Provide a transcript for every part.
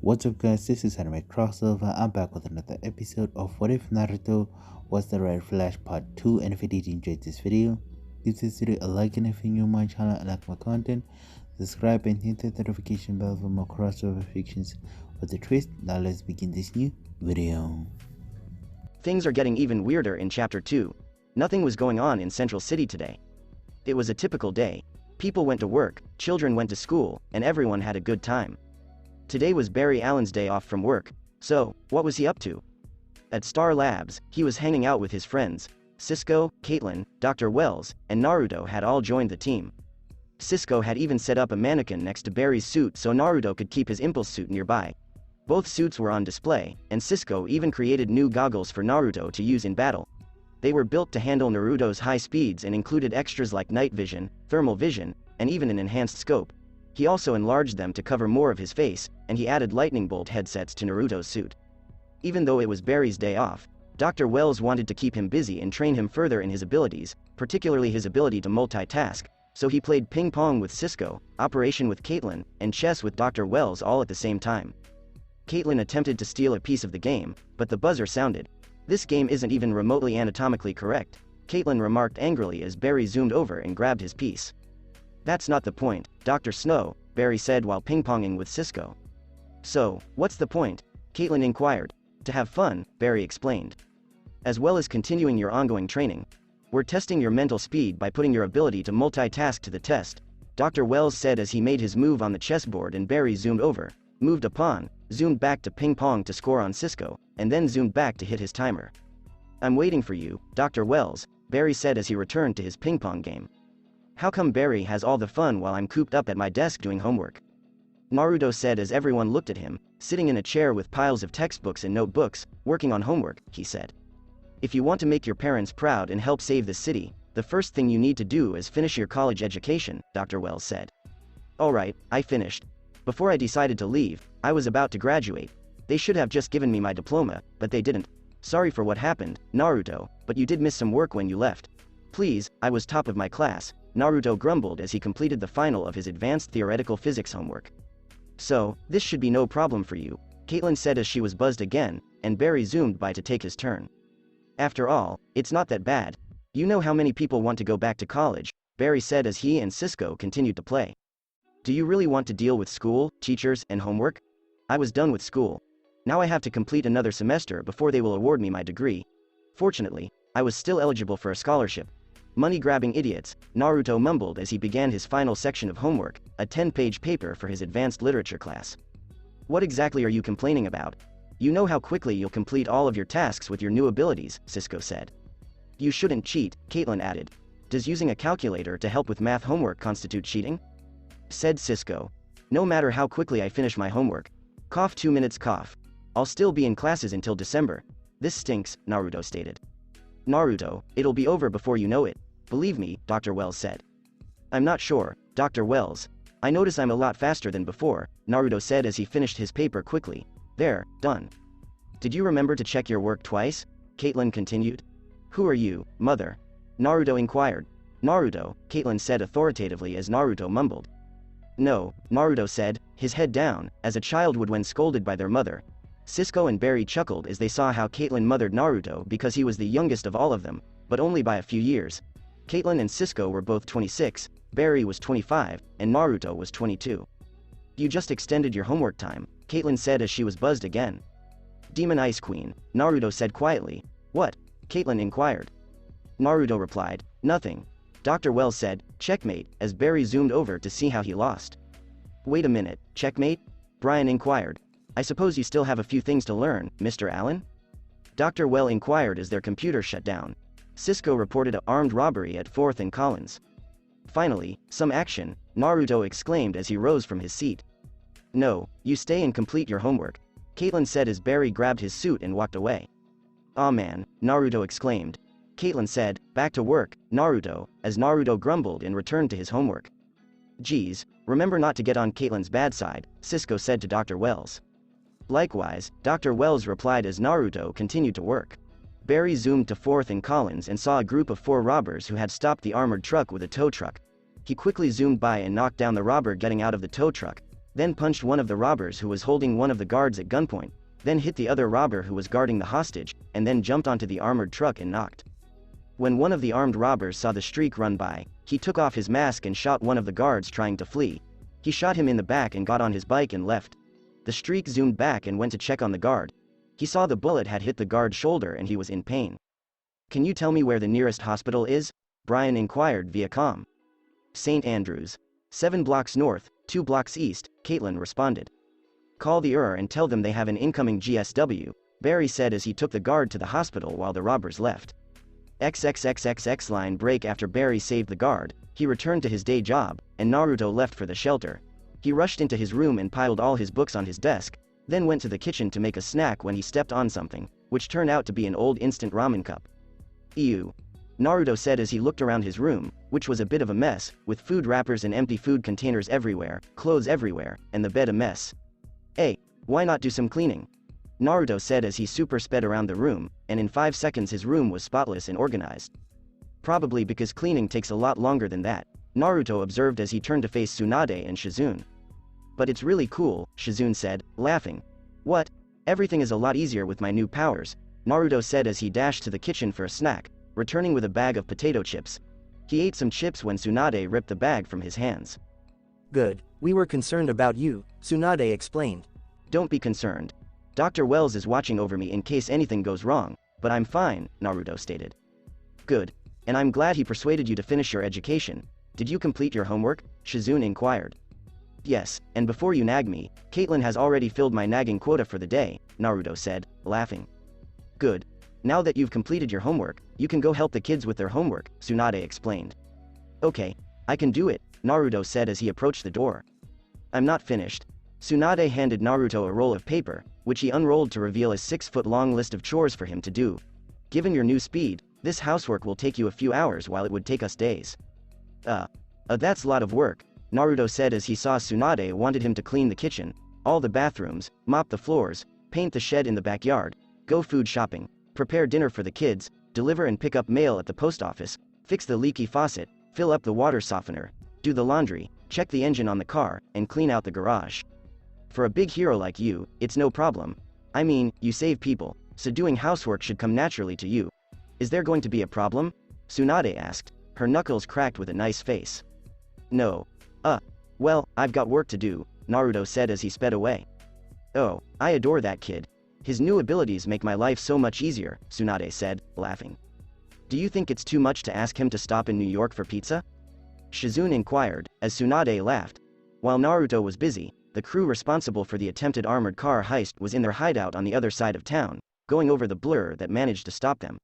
What's up guys, this is Anime Crossover. I'm back with another episode of What If Naruto Was the Red Flash Part 2, and if you did enjoy this video, give this video a like, and if you're new to my channel and like my content, subscribe and hit the notification bell for more crossover fictions with the twist. Now let's begin this new video. Things are getting even weirder in Chapter 2. Nothing was going on in Central City today. It was a typical day. People went to work, children went to school, and everyone had a good time. Today was Barry Allen's day off from work, so, what was he up to? At Star Labs, he was hanging out with his friends. Cisco, Caitlin, Dr. Wells, and Naruto had all joined the team. Cisco had even set up a mannequin next to Barry's suit so Naruto could keep his impulse suit nearby. Both suits were on display, and Cisco even created new goggles for Naruto to use in battle. They were built to handle Naruto's high speeds and included extras like night vision, thermal vision, and even an enhanced scope. He also enlarged them to cover more of his face, and he added lightning bolt headsets to Naruto's suit. Even though it was Barry's day off, Dr. Wells wanted to keep him busy and train him further in his abilities, particularly his ability to multitask, so he played ping-pong with Cisco, operation with Caitlin, and chess with Dr. Wells all at the same time. Caitlin attempted to steal a piece of the game, but the buzzer sounded. "This game isn't even remotely anatomically correct," Caitlin remarked angrily as Barry zoomed over and grabbed his piece. "That's not the point, Dr. Snow," Barry said while ping-ponging with Cisco. "So, what's the point?" Caitlin inquired. "To have fun," Barry explained. "As well as continuing your ongoing training. We're testing your mental speed by putting your ability to multitask to the test," Dr. Wells said as he made his move on the chessboard and Barry zoomed over, moved a pawn, zoomed back to ping-pong to score on Cisco, and then zoomed back to hit his timer. "I'm waiting for you, Dr. Wells," Barry said as he returned to his ping-pong game. "How come Barry has all the fun while I'm cooped up at my desk doing homework?" Naruto said as everyone looked at him, sitting in a chair with piles of textbooks and notebooks, working on homework, he said. "If you want to make your parents proud and help save the city, the first thing you need to do is finish your college education," Dr. Wells said. "Alright, I finished. Before I decided to leave, I was about to graduate. They should have just given me my diploma, but they didn't. Sorry for what happened, Naruto, but you did miss some work when you left." "Please, I was top of my class," Naruto grumbled as he completed the final of his advanced theoretical physics homework. "So, this should be no problem for you," Caitlin said as she was buzzed again, and Barry zoomed by to take his turn. "After all, it's not that bad. You know how many people want to go back to college," Barry said as he and Cisco continued to play. "Do you really want to deal with school, teachers, and homework? I was done with school. Now I have to complete another semester before they will award me my degree. Fortunately, I was still eligible for a scholarship." "Money-grabbing idiots," Naruto mumbled as he began his final section of homework, a 10-page paper for his advanced literature class. "What exactly are you complaining about? You know how quickly you'll complete all of your tasks with your new abilities," Cisco said. "You shouldn't cheat," Caitlin added. "Does using a calculator to help with math homework constitute cheating?" said Cisco. "No matter how quickly I finish my homework. Cough 2 minutes cough. I'll still be in classes until December. This stinks," Naruto stated. "Naruto, it'll be over before you know it. Believe me," Dr. Wells said. "I'm not sure, Dr. Wells. I notice I'm a lot faster than before," Naruto said as he finished his paper quickly. "There, done." "Did you remember to check your work twice?" Caitlin continued. "Who are you, mother?" Naruto inquired. "Naruto," Caitlin said authoritatively as Naruto mumbled. "No," Naruto said, his head down, as a child would when scolded by their mother. Cisco and Barry chuckled as they saw how Caitlin mothered Naruto because he was the youngest of all of them, but only by a few years. Caitlin and Cisco were both 26, Barry was 25, and Naruto was 22. "You just extended your homework time," Caitlin said as she was buzzed again. "Demon Ice Queen," Naruto said quietly. "What?" Caitlin inquired. Naruto replied, "Nothing." Dr. Wells said, "Checkmate," as Barry zoomed over to see how he lost. "Wait a minute, checkmate?" Brian inquired. "I suppose you still have a few things to learn, Mr. Allen?" Dr. Well inquired as their computer shut down. Cisco reported an armed robbery at 4th and Collins. "Finally, some action," Naruto exclaimed as he rose from his seat. "No, you stay and complete your homework," Caitlin said as Barry grabbed his suit and walked away. "Aw man," Naruto exclaimed. Caitlin said, "Back to work, Naruto," as Naruto grumbled and returned to his homework. "Geez, remember not to get on Caitlin's bad side," Cisco said to Dr. Wells. Likewise, Dr. Wells replied as Naruto continued to work. Barry zoomed to 4th and Collins and saw a group of 4 robbers who had stopped the armored truck with a tow truck. He quickly zoomed by and knocked down the robber getting out of the tow truck. then punched one of the robbers who was holding one of the guards at gunpoint, then hit the other robber who was guarding the hostage, and then jumped onto the armored truck and knocked. When one of the armed robbers saw the streak run by, he took off his mask and shot one of the guards trying to flee. He shot him in the back and got on his bike and left. The streak zoomed back and went to check on the guard. He saw the bullet had hit the guard's shoulder and he was in pain. "Can you tell me where the nearest hospital is?" Brian inquired via comm. "St. Andrews. 7 blocks north, 2 blocks east," Caitlin responded. "Call the and tell them they have an incoming GSW," Barry said as he took the guard to the hospital while the robbers left. XXXXX line break. After Barry saved the guard, he returned to his day job, and Naruto left for the shelter. He rushed into his room and piled all his books on his desk, then went to the kitchen to make a snack when he stepped on something, which turned out to be an old instant ramen cup. "Ew," Naruto said as he looked around his room, which was a bit of a mess, with food wrappers and empty food containers everywhere, clothes everywhere, and the bed a mess. "Hey, why not do some cleaning?" Naruto said as he super sped around the room, and in 5 seconds his room was spotless and organized. "Probably because cleaning takes a lot longer than that," Naruto observed as he turned to face Tsunade and Shizune. "But it's really cool," Shizune said, laughing. "What? Everything is a lot easier with my new powers," Naruto said as he dashed to the kitchen for a snack, returning with a bag of potato chips. He ate some chips when Tsunade ripped the bag from his hands. "Good, we were concerned about you," Tsunade explained. "Don't be concerned. Dr. Wells is watching over me in case anything goes wrong, but I'm fine," Naruto stated. "Good. And I'm glad he persuaded you to finish your education. Did you complete your homework?" Shizune inquired. "Yes, and before you nag me, Caitlin has already filled my nagging quota for the day," Naruto said, laughing. "Good. Now that you've completed your homework, you can go help the kids with their homework," Tsunade explained. "Okay, I can do it," Naruto said as he approached the door. "I'm not finished." Tsunade handed Naruto a roll of paper, which he unrolled to reveal a 6-foot-long list of chores for him to do. "Given your new speed, this housework will take you a few hours while it would take us days." That's a lot of work," Naruto said as he saw Tsunade wanted him to clean the kitchen, all the bathrooms, mop the floors, paint the shed in the backyard, go food shopping, prepare dinner for the kids, deliver and pick up mail at the post office, fix the leaky faucet, fill up the water softener, do the laundry, check the engine on the car, and clean out the garage. "For a big hero like you, it's no problem. I mean, you save people, so doing housework should come naturally to you. Is there going to be a problem?" Tsunade asked, her knuckles cracked with a nice face. "No. Well, I've got work to do," Naruto said as he sped away. "Oh, I adore that kid. His new abilities make my life so much easier," Tsunade said, laughing. "Do you think it's too much to ask him to stop in New York for pizza?" Shizune inquired, as Tsunade laughed. While Naruto was busy, the crew responsible for the attempted armored car heist was in their hideout on the other side of town, going over the blur that managed to stop them.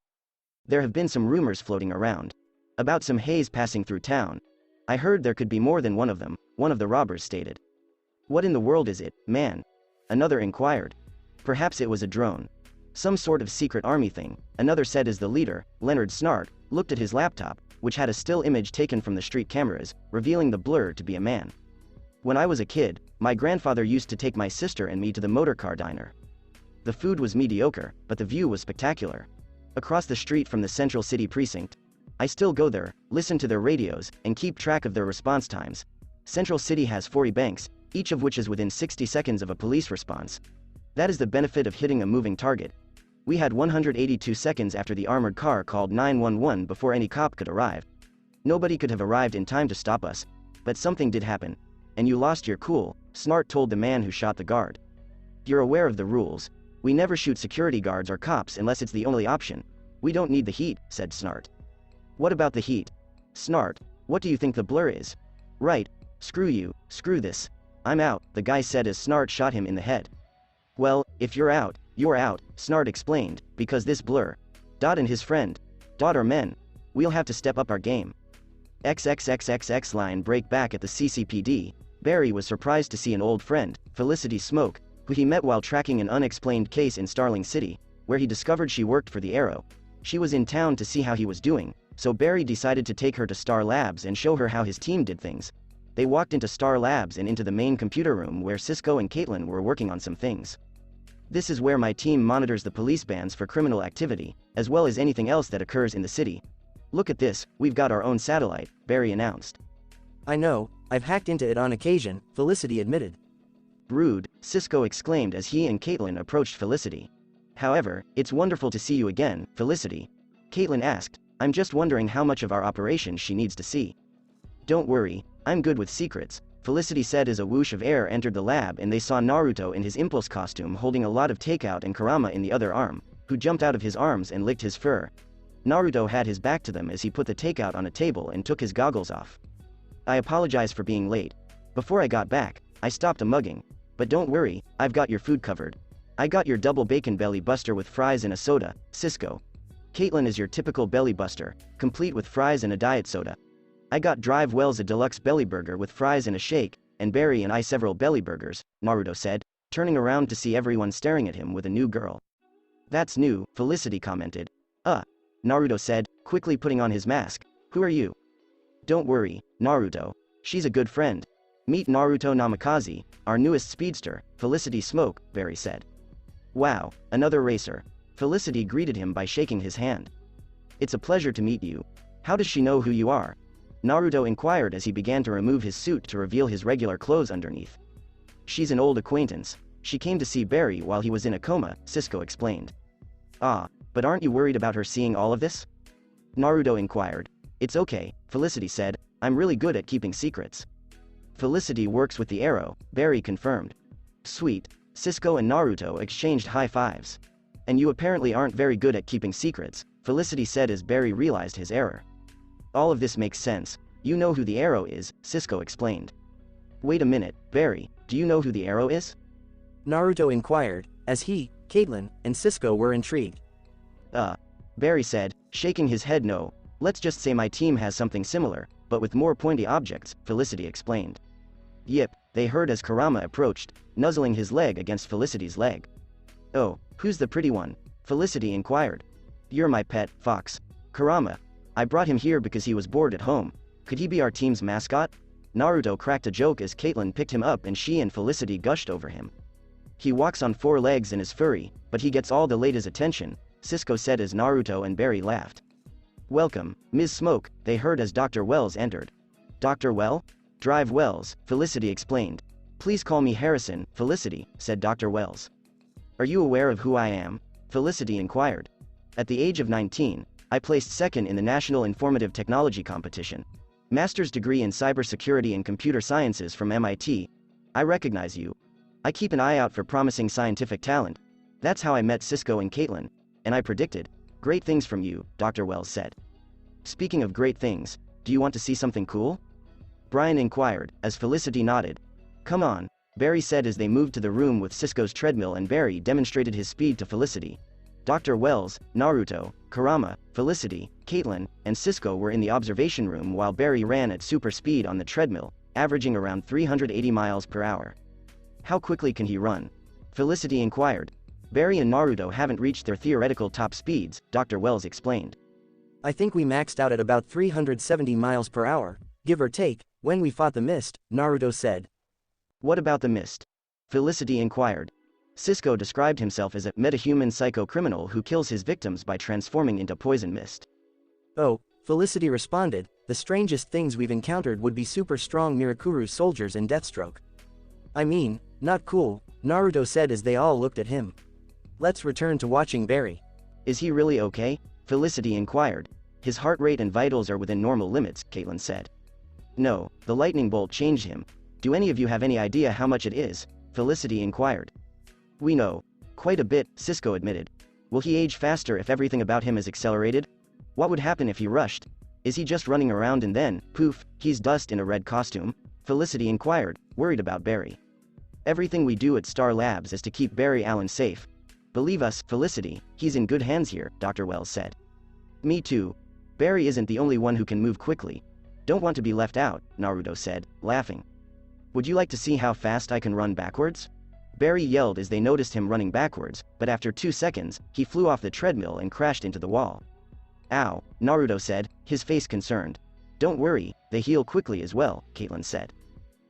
There have been some rumors floating around about some haze passing through town. "I heard there could be more than one of them," one of the robbers stated. "What in the world is it, man?" another inquired. "Perhaps it was a drone. Some sort of secret army thing," another said as the leader, Leonard Snart, looked at his laptop, which had a still image taken from the street cameras, revealing the blur to be a man. "When I was a kid, my grandfather used to take my sister and me to the motorcar diner. The food was mediocre, but the view was spectacular. Across the street from the Central City precinct. I still go there, listen to their radios, and keep track of their response times. Central City has 40 banks, each of which is within 60 seconds of a police response. That is the benefit of hitting a moving target. We had 182 seconds after the armored car called 911 before any cop could arrive. Nobody could have arrived in time to stop us. But something did happen. And you lost your cool," Snart told the man who shot the guard. "You're aware of the rules. We never shoot security guards or cops unless it's the only option. We don't need the heat," said Snart. "What about the heat? Snart, what do you think the blur is?" "Right. Screw you, screw this. I'm out," the guy said as Snart shot him in the head. "Well, if you're out, Snart explained, "because this blur. Dot and his friend. Dot are men. We'll have to step up our game." XXXXX line break. Back at the CCPD, Barry was surprised to see an old friend, Felicity Smoke, who he met while tracking an unexplained case in Starling City, where he discovered she worked for the Arrow. She was in town to see how he was doing, so Barry decided to take her to Star Labs and show her how his team did things. They walked into Star Labs and into the main computer room where Cisco and Caitlin were working on some things. "This is where my team monitors the police bands for criminal activity, as well as anything else that occurs in the city. Look at this, we've got our own satellite," Barry announced. "I know, I've hacked into it on occasion," Felicity admitted. Rude, Cisco exclaimed as he and Caitlin approached Felicity. However, it's wonderful to see you again, Felicity. Caitlin asked, I'm just wondering how much of our operation she needs to see. Don't worry, I'm good with secrets, Felicity said as a whoosh of air entered the lab and they saw Naruto in his impulse costume holding a lot of takeout and Kurama in the other arm, who jumped out of his arms and licked his fur. Naruto had his back to them as he put the takeout on a table and took his goggles off. I apologize for being late. Before I got back, I stopped a mugging. But don't worry, I've got your food covered. I got your double bacon belly buster with fries and a soda, Cisco. Caitlin is your typical belly buster, complete with fries and a diet soda. I got Drive Wells a deluxe belly burger with fries and a shake, and Barry and I several belly burgers, Naruto said, turning around to see everyone staring at him with a new girl. That's new, Felicity commented. Naruto said, quickly putting on his mask. Who are you? Don't worry, Naruto. She's a good friend. Meet Naruto Namikaze, our newest speedster, Felicity Smoke, Barry said. Wow, another racer. Felicity greeted him by shaking his hand. It's a pleasure to meet you. How does she know who you are? Naruto inquired as he began to remove his suit to reveal his regular clothes underneath. She's an old acquaintance. She came to see Barry while he was in a coma, Cisco explained. But aren't you worried about her seeing all of this? Naruto inquired. It's okay, Felicity said, I'm really good at keeping secrets. Felicity works with the arrow, Barry confirmed. Sweet, Cisco and Naruto exchanged high fives. And you apparently aren't very good at keeping secrets, Felicity said as Barry realized his error. All of this makes sense. You know who the arrow is, Cisco explained. Wait a minute, Barry, do you know who the arrow is? Naruto inquired, as he, Caitlin, and Cisco were intrigued. Barry said, shaking his head no, let's just say my team has something similar, but with more pointy objects, Felicity explained. Yip, they heard as Kurama approached, nuzzling his leg against Felicity's leg. Oh, who's the pretty one? Felicity inquired. You're my pet, Fox. Kurama. I brought him here because he was bored at home. Could he be our team's mascot? Naruto cracked a joke as Caitlin picked him up and she and Felicity gushed over him. He walks on 4 legs and is furry, but he gets all the ladies' attention, Cisco said as Naruto and Barry laughed. Welcome, Ms. Smoke, they heard as Dr. Wells entered. Dr. Well? Drive Wells, Felicity explained. Please call me Harrison, Felicity, said Dr. Wells. Are you aware of who I am? Felicity inquired. At the age of 19, I placed second in the National Informative Technology Competition. Master's degree in Cybersecurity and Computer Sciences from MIT. I recognize you. I keep an eye out for promising scientific talent. That's how I met Cisco and Caitlin. And I predicted great things from you, Dr. Wells said. Speaking of great things, do you want to see something cool? Brian inquired, as Felicity nodded. Come on, Barry said as they moved to the room with Cisco's treadmill and Barry demonstrated his speed to Felicity. Dr. Wells, Naruto, Kurama, Felicity, Caitlin, and Cisco were in the observation room while Barry ran at super speed on the treadmill, averaging around 380 miles per hour. How quickly can he run? Felicity inquired. Barry and Naruto haven't reached their theoretical top speeds, Dr. Wells explained. I think we maxed out at about 370 miles per hour, give or take, when we fought the mist, Naruto said. What about the mist? Felicity inquired. Cisco described himself as a metahuman psycho-criminal who kills his victims by transforming into poison mist. Oh, Felicity responded, the strangest things we've encountered would be super strong Mirakuru soldiers and Deathstroke. I mean, not cool, Naruto said as they all looked at him. Let's return to watching Barry. Is he really okay? Felicity inquired. His heart rate and vitals are within normal limits, Caitlin said. No, the lightning bolt changed him. Do any of you have any idea how much it is? Felicity inquired. We know. Quite a bit, Cisco admitted. Will he age faster if everything about him is accelerated? What would happen if he rushed? Is he just running around and then, poof, he's dust in a red costume? Felicity inquired, worried about Barry. Everything we do at Star Labs is to keep Barry Allen safe. Believe us, Felicity, he's in good hands here, Dr. Wells said. Me too. Barry isn't the only one who can move quickly. Don't want to be left out, Naruto said, laughing. Would you like to see how fast I can run backwards? Barry yelled as they noticed him running backwards, but after 2 seconds, he flew off the treadmill and crashed into the wall. Ow, Naruto said, his face concerned. Don't worry, they heal quickly as well, Caitlin said.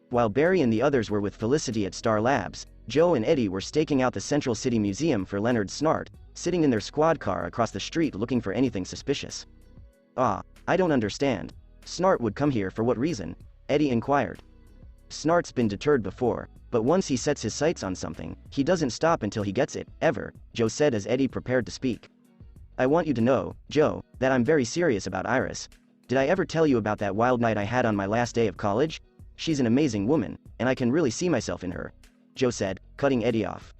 While Barry and the others were with Felicity at Star Labs, Joe and Eddie were staking out the Central City Museum for Leonard Snart, sitting in their squad car across the street looking for anything suspicious. I don't understand. Snart would come here for what reason? Eddie inquired. Snart's been deterred before, but once he sets his sights on something, he doesn't stop until he gets it, ever, Joe said as Eddie prepared to speak. I want you to know, Joe, that I'm very serious about Iris. Did I ever tell you about that wild night I had on my last day of college? She's an amazing woman, and I can really see myself in her, Joe said, cutting Eddie off.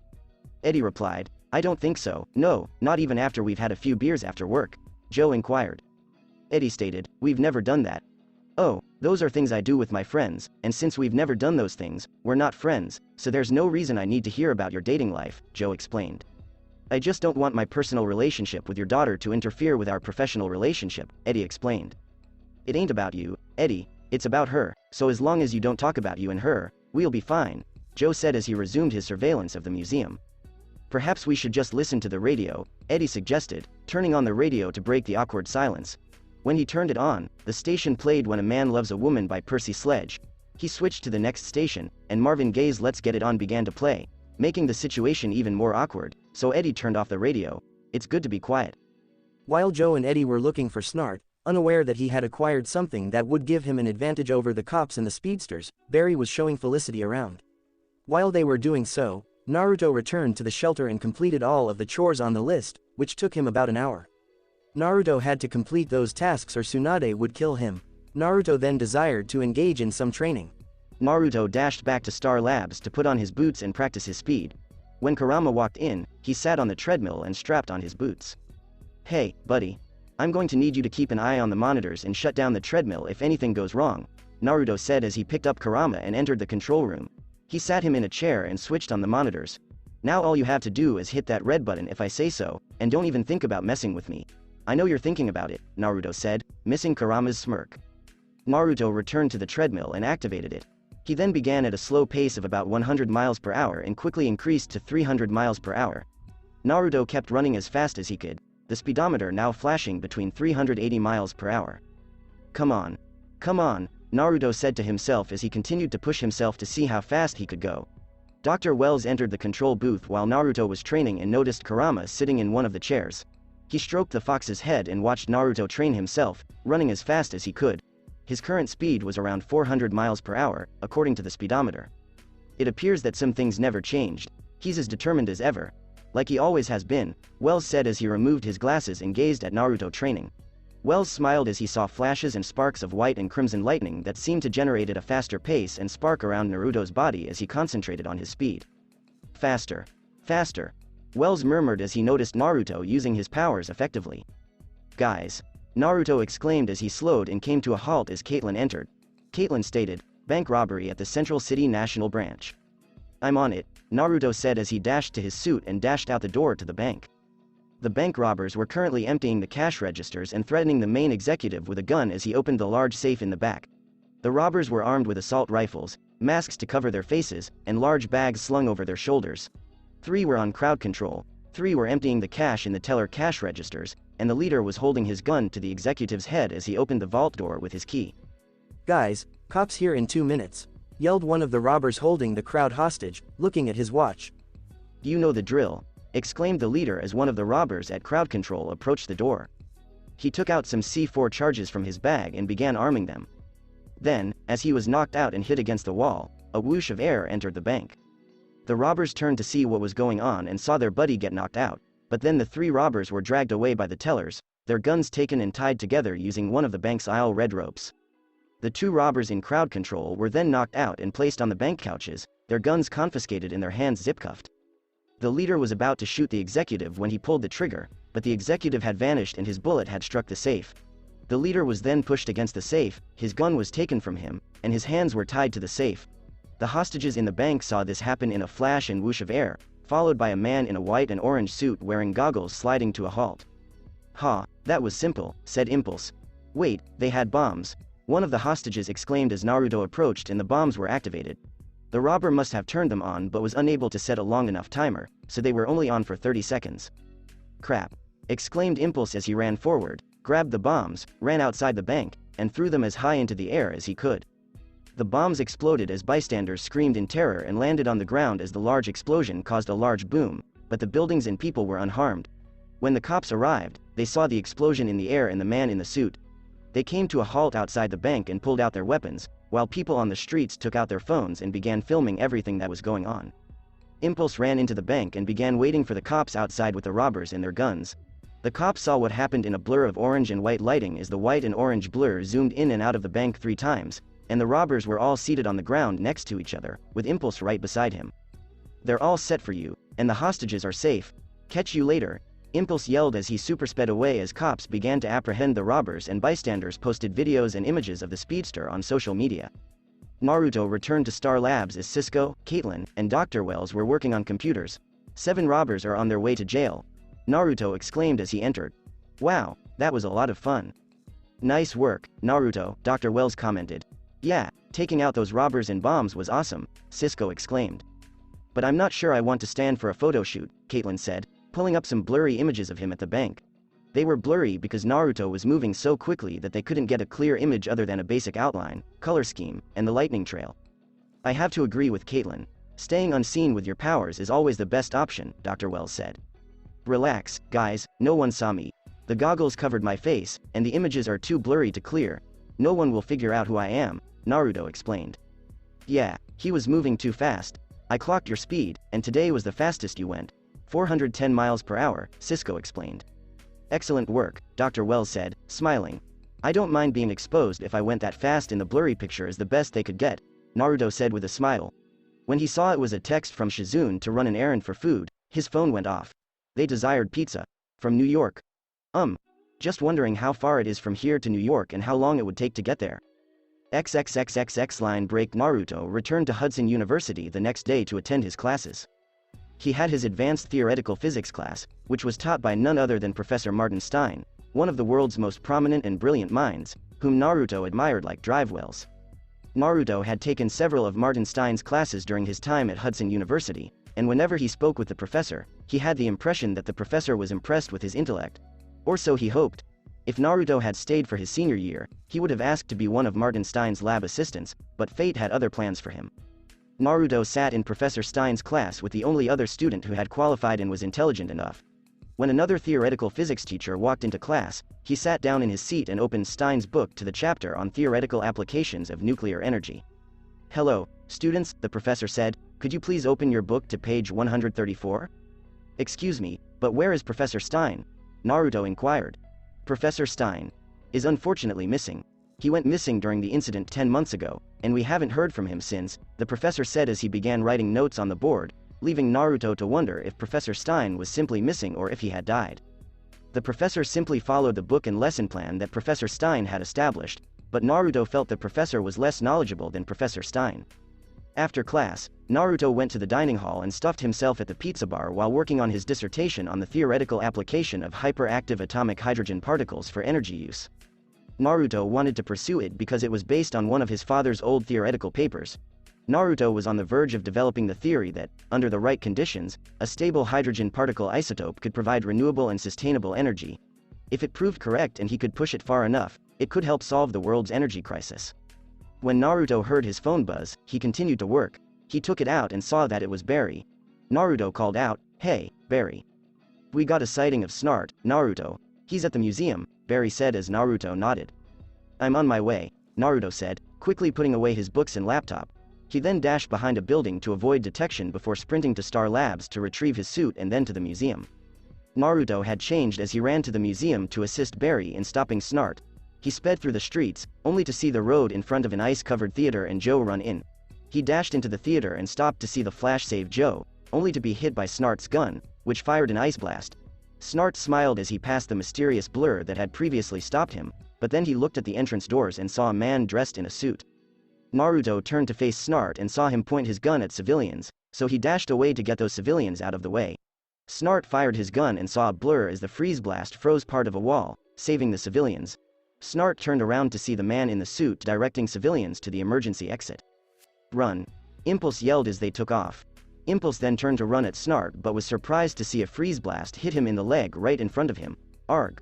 Eddie replied, I don't think so, no, not even after we've had a few beers after work, Joe inquired. Eddie stated, we've never done that. Oh, those are things I do with my friends, and since we've never done those things, we're not friends, so there's no reason I need to hear about your dating life, Joe explained. I just don't want my personal relationship with your daughter to interfere with our professional relationship, Eddie explained. It ain't about you, Eddie, it's about her, so as long as you don't talk about you and her, we'll be fine, Joe said as he resumed his surveillance of the museum. Perhaps we should just listen to the radio, Eddie suggested, turning on the radio to break the awkward silence. When he turned it on, the station played When a Man Loves a Woman by Percy Sledge. He switched to the next station, and Marvin Gaye's Let's Get It On began to play, making the situation even more awkward, so Eddie turned off the radio. It's good to be quiet. While Joe and Eddie were looking for Snart, unaware that he had acquired something that would give him an advantage over the cops and the speedsters, Barry was showing Felicity around. While they were doing so, Naruto returned to the shelter and completed all of the chores on the list, which took him about an hour. Naruto had to complete those tasks or Tsunade would kill him. Naruto then desired to engage in some training. Naruto dashed back to Star Labs to put on his boots and practice his speed. When Kurama walked in, he sat on the treadmill and strapped on his boots. Hey, buddy. I'm going to need you to keep an eye on the monitors and shut down the treadmill if anything goes wrong, Naruto said as he picked up Kurama and entered the control room. He sat him in a chair and switched on the monitors. Now all you have to do is hit that red button if I say so, and don't even think about messing with me. I know you're thinking about it, Naruto said, missing Kurama's smirk. Naruto returned to the treadmill and activated it. He then began at a slow pace of about 100 miles per hour and quickly increased to 300 miles per hour. Naruto kept running as fast as he could, the speedometer now flashing between 380 miles per hour. Come on. Come on, Naruto said to himself as he continued to push himself to see how fast he could go. Dr. Wells entered the control booth while Naruto was training and noticed Kurama sitting in one of the chairs. He stroked the fox's head and watched Naruto train himself, running as fast as he could. His current speed was around 400 miles per hour, according to the speedometer. It appears that some things never changed. He's as determined as ever. Like he always has been, Wells said as he removed his glasses and gazed at Naruto training. Wells smiled as he saw flashes and sparks of white and crimson lightning that seemed to generate at a faster pace and spark around Naruto's body as he concentrated on his speed. Faster. Faster. Wells murmured as he noticed Naruto using his powers effectively. Guys. Naruto exclaimed as he slowed and came to a halt as Caitlin entered. Caitlin stated, bank robbery at the Central City National Branch. I'm on it, Naruto said as he dashed to his suit and dashed out the door to the bank. The bank robbers were currently emptying the cash registers and threatening the main executive with a gun as he opened the large safe in the back. The robbers were armed with assault rifles, masks to cover their faces, and large bags slung over their shoulders. 3 were on crowd control, 3 were emptying the cash in the teller cash registers, and the leader was holding his gun to the executive's head as he opened the vault door with his key. Guys, cops here in 2 minutes, yelled one of the robbers holding the crowd hostage, looking at his watch. You know the drill, exclaimed the leader as one of the robbers at crowd control approached the door. He took out some C4 charges from his bag and began arming them. Then, as he was knocked out and hit against the wall, a whoosh of air entered the bank. The robbers turned to see what was going on and saw their buddy get knocked out, but then the 3 robbers were dragged away by the tellers, their guns taken and tied together using one of the bank's aisle red ropes. The 2 robbers in crowd control were then knocked out and placed on the bank couches, their guns confiscated and their hands zip-cuffed. The leader was about to shoot the executive when he pulled the trigger, but the executive had vanished and his bullet had struck the safe. The leader was then pushed against the safe, his gun was taken from him, and his hands were tied to the safe. The hostages in the bank saw this happen in a flash and whoosh of air, followed by a man in a white and orange suit wearing goggles sliding to a halt. Ha, that was simple, said Impulse. Wait, they had bombs. One of the hostages exclaimed as Naruto approached and the bombs were activated. The robber must have turned them on but was unable to set a long enough timer, so they were only on for 30 seconds. Crap, exclaimed Impulse as he ran forward, grabbed the bombs, ran outside the bank, and threw them as high into the air as he could. The bombs exploded as bystanders screamed in terror and landed on the ground as the large explosion caused a large boom, but the buildings and people were unharmed. When the cops arrived, they saw the explosion in the air and the man in the suit. They came to a halt outside the bank and pulled out their weapons, while people on the streets took out their phones and began filming everything that was going on. Impulse ran into the bank and began waiting for the cops outside with the robbers and their guns. The cops saw what happened in a blur of orange and white lighting as the white and orange blur zoomed in and out of the bank 3 times, and the robbers were all seated on the ground next to each other, with Impulse right beside him. "They're all set for you, and the hostages are safe. Catch you later," Impulse yelled as he supersped away as cops began to apprehend the robbers and bystanders posted videos and images of the speedster on social media. Naruto returned to Star Labs as Cisco, Caitlin, and Dr. Wells were working on computers. 7 robbers are on their way to jail, Naruto exclaimed as he entered. "Wow, that was a lot of fun." "Nice work, Naruto," Dr. Wells commented. "Yeah, taking out those robbers and bombs was awesome," Cisco exclaimed. "But I'm not sure I want to stand for a photo shoot," Caitlin said, pulling up some blurry images of him at the bank. They were blurry because Naruto was moving so quickly that they couldn't get a clear image other than a basic outline, color scheme, and the lightning trail. "I have to agree with Caitlin. Staying unseen with your powers is always the best option," Dr. Wells said. "Relax, guys, no one saw me. The goggles covered my face, and the images are too blurry to clear. No one will figure out who I am," Naruto explained. "Yeah, he was moving too fast. I clocked your speed, and today was the fastest you went. 410 miles per hour, Cisco explained. "Excellent work," Dr. Wells said, smiling. "I don't mind being exposed if I went that fast in the blurry picture is the best they could get," Naruto said with a smile. When he saw it was a text from Shizune to run an errand for food, his phone went off. They desired pizza. From New York. Just wondering how far it is from here to New York and how long it would take to get there. XXXXX line break. Naruto returned to Hudson University the next day to attend his classes. He had his advanced theoretical physics class, which was taught by none other than Professor Martin Stein, one of the world's most prominent and brilliant minds, whom Naruto admired like drive wells. Naruto had taken several of Martin Stein's classes during his time at Hudson University, and whenever he spoke with the professor, he had the impression that the professor was impressed with his intellect. Or so he hoped. If Naruto had stayed for his senior year, he would have asked to be one of Martin Stein's lab assistants, but fate had other plans for him. Naruto sat in Professor Stein's class with the only other student who had qualified and was intelligent enough. When another theoretical physics teacher walked into class, he sat down in his seat and opened Stein's book to the chapter on theoretical applications of nuclear energy. "Hello, students," the professor said, "could you please open your book to page 134? "Excuse me, but where is Professor Stein?" Naruto inquired. "Professor Stein is unfortunately missing. He went missing during the incident 10 months ago, and we haven't heard from him since," the professor said as he began writing notes on the board, leaving Naruto to wonder if Professor Stein was simply missing or if he had died. The professor simply followed the book and lesson plan that Professor Stein had established, but Naruto felt the professor was less knowledgeable than Professor Stein. After class, Naruto went to the dining hall and stuffed himself at the pizza bar while working on his dissertation on the theoretical application of hyperactive atomic hydrogen particles for energy use. Naruto wanted to pursue it because it was based on one of his father's old theoretical papers. Naruto was on the verge of developing the theory that, under the right conditions, a stable hydrogen particle isotope could provide renewable and sustainable energy. If it proved correct and he could push it far enough, it could help solve the world's energy crisis. When Naruto heard his phone buzz, he continued to work. He took it out and saw that it was Barry. Naruto called out, "Hey, Barry. We got a sighting of Snart, Naruto. He's at the museum," Barry said as Naruto nodded. "I'm on my way," Naruto said, quickly putting away his books and laptop. He then dashed behind a building to avoid detection before sprinting to Star Labs to retrieve his suit and then to the museum. Naruto had changed as he ran to the museum to assist Barry in stopping Snart. He sped through the streets, only to see the road in front of an ice-covered theater and Joe run in. He dashed into the theater and stopped to see the Flash save Joe, only to be hit by Snart's gun, which fired an ice blast. Snart smiled as he passed the mysterious blur that had previously stopped him, but then he looked at the entrance doors and saw a man dressed in a suit. Naruto turned to face Snart and saw him point his gun at civilians, so he dashed away to get those civilians out of the way. Snart fired his gun and saw a blur as the freeze blast froze part of a wall, saving the civilians. Snart turned around to see the man in the suit directing civilians to the emergency exit. "Run!" Impulse yelled as they took off. Impulse then turned to run at Snart but was surprised to see a freeze blast hit him in the leg right in front of him. Arg!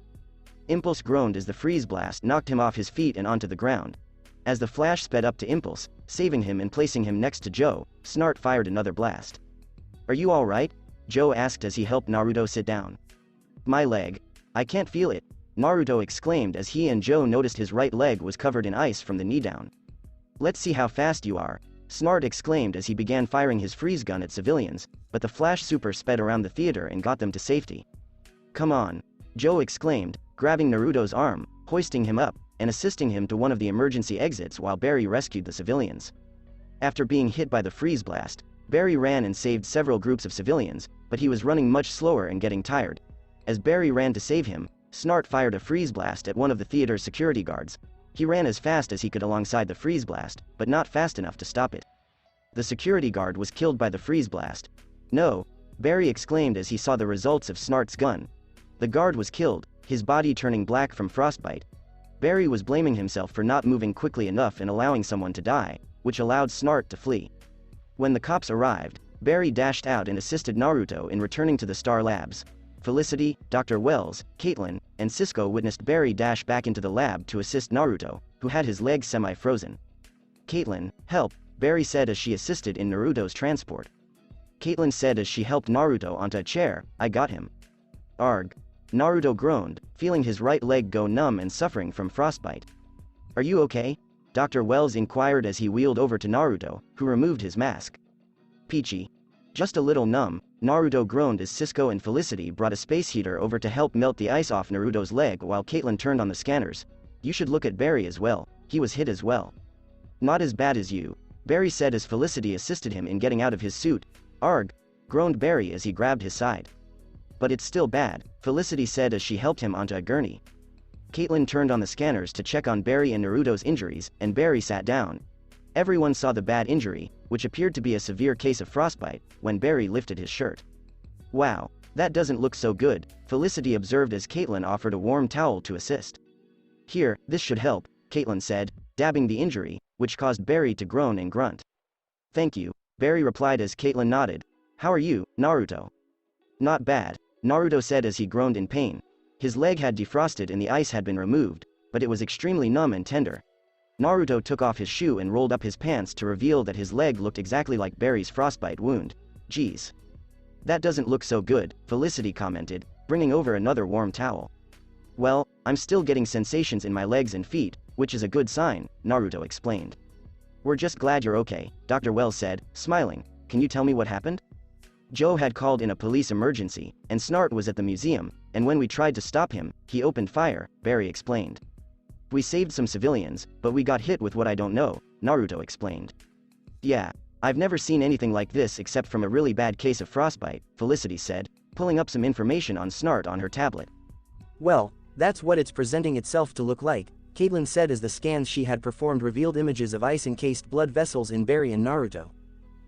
Impulse groaned as the freeze blast knocked him off his feet and onto the ground. As the Flash sped up to Impulse, saving him and placing him next to Joe, Snart fired another blast. "Are you alright?" Joe asked as he helped Naruto sit down. "My leg. I can't feel it," Naruto exclaimed as he and Joe noticed his right leg was covered in ice from the knee down. Let's see how fast you are, Snart exclaimed as he began firing his freeze gun at civilians, but the Flash Super sped around the theater and got them to safety. Come on, Joe exclaimed, grabbing Naruto's arm, hoisting him up, and assisting him to one of the emergency exits while Barry rescued the civilians. After being hit by the freeze blast, Barry ran and saved several groups of civilians, but he was running much slower and getting tired. As Barry ran to save him, Snart fired a freeze blast at one of the theater's security guards. He ran as fast as he could alongside the freeze blast, but not fast enough to stop it. The security guard was killed by the freeze blast. No, Barry exclaimed as he saw the results of Snart's gun. The guard was killed, his body turning black from frostbite. Barry was blaming himself for not moving quickly enough and allowing someone to die, which allowed Snart to flee. When the cops arrived, Barry dashed out and assisted Naruto in returning to the Star Labs. Felicity, Dr. Wells, Caitlin, and Cisco witnessed Barry dash back into the lab to assist Naruto, who had his legs semi-frozen. Caitlin, help, Barry said as she assisted in Naruto's transport. Caitlin said as she helped Naruto onto a chair, I got him. Arg. Naruto groaned, feeling his right leg go numb and suffering from frostbite. Are you okay? Dr. Wells inquired as he wheeled over to Naruto, who removed his mask. Peachy. Just a little numb, Naruto groaned as Cisco and Felicity brought a space heater over to help melt the ice off Naruto's leg while Caitlin turned on the scanners. You should look at Barry as well, he was hit as well. Not as bad as you, Barry said as Felicity assisted him in getting out of his suit. Arg, groaned Barry as he grabbed his side. But it's still bad, Felicity said as she helped him onto a gurney. Caitlin turned on the scanners to check on Barry and Naruto's injuries, and Barry sat down. Everyone saw the bad injury, which appeared to be a severe case of frostbite, when Barry lifted his shirt. Wow, that doesn't look so good, Felicity observed as Caitlin offered a warm towel to assist. Here, this should help, Caitlin said, dabbing the injury, which caused Barry to groan and grunt. Thank you, Barry replied as Caitlin nodded. How are you, Naruto? Not bad, Naruto said as he groaned in pain. His leg had defrosted and the ice had been removed, but it was extremely numb and tender. Naruto took off his shoe and rolled up his pants to reveal that his leg looked exactly like Barry's frostbite wound. Geez. That doesn't look so good, Felicity commented, bringing over another warm towel. Well, I'm still getting sensations in my legs and feet, which is a good sign, Naruto explained. We're just glad you're okay, Dr. Wells said, smiling. Can you tell me what happened? Joe had called in a police emergency, and Snart was at the museum, and when we tried to stop him, he opened fire, Barry explained. We saved some civilians, but we got hit with what I don't know, Naruto explained. Yeah, I've never seen anything like this except from a really bad case of frostbite, Felicity said, pulling up some information on Snart on her tablet. Well, that's what it's presenting itself to look like, Caitlin said as the scans she had performed revealed images of ice-encased blood vessels in Barry and Naruto.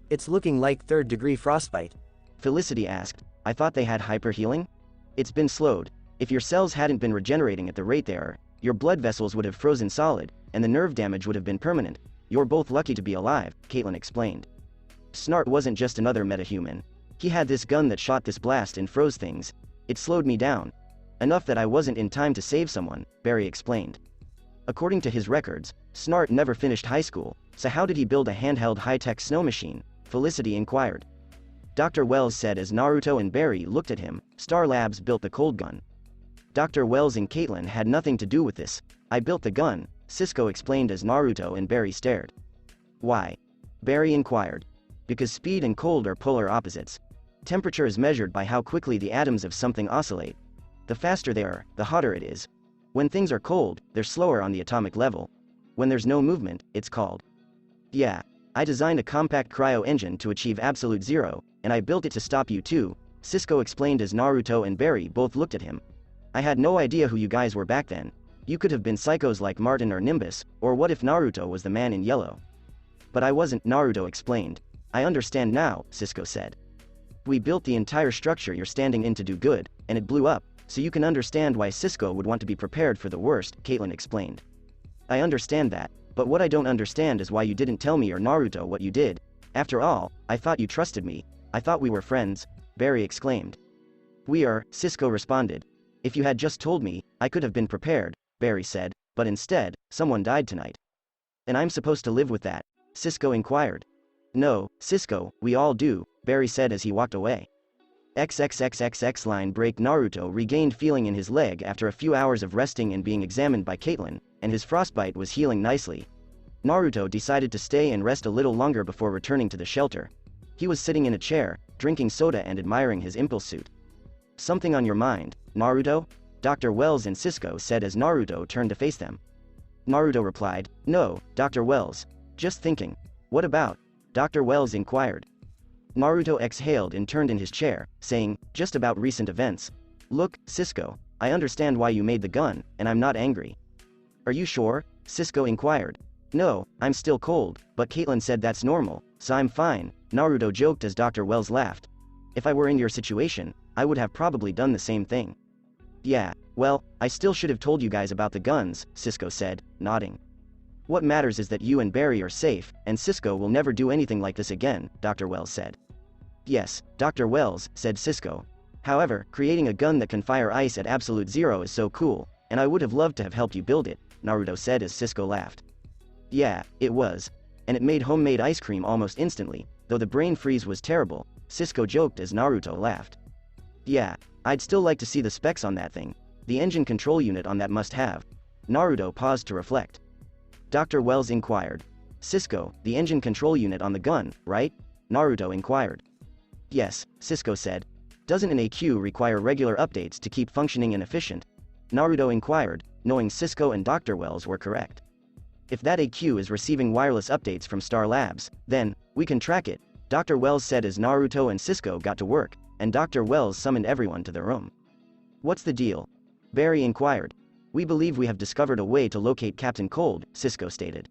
It's looking like third-degree frostbite. Felicity asked, I thought they had hyper-healing? It's been slowed. If your cells hadn't been regenerating at the rate they are, your blood vessels would have frozen solid, and the nerve damage would have been permanent. You're both lucky to be alive, Caitlin explained. Snart wasn't just another metahuman. He had this gun that shot this blast and froze things. It slowed me down. Enough that I wasn't in time to save someone, Barry explained. According to his records, Snart never finished high school, so how did he build a handheld high-tech snow machine? Felicity inquired. Dr. Wells said as Naruto and Barry looked at him, Star Labs built the cold gun. Dr. Wells and Caitlin had nothing to do with this. I built the gun, Cisco explained as Naruto and Barry stared. Why? Barry inquired. Because speed and cold are polar opposites. Temperature is measured by how quickly the atoms of something oscillate. The faster they are, the hotter it is. When things are cold, they're slower on the atomic level. When there's no movement, it's cold. Yeah, I designed a compact cryo engine to achieve absolute zero, and I built it to stop you too, Cisco explained as Naruto and Barry both looked at him. I had no idea who you guys were back then. You could have been psychos like Martin or Nimbus, or what if Naruto was the man in yellow? But I wasn't, Naruto explained. I understand now, Cisco said. We built the entire structure you're standing in to do good, and it blew up, so you can understand why Cisco would want to be prepared for the worst, Caitlin explained. I understand that, but what I don't understand is why you didn't tell me or Naruto what you did. After all, I thought you trusted me. I thought we were friends, Barry exclaimed. We are, Cisco responded. If you had just told me, I could have been prepared, Barry said, but instead, someone died tonight. And I'm supposed to live with that? Cisco inquired. No, Cisco, we all do, Barry said as he walked away. XXXXX line break. Naruto regained feeling in his leg after a few hours of resting and being examined by Caitlin, and his frostbite was healing nicely. Naruto decided to stay and rest a little longer before returning to the shelter. He was sitting in a chair, drinking soda and admiring his impulse suit. "Something on your mind, Naruto?" Dr. Wells and Cisco said as Naruto turned to face them. Naruto replied, "No, Dr. Wells. Just thinking." "What about?" Dr. Wells inquired. Naruto exhaled and turned in his chair, saying, "Just about recent events. Look, Cisco, I understand why you made the gun, and I'm not angry." "Are you sure?" Cisco inquired. "No, I'm still cold, but Caitlin said that's normal, so I'm fine," Naruto joked as Dr. Wells laughed. "If I were in your situation, I would have probably done the same thing." "Yeah, well, I still should have told you guys about the guns," Cisco said, nodding. "What matters is that you and Barry are safe, and Cisco will never do anything like this again," Dr. Wells said. "Yes, Dr. Wells," said Cisco. "However, creating a gun that can fire ice at absolute zero is so cool, and I would have loved to have helped you build it," Naruto said as Cisco laughed. "Yeah, it was. And it made homemade ice cream almost instantly, though the brain freeze was terrible," Cisco joked as Naruto laughed. "Yeah, I'd still like to see the specs on that thing. The engine control unit on that must have." Naruto paused to reflect. Dr. Wells inquired. "Cisco, the engine control unit on the gun, right?" Naruto inquired. "Yes," Cisco said. "Doesn't an AQ require regular updates to keep functioning and efficient?" Naruto inquired, knowing Cisco and Dr. Wells were correct. "If that AQ is receiving wireless updates from Star Labs, then, we can track it," Dr. Wells said as Naruto and Cisco got to work, and Dr. Wells summoned everyone to the room. "What's the deal?" Barry inquired. "We believe we have discovered a way to locate Captain Cold," Cisco stated.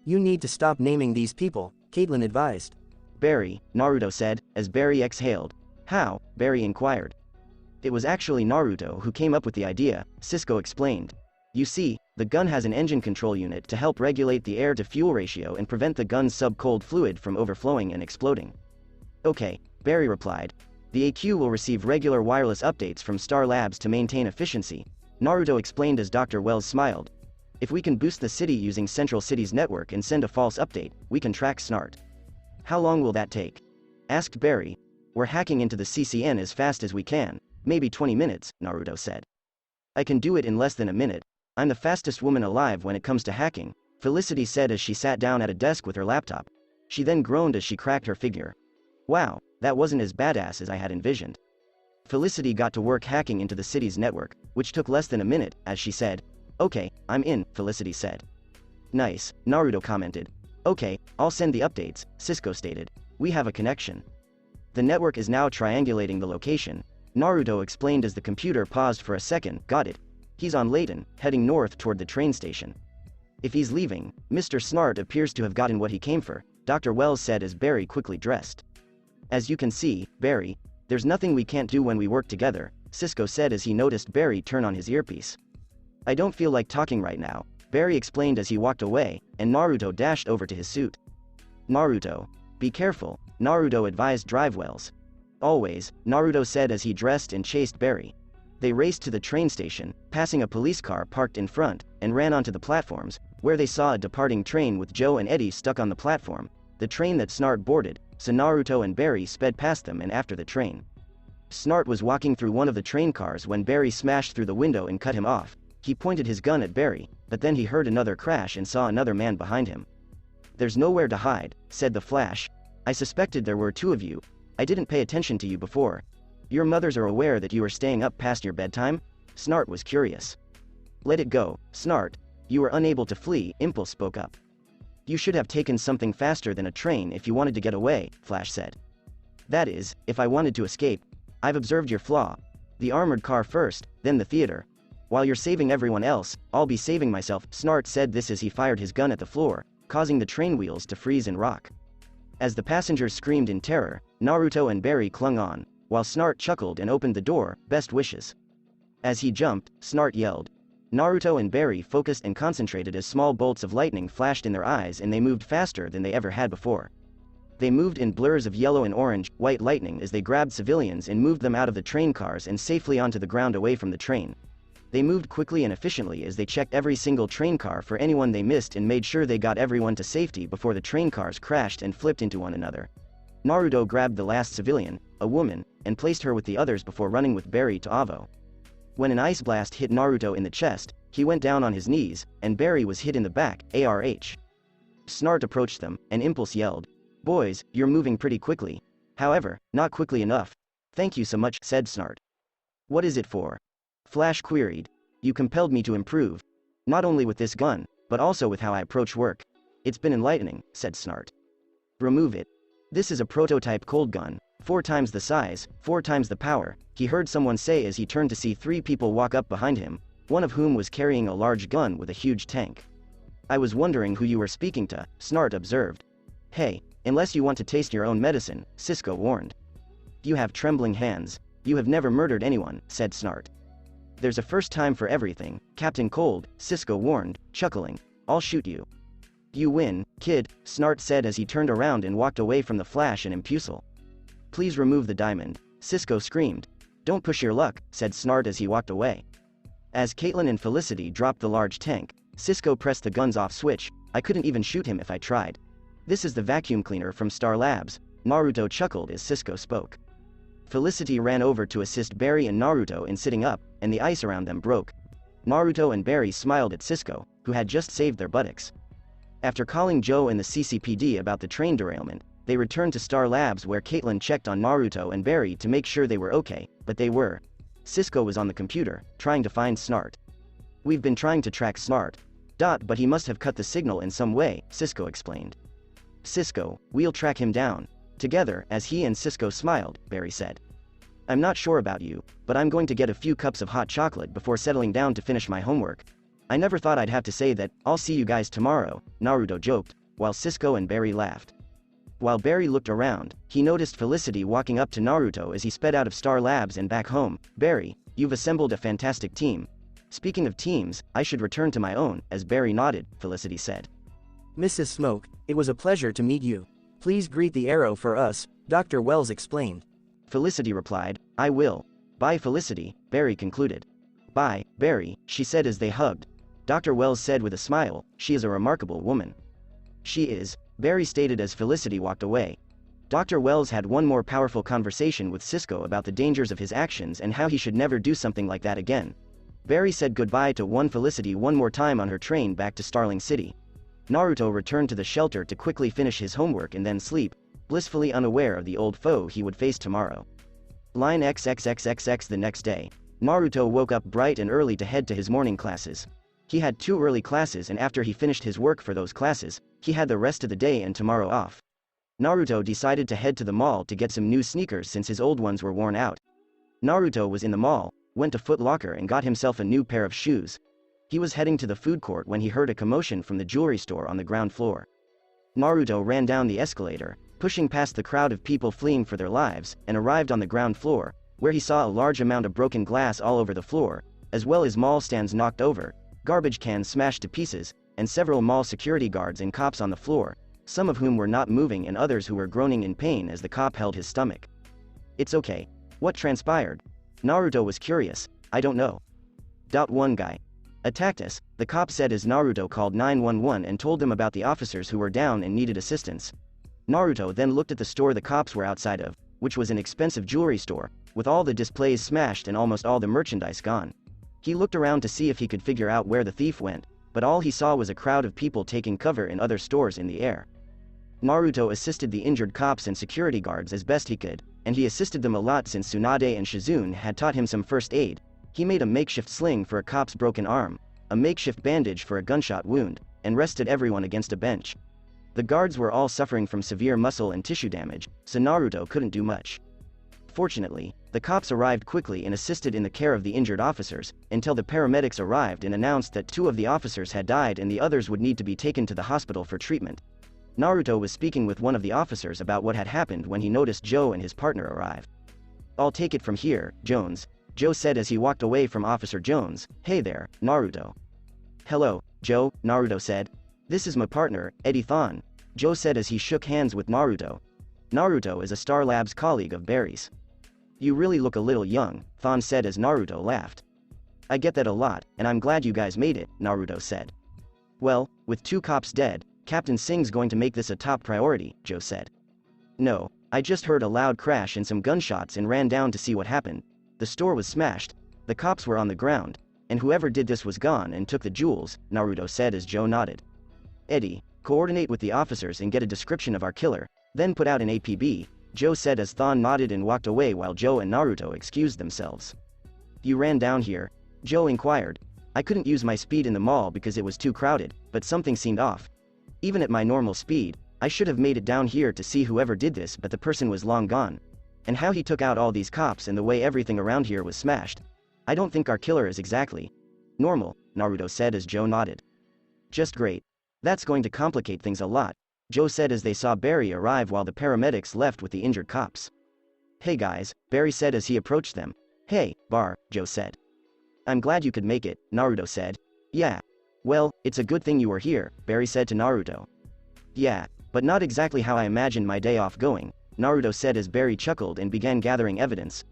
"You need to stop naming these people," Caitlin advised. "Barry," Naruto said, as Barry exhaled. "How?" Barry inquired. "It was actually Naruto who came up with the idea," Cisco explained. "You see, the gun has an engine control unit to help regulate the air-to-fuel ratio and prevent the gun's sub-cold fluid from overflowing and exploding." "Okay," Barry replied. "The AQ will receive regular wireless updates from Star Labs to maintain efficiency," Naruto explained as Dr. Wells smiled. "If we can boost the city using Central City's network and send a false update, we can track Snart." "How long will that take?" asked Barry. "We're hacking into the CCN as fast as we can, maybe 20 minutes, Naruto said. "I can do it in less than a minute. I'm the fastest woman alive when it comes to hacking," Felicity said as she sat down at a desk with her laptop. She then groaned as she cracked her figure. "Wow, that wasn't as badass as I had envisioned." Felicity got to work hacking into the city's network, which took less than a minute, as she said. "Okay, I'm in," Felicity said. "Nice," Naruto commented. "Okay, I'll send the updates," Cisco stated. "We have a connection." "The network is now triangulating the location," Naruto explained as the computer paused for a second. "Got it. He's on Layton, heading north toward the train station." "If he's leaving, Mr. Snart appears to have gotten what he came for," Dr. Wells said as Barry quickly dressed. "As you can see, Barry, there's nothing we can't do when we work together," Cisco said as he noticed Barry turn on his earpiece. "I don't feel like talking right now," Barry explained as he walked away, and Naruto dashed over to his suit. "Naruto, be careful," Naruto advised Drivewells. "Always," Naruto said as he dressed and chased Barry. They raced to the train station, passing a police car parked in front, and ran onto the platforms, where they saw a departing train with Joe and Eddie stuck on the platform, the train that Snart boarded, so Naruto and Barry sped past them and after the train. Snart was walking through one of the train cars when Barry smashed through the window and cut him off. He pointed his gun at Barry, but then he heard another crash and saw another man behind him. "There's nowhere to hide," said the Flash. "I suspected there were two of you. I didn't pay attention to you before. Your mothers are aware that you were staying up past your bedtime?" Snart was curious. "Let it go, Snart. You were unable to flee," Impulse spoke up. "You should have taken something faster than a train if you wanted to get away," Flash said. "That is, if I wanted to escape. I've observed your flaw. The armored car first, then the theater. While you're saving everyone else, I'll be saving myself." Snart said this as he fired his gun at the floor, causing the train wheels to freeze and rock. As the passengers screamed in terror, Naruto and Barry clung on, while Snart chuckled and opened the door. "Best wishes." As he jumped, Snart yelled. Naruto and Barry focused and concentrated as small bolts of lightning flashed in their eyes and they moved faster than they ever had before. They moved in blurs of yellow and orange, white lightning as they grabbed civilians and moved them out of the train cars and safely onto the ground away from the train. They moved quickly and efficiently as they checked every single train car for anyone they missed and made sure they got everyone to safety before the train cars crashed and flipped into one another. Naruto grabbed the last civilian, a woman, and placed her with the others before running with Barry to Avo. When an ice blast hit Naruto in the chest, he went down on his knees, and Barry was hit in the back, ARH. Snart approached them, and Impulse yelled, "Boys, you're moving pretty quickly. However, not quickly enough." "Thank you so much," said Snart. "What is it for?" Flash queried. "You compelled me to improve. Not only with this gun, but also with how I approach work. It's been enlightening," said Snart. "Remove it. This is a prototype cold gun, 4 times the size, 4 times the power," he heard someone say as he turned to see 3 people walk up behind him, one of whom was carrying a large gun with a huge tank. "I was wondering who you were speaking to," Snart observed. "Hey, unless you want to taste your own medicine," Cisco warned. "You have trembling hands. You have never murdered anyone," said Snart. "There's a first time for everything, Captain Cold," Cisco warned, chuckling. "I'll shoot you." "You win, kid," Snart said as he turned around and walked away from the Flash and Impulse. "Please remove the diamond," Cisco screamed. "Don't push your luck," said Snart as he walked away. As Caitlin and Felicity dropped the large tank, Cisco pressed the gun's off switch. "I couldn't even shoot him if I tried. This is the vacuum cleaner from Star Labs," Naruto chuckled as Cisco spoke. Felicity ran over to assist Barry and Naruto in sitting up, and the ice around them broke. Naruto and Barry smiled at Cisco, who had just saved their buttocks. After calling Joe and the CCPD about the train derailment, they returned to Star Labs where Caitlin checked on Naruto and Barry to make sure they were okay, but they were. Cisco was on the computer, trying to find Snart. "We've been trying to track Snart. But he must have cut the signal in some way," Cisco explained. "Cisco, we'll track him down together," as he and Cisco smiled, Barry said. "I'm not sure about you, but I'm going to get a few cups of hot chocolate before settling down to finish my homework. I never thought I'd have to say that, I'll see you guys tomorrow," Naruto joked, while Cisco and Barry laughed. While Barry looked around, he noticed Felicity walking up to Naruto as he sped out of Star Labs and back home. "Barry, you've assembled a fantastic team. Speaking of teams, I should return to my own," as Barry nodded, Felicity said. "Mrs. Smoke, it was a pleasure to meet you. Please greet the Arrow for us," Dr. Wells explained. Felicity replied, "I will." "Bye, Felicity," Barry concluded. "Bye, Barry," she said as they hugged. Dr. Wells said with a smile, "She is a remarkable woman." "She is," Barry stated as Felicity walked away. Dr. Wells had one more powerful conversation with Cisco about the dangers of his actions and how he should never do something like that again. Barry said goodbye to Felicity one more time on her train back to Starling City. Naruto returned to the shelter to quickly finish his homework and then sleep, blissfully unaware of the old foe he would face tomorrow. Line XXXXX. The next day, Naruto woke up bright and early to head to his morning classes. He had 2 early classes, and after he finished his work for those classes, he had the rest of the day and tomorrow off. Naruto decided to head to the mall to get some new sneakers since his old ones were worn out. Naruto was in the mall, went to Foot Locker and got himself a new pair of shoes. He was heading to the food court when he heard a commotion from the jewelry store on the ground floor. Naruto ran down the escalator, pushing past the crowd of people fleeing for their lives, and arrived on the ground floor, where he saw a large amount of broken glass all over the floor, as well as mall stands knocked over, garbage cans smashed to pieces, and several mall security guards and cops on the floor, some of whom were not moving and others who were groaning in pain as the cop held his stomach. "It's okay. What transpired?" Naruto was curious. "I don't know. One guy attacked us," the cop said as Naruto called 911 and told them about the officers who were down and needed assistance. Naruto then looked at the store the cops were outside of, which was an expensive jewelry store, with all the displays smashed and almost all the merchandise gone. He looked around to see if he could figure out where the thief went, but all he saw was a crowd of people taking cover in other stores in the air. Naruto assisted the injured cops and security guards as best he could, and he assisted them a lot since Tsunade and Shizune had taught him some first aid. He made a makeshift sling for a cop's broken arm, a makeshift bandage for a gunshot wound, and rested everyone against a bench. The guards were all suffering from severe muscle and tissue damage, so Naruto couldn't do much. Fortunately, the cops arrived quickly and assisted in the care of the injured officers, until the paramedics arrived and announced that 2 of the officers had died and the others would need to be taken to the hospital for treatment. Naruto was speaking with one of the officers about what had happened when he noticed Joe and his partner arrive. "I'll take it from here, Jones," Joe said as he walked away from Officer Jones. "Hey there, Naruto." "Hello, Joe," Naruto said. "This is my partner, Eddie Thon," Joe said as he shook hands with Naruto. Naruto is a Star Labs colleague of Barry's. "You really look a little young," Thon said as Naruto laughed. "I get that a lot, and I'm glad you guys made it," Naruto said. "Well, with 2 cops dead, Captain Singh's going to make this a top priority," Joe said. "No, I just heard a loud crash and some gunshots and ran down to see what happened. The store was smashed, the cops were on the ground, and whoever did this was gone and took the jewels," Naruto said as Joe nodded. "Eddie, Coordinate with the officers and get a description of our killer, then put out an APB, Joe said as Thon nodded and walked away while Joe and Naruto excused themselves. You ran down here? Joe inquired. I couldn't use my speed in the mall because it was too crowded, but something seemed off. Even at my normal speed, I should have made it down here to see whoever did this, but the person was long gone. And how he took out all these cops and the way everything around here was smashed. I don't think our killer is exactly normal, Naruto said as Joe nodded. Just great. That's going to complicate things a lot, Joe said as they saw Barry arrive while the paramedics left with the injured cops. Hey guys, Barry said as he approached them. Hey, Bar, Joe said. I'm glad you could make it, Naruto said. Yeah. Well, it's a good thing you were here, Barry said to Naruto. Yeah, but not exactly how I imagined my day off going, Naruto said as Barry chuckled and began gathering evidence.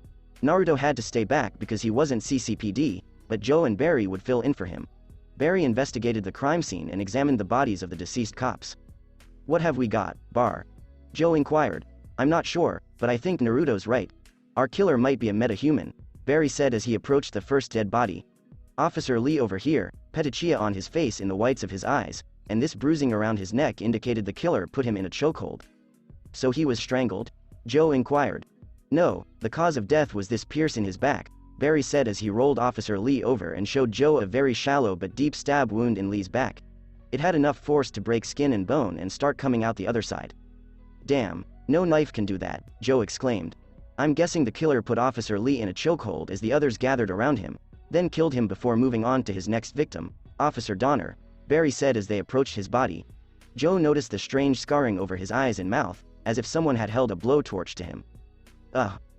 Naruto had to stay back because he wasn't CCPD, but Joe and Barry would fill in for him. Barry investigated the crime scene and examined the bodies of the deceased cops. What have we got, Bar? Joe inquired. I'm not sure, but I think Naruto's right. Our killer might be a metahuman, Barry said as he approached the first dead body. Officer Lee over here, petechia on his face in the whites of his eyes, and this bruising around his neck indicated the killer put him in a chokehold. So he was strangled? Joe inquired. No, the cause of death was this pierce in his back, Barry said as he rolled Officer Lee over and showed Joe a very shallow but deep stab wound in Lee's back. It had enough force to break skin and bone and start coming out the other side. Damn, no knife can do that, Joe exclaimed. I'm guessing the killer put Officer Lee in a chokehold as the others gathered around him, then killed him before moving on to his next victim, Officer Donner, Barry said as they approached his body. Joe noticed the strange scarring over his eyes and mouth, as if someone had held a blowtorch to him.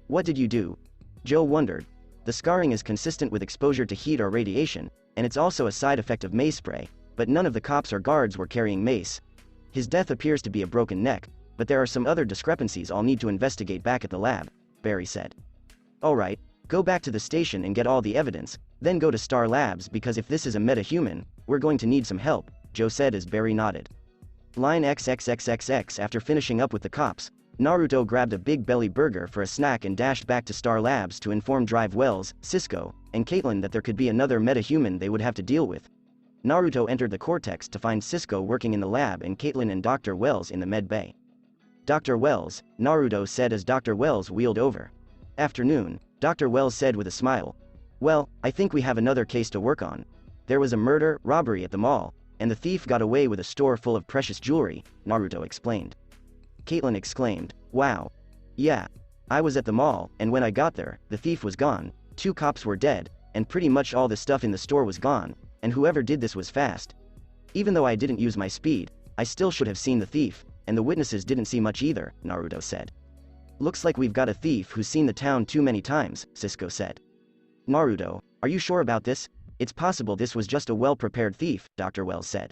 What did you do? Joe wondered. The scarring is consistent with exposure to heat or radiation, and it's also a side effect of mace spray, but none of the cops or guards were carrying mace. His death appears to be a broken neck, but there are some other discrepancies I'll need to investigate back at the lab, Barry said. Alright, go back to the station and get all the evidence, then go to Star Labs because if this is a metahuman, we're going to need some help, Joe said as Barry nodded. Line XXXXX. After finishing up with the cops, Naruto grabbed a Big Belly burger for a snack and dashed back to Star Labs to inform Drive Wells, Cisco, and Caitlin that there could be another metahuman they would have to deal with. Naruto entered the Cortex to find Cisco working in the lab and Caitlin and Dr. Wells in the med bay. Dr. Wells, Naruto said as Dr. Wells wheeled over. Afternoon, Dr. Wells said with a smile. Well, I think we have another case to work on. There was a robbery at the mall, and the thief got away with a store full of precious jewelry, Naruto explained. Caitlin exclaimed, wow. Yeah. I was at the mall, and when I got there, the thief was gone, 2 cops were dead, and pretty much all the stuff in the store was gone, and whoever did this was fast. Even though I didn't use my speed, I still should have seen the thief, and the witnesses didn't see much either, Naruto said. Looks like we've got a thief who's seen the town too many times, Cisco said. Naruto, are you sure about this? It's possible this was just a well-prepared thief, Dr. Wells said.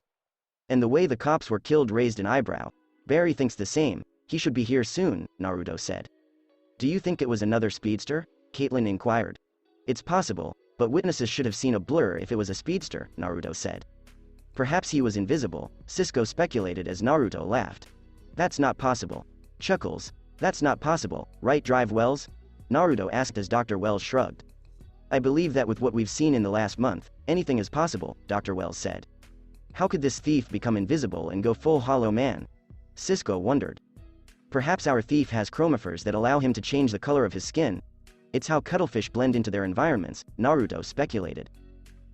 And the way the cops were killed raised an eyebrow. Barry thinks the same, he should be here soon, Naruto said. Do you think it was another speedster? Caitlin inquired. It's possible, but witnesses should have seen a blur if it was a speedster, Naruto said. Perhaps he was invisible, Cisco speculated as Naruto laughed. That's not possible. Chuckles. That's not possible, right Drive Wells? Naruto asked as Dr. Wells shrugged. I believe that with what we've seen in the last month, anything is possible, Dr. Wells said. How could this thief become invisible and go full Hollow Man? Cisco wondered. Perhaps our thief has chromophores that allow him to change the color of his skin. It's how cuttlefish blend into their environments, Naruto speculated.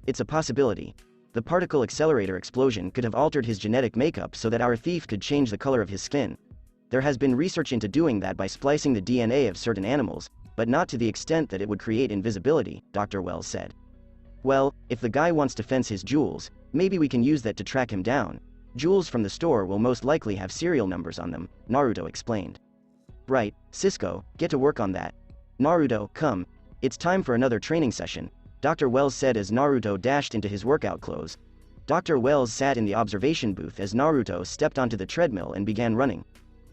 It's a possibility. The particle accelerator explosion could have altered his genetic makeup so that our thief could change the color of his skin. There has been research into doing that by splicing the DNA of certain animals, but not to the extent that it would create invisibility, Dr. Wells said. Well, if the guy wants to fence his jewels, maybe we can use that to track him down. Jewels from the store will most likely have serial numbers on them, Naruto explained. Right, Cisco, get to work on that. Naruto, come. It's time for another training session, Dr. Wells said as Naruto dashed into his workout clothes. Dr. Wells sat in the observation booth as Naruto stepped onto the treadmill and began running.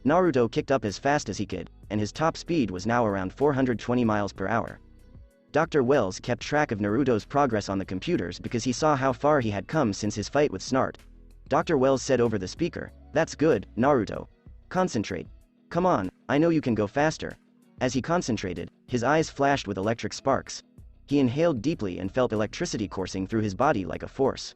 Naruto kicked up as fast as he could, and his top speed was now around 420 miles per hour. Dr. Wells kept track of Naruto's progress on the computers because he saw how far he had come since his fight with Snart. Dr. Wells said over the speaker, "That's good, Naruto. Concentrate. Come on, I know you can go faster." As he concentrated, his eyes flashed with electric sparks. He inhaled deeply and felt electricity coursing through his body like a force.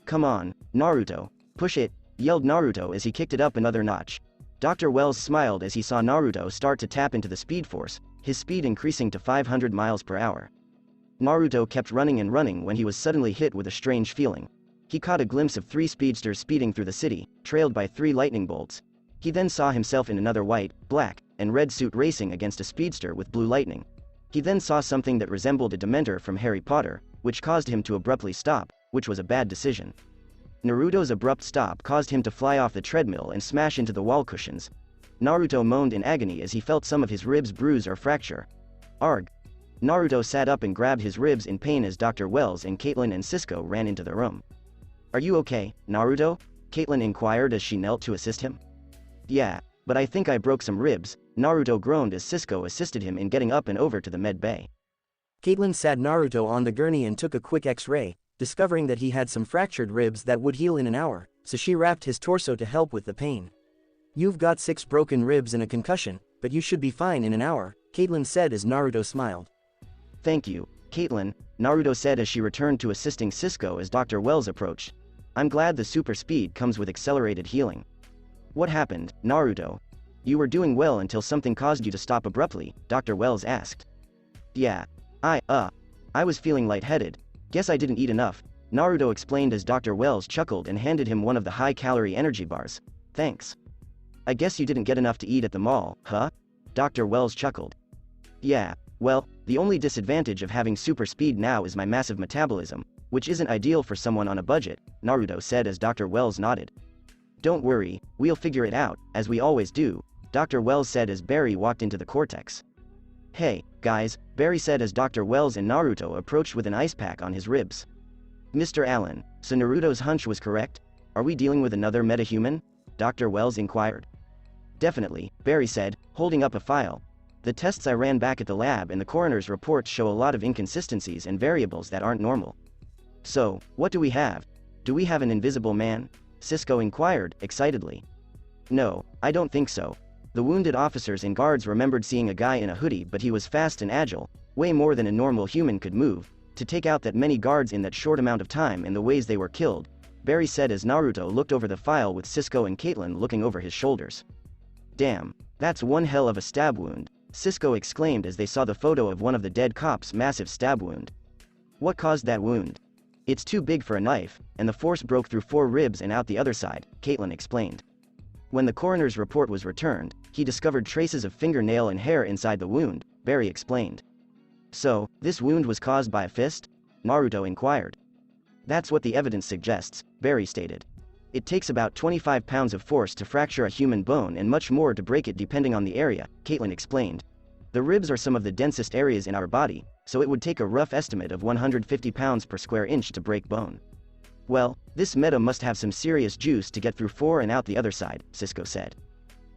"Come on, Naruto. Push it," yelled Naruto as he kicked it up another notch. Dr. Wells smiled as he saw Naruto start to tap into the Speed Force, his speed increasing to 500 miles per hour. Naruto kept running and running when he was suddenly hit with a strange feeling. He caught a glimpse of 3 speedsters speeding through the city, trailed by 3 lightning bolts. He then saw himself in another white, black, and red suit racing against a speedster with blue lightning. He then saw something that resembled a Dementor from Harry Potter, which caused him to abruptly stop, which was a bad decision. Naruto's abrupt stop caused him to fly off the treadmill and smash into the wall cushions. Naruto moaned in agony as he felt some of his ribs bruise or fracture. Arg! Naruto sat up and grabbed his ribs in pain as Dr. Wells and Caitlin and Cisco ran into the room. "Are you okay, Naruto?" Caitlin inquired as she knelt to assist him. "Yeah, but I think I broke some ribs," Naruto groaned as Cisco assisted him in getting up and over to the med bay. Caitlin sat Naruto on the gurney and took a quick X-ray, discovering that he had some fractured ribs that would heal in an hour, so she wrapped his torso to help with the pain. "You've got 6 broken ribs and a concussion, but you should be fine in an hour," Caitlin said as Naruto smiled. "Thank you, Caitlin," Naruto said as she returned to assisting Cisco as Dr. Wells approached. "I'm glad the super speed comes with accelerated healing." "What happened, Naruto? You were doing well until something caused you to stop abruptly," Dr. Wells asked. "Yeah. I was feeling lightheaded. Guess I didn't eat enough," Naruto explained as Dr. Wells chuckled and handed him one of the high-calorie energy bars. "Thanks. I guess you didn't get enough to eat at the mall, huh?" Dr. Wells chuckled. "Yeah, well, the only disadvantage of having super speed now is my massive metabolism, which isn't ideal for someone on a budget," Naruto said as Dr. Wells nodded. "Don't worry, we'll figure it out, as we always do," Dr. Wells said as Barry walked into the cortex. "Hey, guys," Barry said as Dr. Wells and Naruto approached with an ice pack on his ribs. "Mr. Allen, so Naruto's hunch was correct? Are we dealing with another metahuman?" Dr. Wells inquired. "Definitely," Barry said, holding up a file. "The tests I ran back at the lab and the coroner's reports show a lot of inconsistencies and variables that aren't normal." "So, what do we have? Do we have an invisible man?" Cisco inquired, excitedly. "No, I don't think so. The wounded officers and guards remembered seeing a guy in a hoodie, but he was fast and agile, way more than a normal human could move, to take out that many guards in that short amount of time and the ways they were killed," Barry said as Naruto looked over the file with Cisco and Caitlin looking over his shoulders. "Damn, that's one hell of a stab wound," Cisco exclaimed as they saw the photo of one of the dead cops' massive stab wound. "What caused that wound?" "It's too big for a knife, and the force broke through 4 ribs and out the other side," Caitlin explained. When the coroner's report was returned, he discovered traces of fingernail and hair inside the wound, Barry explained. "So, this wound was caused by a fist?" Naruto inquired. "That's what the evidence suggests," Barry stated. "It takes about 25 pounds of force to fracture a human bone and much more to break it depending on the area," Caitlin explained. "The ribs are some of the densest areas in our body, so it would take a rough estimate of 150 pounds per square inch to break bone." "Well, this meta must have some serious juice to get through 4 and out the other side," Cisco said.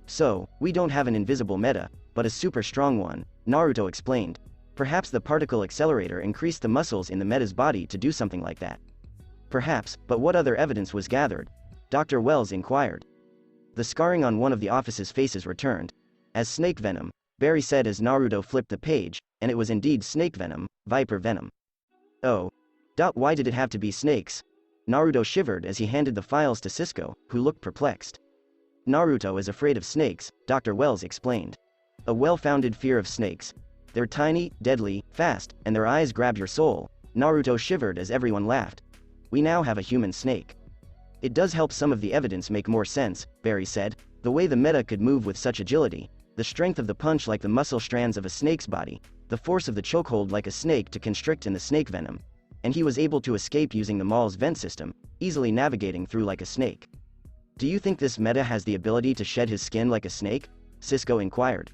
"So, we don't have an invisible meta, but a super strong one," Naruto explained. "Perhaps the particle accelerator increased the muscles in the meta's body to do something like that." "Perhaps, but what other evidence was gathered?" Dr. Wells inquired. The scarring on one of the officer's faces returned. "As snake venom," Barry said as Naruto flipped the page, and it was indeed snake venom, viper venom. "Oh. Why did it have to be snakes?" Naruto shivered as he handed the files to Cisco, who looked perplexed. "Naruto is afraid of snakes," Dr. Wells explained. "A well-founded fear of snakes. They're tiny, deadly, fast, and their eyes grab your soul." Naruto shivered as everyone laughed. "We now have a human snake." "It does help some of the evidence make more sense," Barry said. "The way the meta could move with such agility, the strength of the punch like the muscle strands of a snake's body, the force of the chokehold like a snake to constrict in the snake venom. And he was able to escape using the mall's vent system, easily navigating through like a snake." "Do you think this meta has the ability to shed his skin like a snake?" Cisco inquired.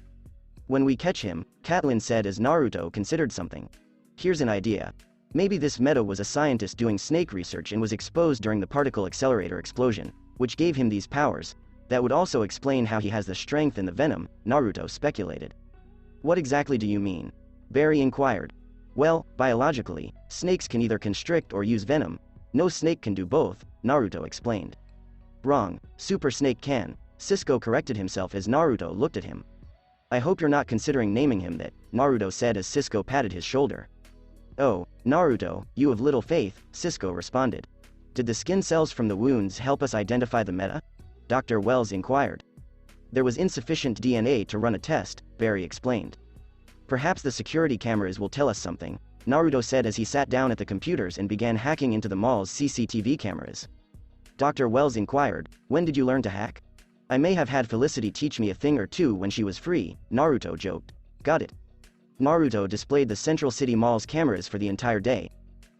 "When we catch him," Caitlin said as Naruto considered something. "Here's an idea. Maybe this meta was a scientist doing snake research and was exposed during the particle accelerator explosion, which gave him these powers. That would also explain how he has the strength and the venom," Naruto speculated. "What exactly do you mean?" Barry inquired. "Well, biologically, snakes can either constrict or use venom. No snake can do both," Naruto explained. "Wrong, Super Snake can," Cisco corrected himself as Naruto looked at him. "I hope you're not considering naming him that," Naruto said as Cisco patted his shoulder. "Oh, Naruto, you have little faith," Cisco responded. Did the skin cells from the wounds help us identify the meta? Dr. Wells inquired. There was insufficient DNA to run a test, Barry explained. Perhaps the security cameras will tell us something, Naruto said as he sat down at the computers and began hacking into the mall's CCTV cameras. Dr. Wells inquired, when did you learn to hack? I may have had Felicity teach me a thing or two when she was free, Naruto joked. Got it. Naruto displayed the Central City Mall's cameras for the entire day.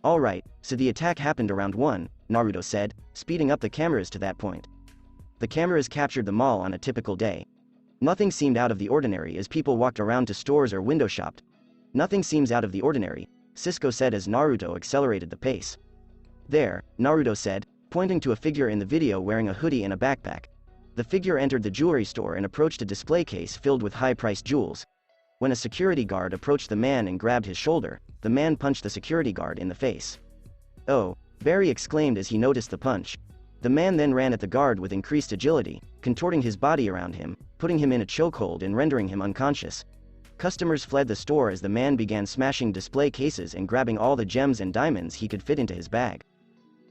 Alright, so the attack happened around 1, Naruto said, speeding up the cameras to that point. The cameras captured the mall on a typical day. Nothing seemed out of the ordinary as people walked around to stores or window shopped. Nothing seems out of the ordinary, Cisco said as Naruto accelerated the pace. There, Naruto said, pointing to a figure in the video wearing a hoodie and a backpack. The figure entered the jewelry store and approached a display case filled with high-priced jewels. When a security guard approached the man and grabbed his shoulder, the man punched the security guard in the face. Oh, Barry exclaimed as he noticed the punch. The man then ran at the guard with increased agility, contorting his body around him, putting him in a chokehold and rendering him unconscious. Customers fled the store as the man began smashing display cases and grabbing all the gems and diamonds he could fit into his bag.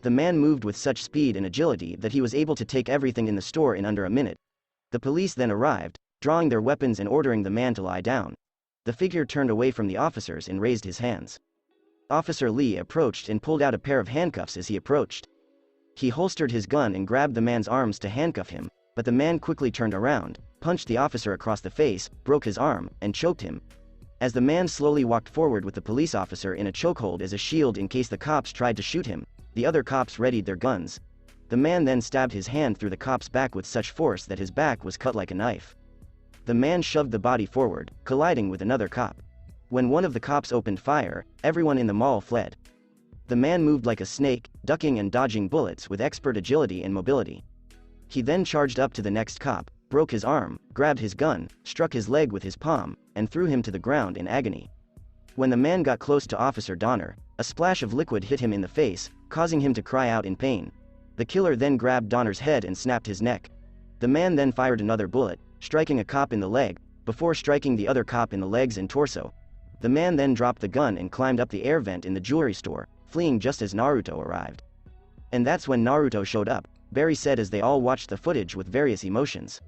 The man moved with such speed and agility that he was able to take everything in the store in under a minute. The police then arrived, drawing their weapons and ordering the man to lie down. The figure turned away from the officers and raised his hands. Officer Lee approached and pulled out a pair of handcuffs as he approached. He holstered his gun and grabbed the man's arms to handcuff him, but the man quickly turned around, punched the officer across the face, broke his arm, and choked him. As the man slowly walked forward with the police officer in a chokehold as a shield in case the cops tried to shoot him, the other cops readied their guns. The man then stabbed his hand through the cop's back with such force that his back was cut like a knife. The man shoved the body forward, colliding with another cop. When one of the cops opened fire, everyone in the mall fled. The man moved like a snake, ducking and dodging bullets with expert agility and mobility. He then charged up to the next cop, broke his arm, grabbed his gun, struck his leg with his palm, and threw him to the ground in agony. When the man got close to Officer Donner, a splash of liquid hit him in the face, causing him to cry out in pain. The killer then grabbed Donner's head and snapped his neck. The man then fired another bullet, striking a cop in the leg, before striking the other cop in the legs and torso. The man then dropped the gun and climbed up the air vent in the jewelry store, fleeing just as Naruto arrived. And that's when Naruto showed up, Barry said as they all watched the footage with various emotions.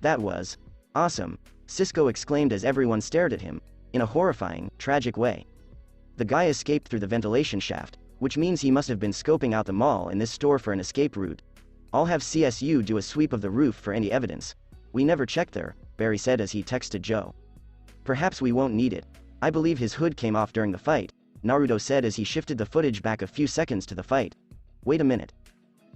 That was awesome, Cisco exclaimed as everyone stared at him, in a horrifying, tragic way. The guy escaped through the ventilation shaft, which means he must have been scoping out the mall and this store for an escape route. I'll have CSU do a sweep of the roof for any evidence. We never checked there, Barry said as he texted Joe. Perhaps we won't need it. I believe his hood came off during the fight, Naruto said as he shifted the footage back a few seconds to the fight. Wait a minute.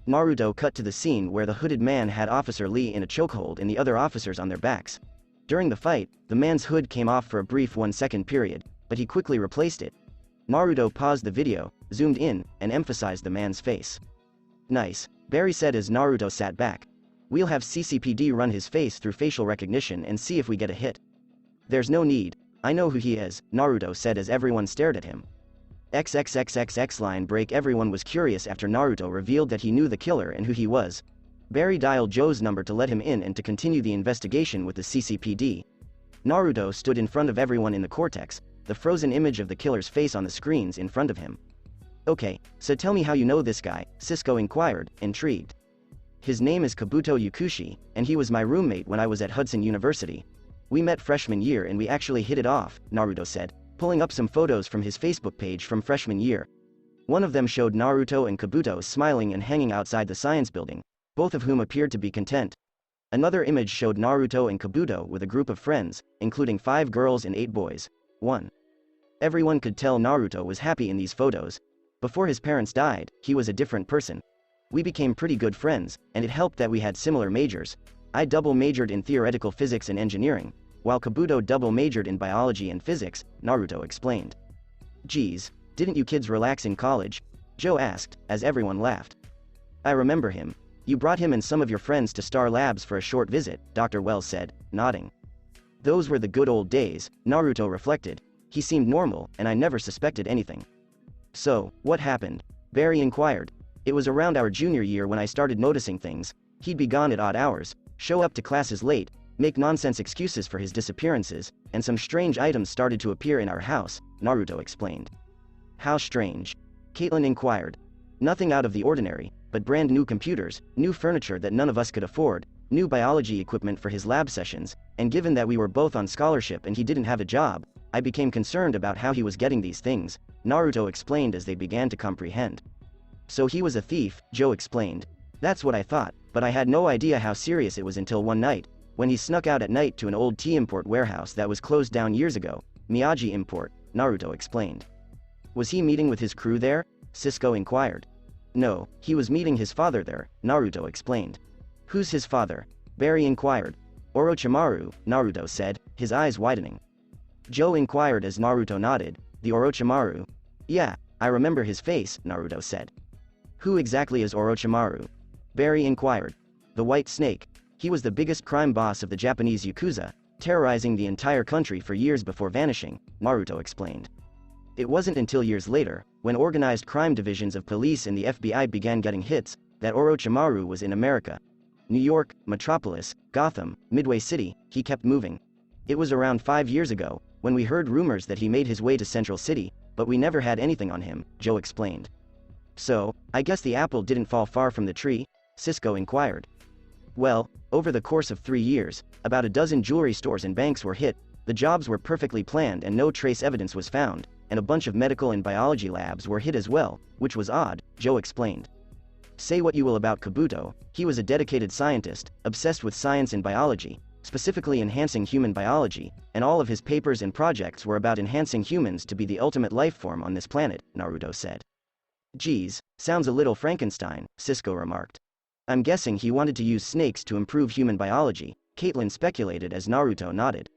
Naruto cut to the scene where the hooded man had Officer Lee in a chokehold and the other officers on their backs. During the fight, the man's hood came off for a brief 1-second period, but he quickly replaced it. Naruto paused the video, zoomed in, and emphasized the man's face. Nice, Barry said as Naruto sat back. We'll have CCPD run his face through facial recognition and see if we get a hit. There's no need, I know who he is, Naruto said as everyone stared at him. XXXXX line break. Everyone was curious after Naruto revealed that he knew the killer and who he was. Barry dialed Joe's number to let him in and to continue the investigation with the CCPD. Naruto stood in front of everyone in the cortex, the frozen image of the killer's face on the screens in front of him. Okay, so tell me how you know this guy, Cisco inquired, intrigued. His name is Kabuto Yukushi, and he was my roommate when I was at Hudson University. We met freshman year and we actually hit it off, Naruto said, pulling up some photos from his Facebook page from freshman year. One of them showed Naruto and Kabuto smiling and hanging outside the science building, both of whom appeared to be content. Another image showed Naruto and Kabuto with a group of friends, including 5 girls and 8 boys. 1. Everyone could tell Naruto was happy in these photos. Before his parents died, he was a different person. We became pretty good friends, and it helped that we had similar majors. I double majored in theoretical physics and engineering, while Kabuto double majored in biology and physics, Naruto explained. Geez, didn't you kids relax in college? Joe asked, as everyone laughed. I remember him. You brought him and some of your friends to Star Labs for a short visit, Dr. Wells said, nodding. Those were the good old days, Naruto reflected. He seemed normal, and I never suspected anything. So, what happened? Barry inquired. It was around our junior year when I started noticing things. He'd be gone at odd hours, show up to classes late, make nonsense excuses for his disappearances, and some strange items started to appear in our house, Naruto explained. How strange? Caitlin inquired. Nothing out of the ordinary, but brand new computers, new furniture that none of us could afford, new biology equipment for his lab sessions, and given that we were both on scholarship and he didn't have a job, I became concerned about how he was getting these things, Naruto explained as they began to comprehend. So he was a thief, Joe explained. That's what I thought, but I had no idea how serious it was until one night, when he snuck out at night to an old tea import warehouse that was closed down years ago, Miyagi Import, Naruto explained. Was he meeting with his crew there? Cisco inquired. No, he was meeting his father there, Naruto explained. Who's his father? Barry inquired. Orochimaru, Naruto said, his eyes widening. Joe inquired as Naruto nodded. The Orochimaru? Yeah, I remember his face, Naruto said. Who exactly is Orochimaru? Barry inquired. The White Snake. He was the biggest crime boss of the Japanese Yakuza, terrorizing the entire country for years before vanishing, Naruto explained. It wasn't until years later, when organized crime divisions of police and the FBI began getting hits, that Orochimaru was in America. New York, Metropolis, Gotham, Midway City, he kept moving. It was around 5 years ago, when we heard rumors that he made his way to Central City, but we never had anything on him, Joe explained. So, I guess the apple didn't fall far from the tree? Cisco inquired. Well, over the course of 3 years, about a dozen jewelry stores and banks were hit, the jobs were perfectly planned and no trace evidence was found, and a bunch of medical and biology labs were hit as well, which was odd, Joe explained. Say what you will about Kabuto, he was a dedicated scientist, obsessed with science and biology, specifically enhancing human biology, and all of his papers and projects were about enhancing humans to be the ultimate life form on this planet, Naruto said. Geez, sounds a little Frankenstein, Cisco remarked. I'm guessing he wanted to use snakes to improve human biology, Caitlin speculated as Naruto nodded.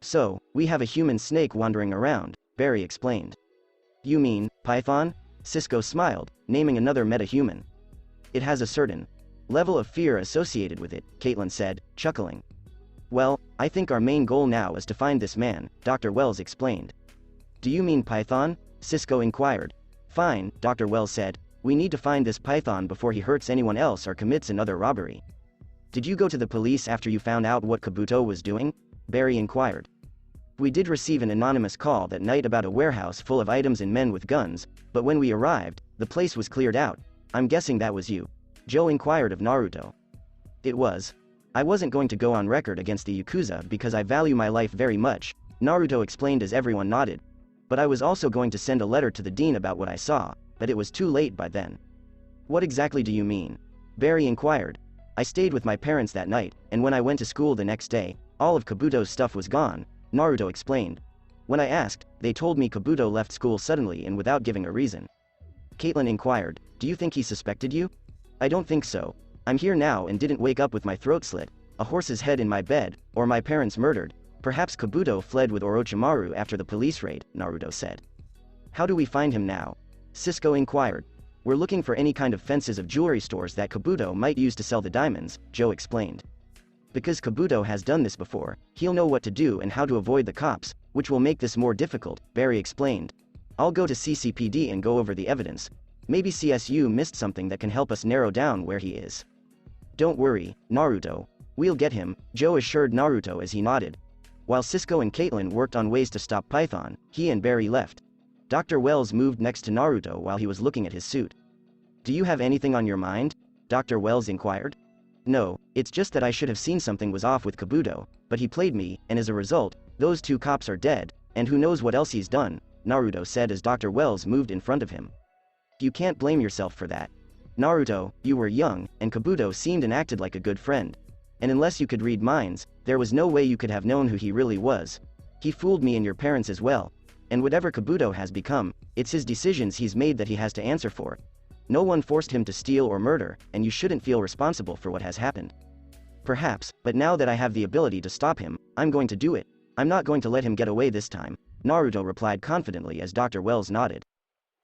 So, we have a human snake wandering around, Barry explained. You mean, Python? Cisco smiled, naming another meta-human. It has a certain level of fear associated with it, Caitlin said, chuckling. Well, I think our main goal now is to find this man, Dr. Wells explained. Do you mean Python? Cisco inquired. Fine, Dr. Wells said, we need to find this Python before he hurts anyone else or commits another robbery. Did you go to the police after you found out what Kabuto was doing? Barry inquired. We did receive an anonymous call that night about a warehouse full of items and men with guns, but when we arrived, the place was cleared out. I'm guessing that was you. Joe inquired of Naruto. It was. I wasn't going to go on record against the Yakuza because I value my life very much, Naruto explained as everyone nodded. But I was also going to send a letter to the dean about what I saw, but it was too late by then. What exactly do you mean? Barry inquired. I stayed with my parents that night, and when I went to school the next day, all of Kabuto's stuff was gone, Naruto explained. When I asked, they told me Kabuto left school suddenly and without giving a reason. Caitlin inquired, do you think he suspected you? I don't think so. I'm here now and didn't wake up with my throat slit, a horse's head in my bed, or my parents murdered. Perhaps Kabuto fled with Orochimaru after the police raid, Naruto said. How do we find him now? Cisco inquired. We're looking for any kind of fences of jewelry stores that Kabuto might use to sell the diamonds, Joe explained. Because Kabuto has done this before, he'll know what to do and how to avoid the cops, which will make this more difficult, Barry explained. I'll go to CCPD and go over the evidence. Maybe CSU missed something that can help us narrow down where he is. Don't worry, Naruto. We'll get him, Joe assured Naruto as he nodded. While Cisco and Caitlin worked on ways to stop Python, he and Barry left. Dr. Wells moved next to Naruto while he was looking at his suit. Do you have anything on your mind? Dr. Wells inquired. No, it's just that I should have seen something was off with Kabuto, but he played me, and as a result, those 2 cops are dead, and who knows what else he's done, Naruto said as Dr. Wells moved in front of him. You can't blame yourself for that. Naruto, you were young, and Kabuto seemed and acted like a good friend. And unless you could read minds, there was no way you could have known who he really was. He fooled me and your parents as well. And whatever Kabuto has become, it's his decisions he's made that he has to answer for. No one forced him to steal or murder, and you shouldn't feel responsible for what has happened. Perhaps, but now that I have the ability to stop him, I'm going to do it. I'm not going to let him get away this time, Naruto replied confidently as Dr. Wells nodded.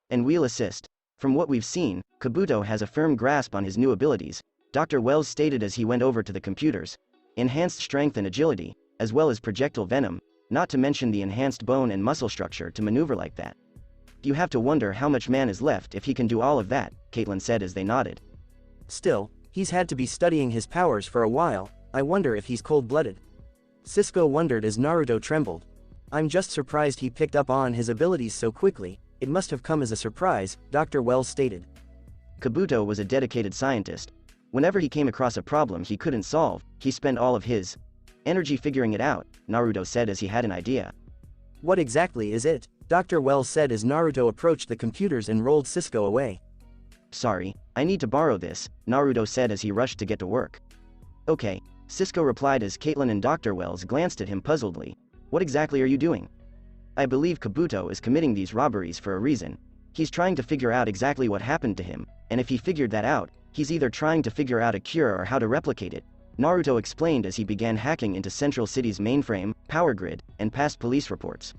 And we'll assist. From what we've seen, Kabuto has a firm grasp on his new abilities, Dr. Wells stated as he went over to the computers. Enhanced strength and agility, as well as projectile venom, not to mention the enhanced bone and muscle structure to maneuver like that. You have to wonder how much man is left if he can do all of that, Caitlin said as they nodded. Still, he's had to be studying his powers for a while. I wonder if he's cold-blooded. Cisco wondered as Naruto trembled. I'm just surprised he picked up on his abilities so quickly. It must have come as a surprise, Dr. Wells stated. Kabuto was a dedicated scientist. Whenever he came across a problem he couldn't solve, he spent all of his energy figuring it out, Naruto said as he had an idea. What exactly is it? Dr. Wells said as Naruto approached the computers and rolled Cisco away. Sorry, I need to borrow this, Naruto said as he rushed to get to work. Okay, Cisco replied as Caitlin and Dr. Wells glanced at him puzzledly. What exactly are you doing? I believe Kabuto is committing these robberies for a reason. He's trying to figure out exactly what happened to him, and if he figured that out, he's either trying to figure out a cure or how to replicate it, Naruto explained as he began hacking into Central City's mainframe, power grid, and past police reports.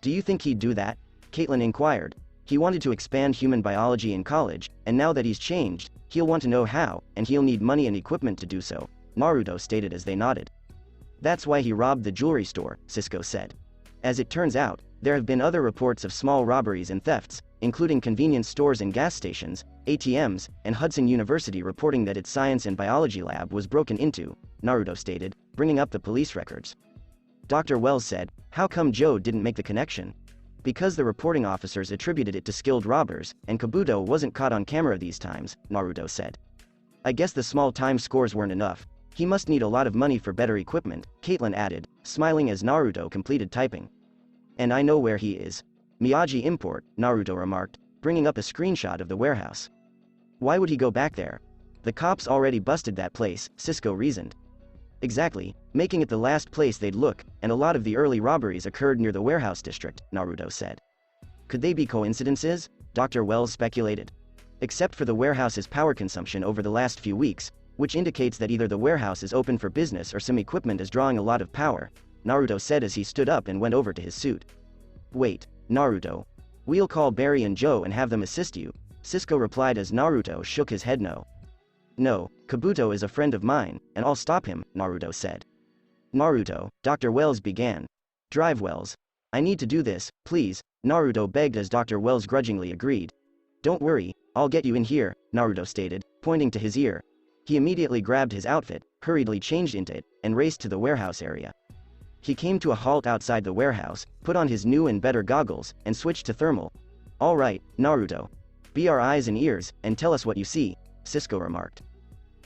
Do you think he'd do that? Caitlin inquired. He wanted to expand human biology in college, and now that he's changed, he'll want to know how, and he'll need money and equipment to do so, Naruto stated as they nodded. That's why he robbed the jewelry store, Cisco said. As it turns out, there have been other reports of small robberies and thefts, including convenience stores and gas stations, ATMs, and Hudson University reporting that its science and biology lab was broken into, Naruto stated, bringing up the police records. Dr. Wells said, how come Joe didn't make the connection? Because the reporting officers attributed it to skilled robbers, and Kabuto wasn't caught on camera these times, Naruto said. I guess the small time scores weren't enough. He must need a lot of money for better equipment, Caitlin added, smiling as Naruto completed typing. And I know where he is. Miyagi Import, Naruto remarked, bringing up a screenshot of the warehouse. Why would he go back there? The cops already busted that place, Cisco reasoned. Exactly, making it the last place they'd look, and a lot of the early robberies occurred near the warehouse district, Naruto said. Could they be coincidences? Dr. Wells speculated. Except for the warehouse's power consumption over the last few weeks, which indicates that either the warehouse is open for business or some equipment is drawing a lot of power, Naruto said as he stood up and went over to his suit. Wait, Naruto. We'll call Barry and Joe and have them assist you, Cisco replied as Naruto shook his head no. No, Kabuto is a friend of mine, and I'll stop him, Naruto said. Naruto, Dr. Wells began. Drive Wells. I need to do this, please, Naruto begged as Dr. Wells grudgingly agreed. Don't worry, I'll get you in here, Naruto stated, pointing to his ear. He immediately grabbed his outfit, hurriedly changed into it, and raced to the warehouse area. He came to a halt outside the warehouse, put on his new and better goggles, and switched to thermal. All right, Naruto. Be our eyes and ears, and tell us what you see, Cisco remarked.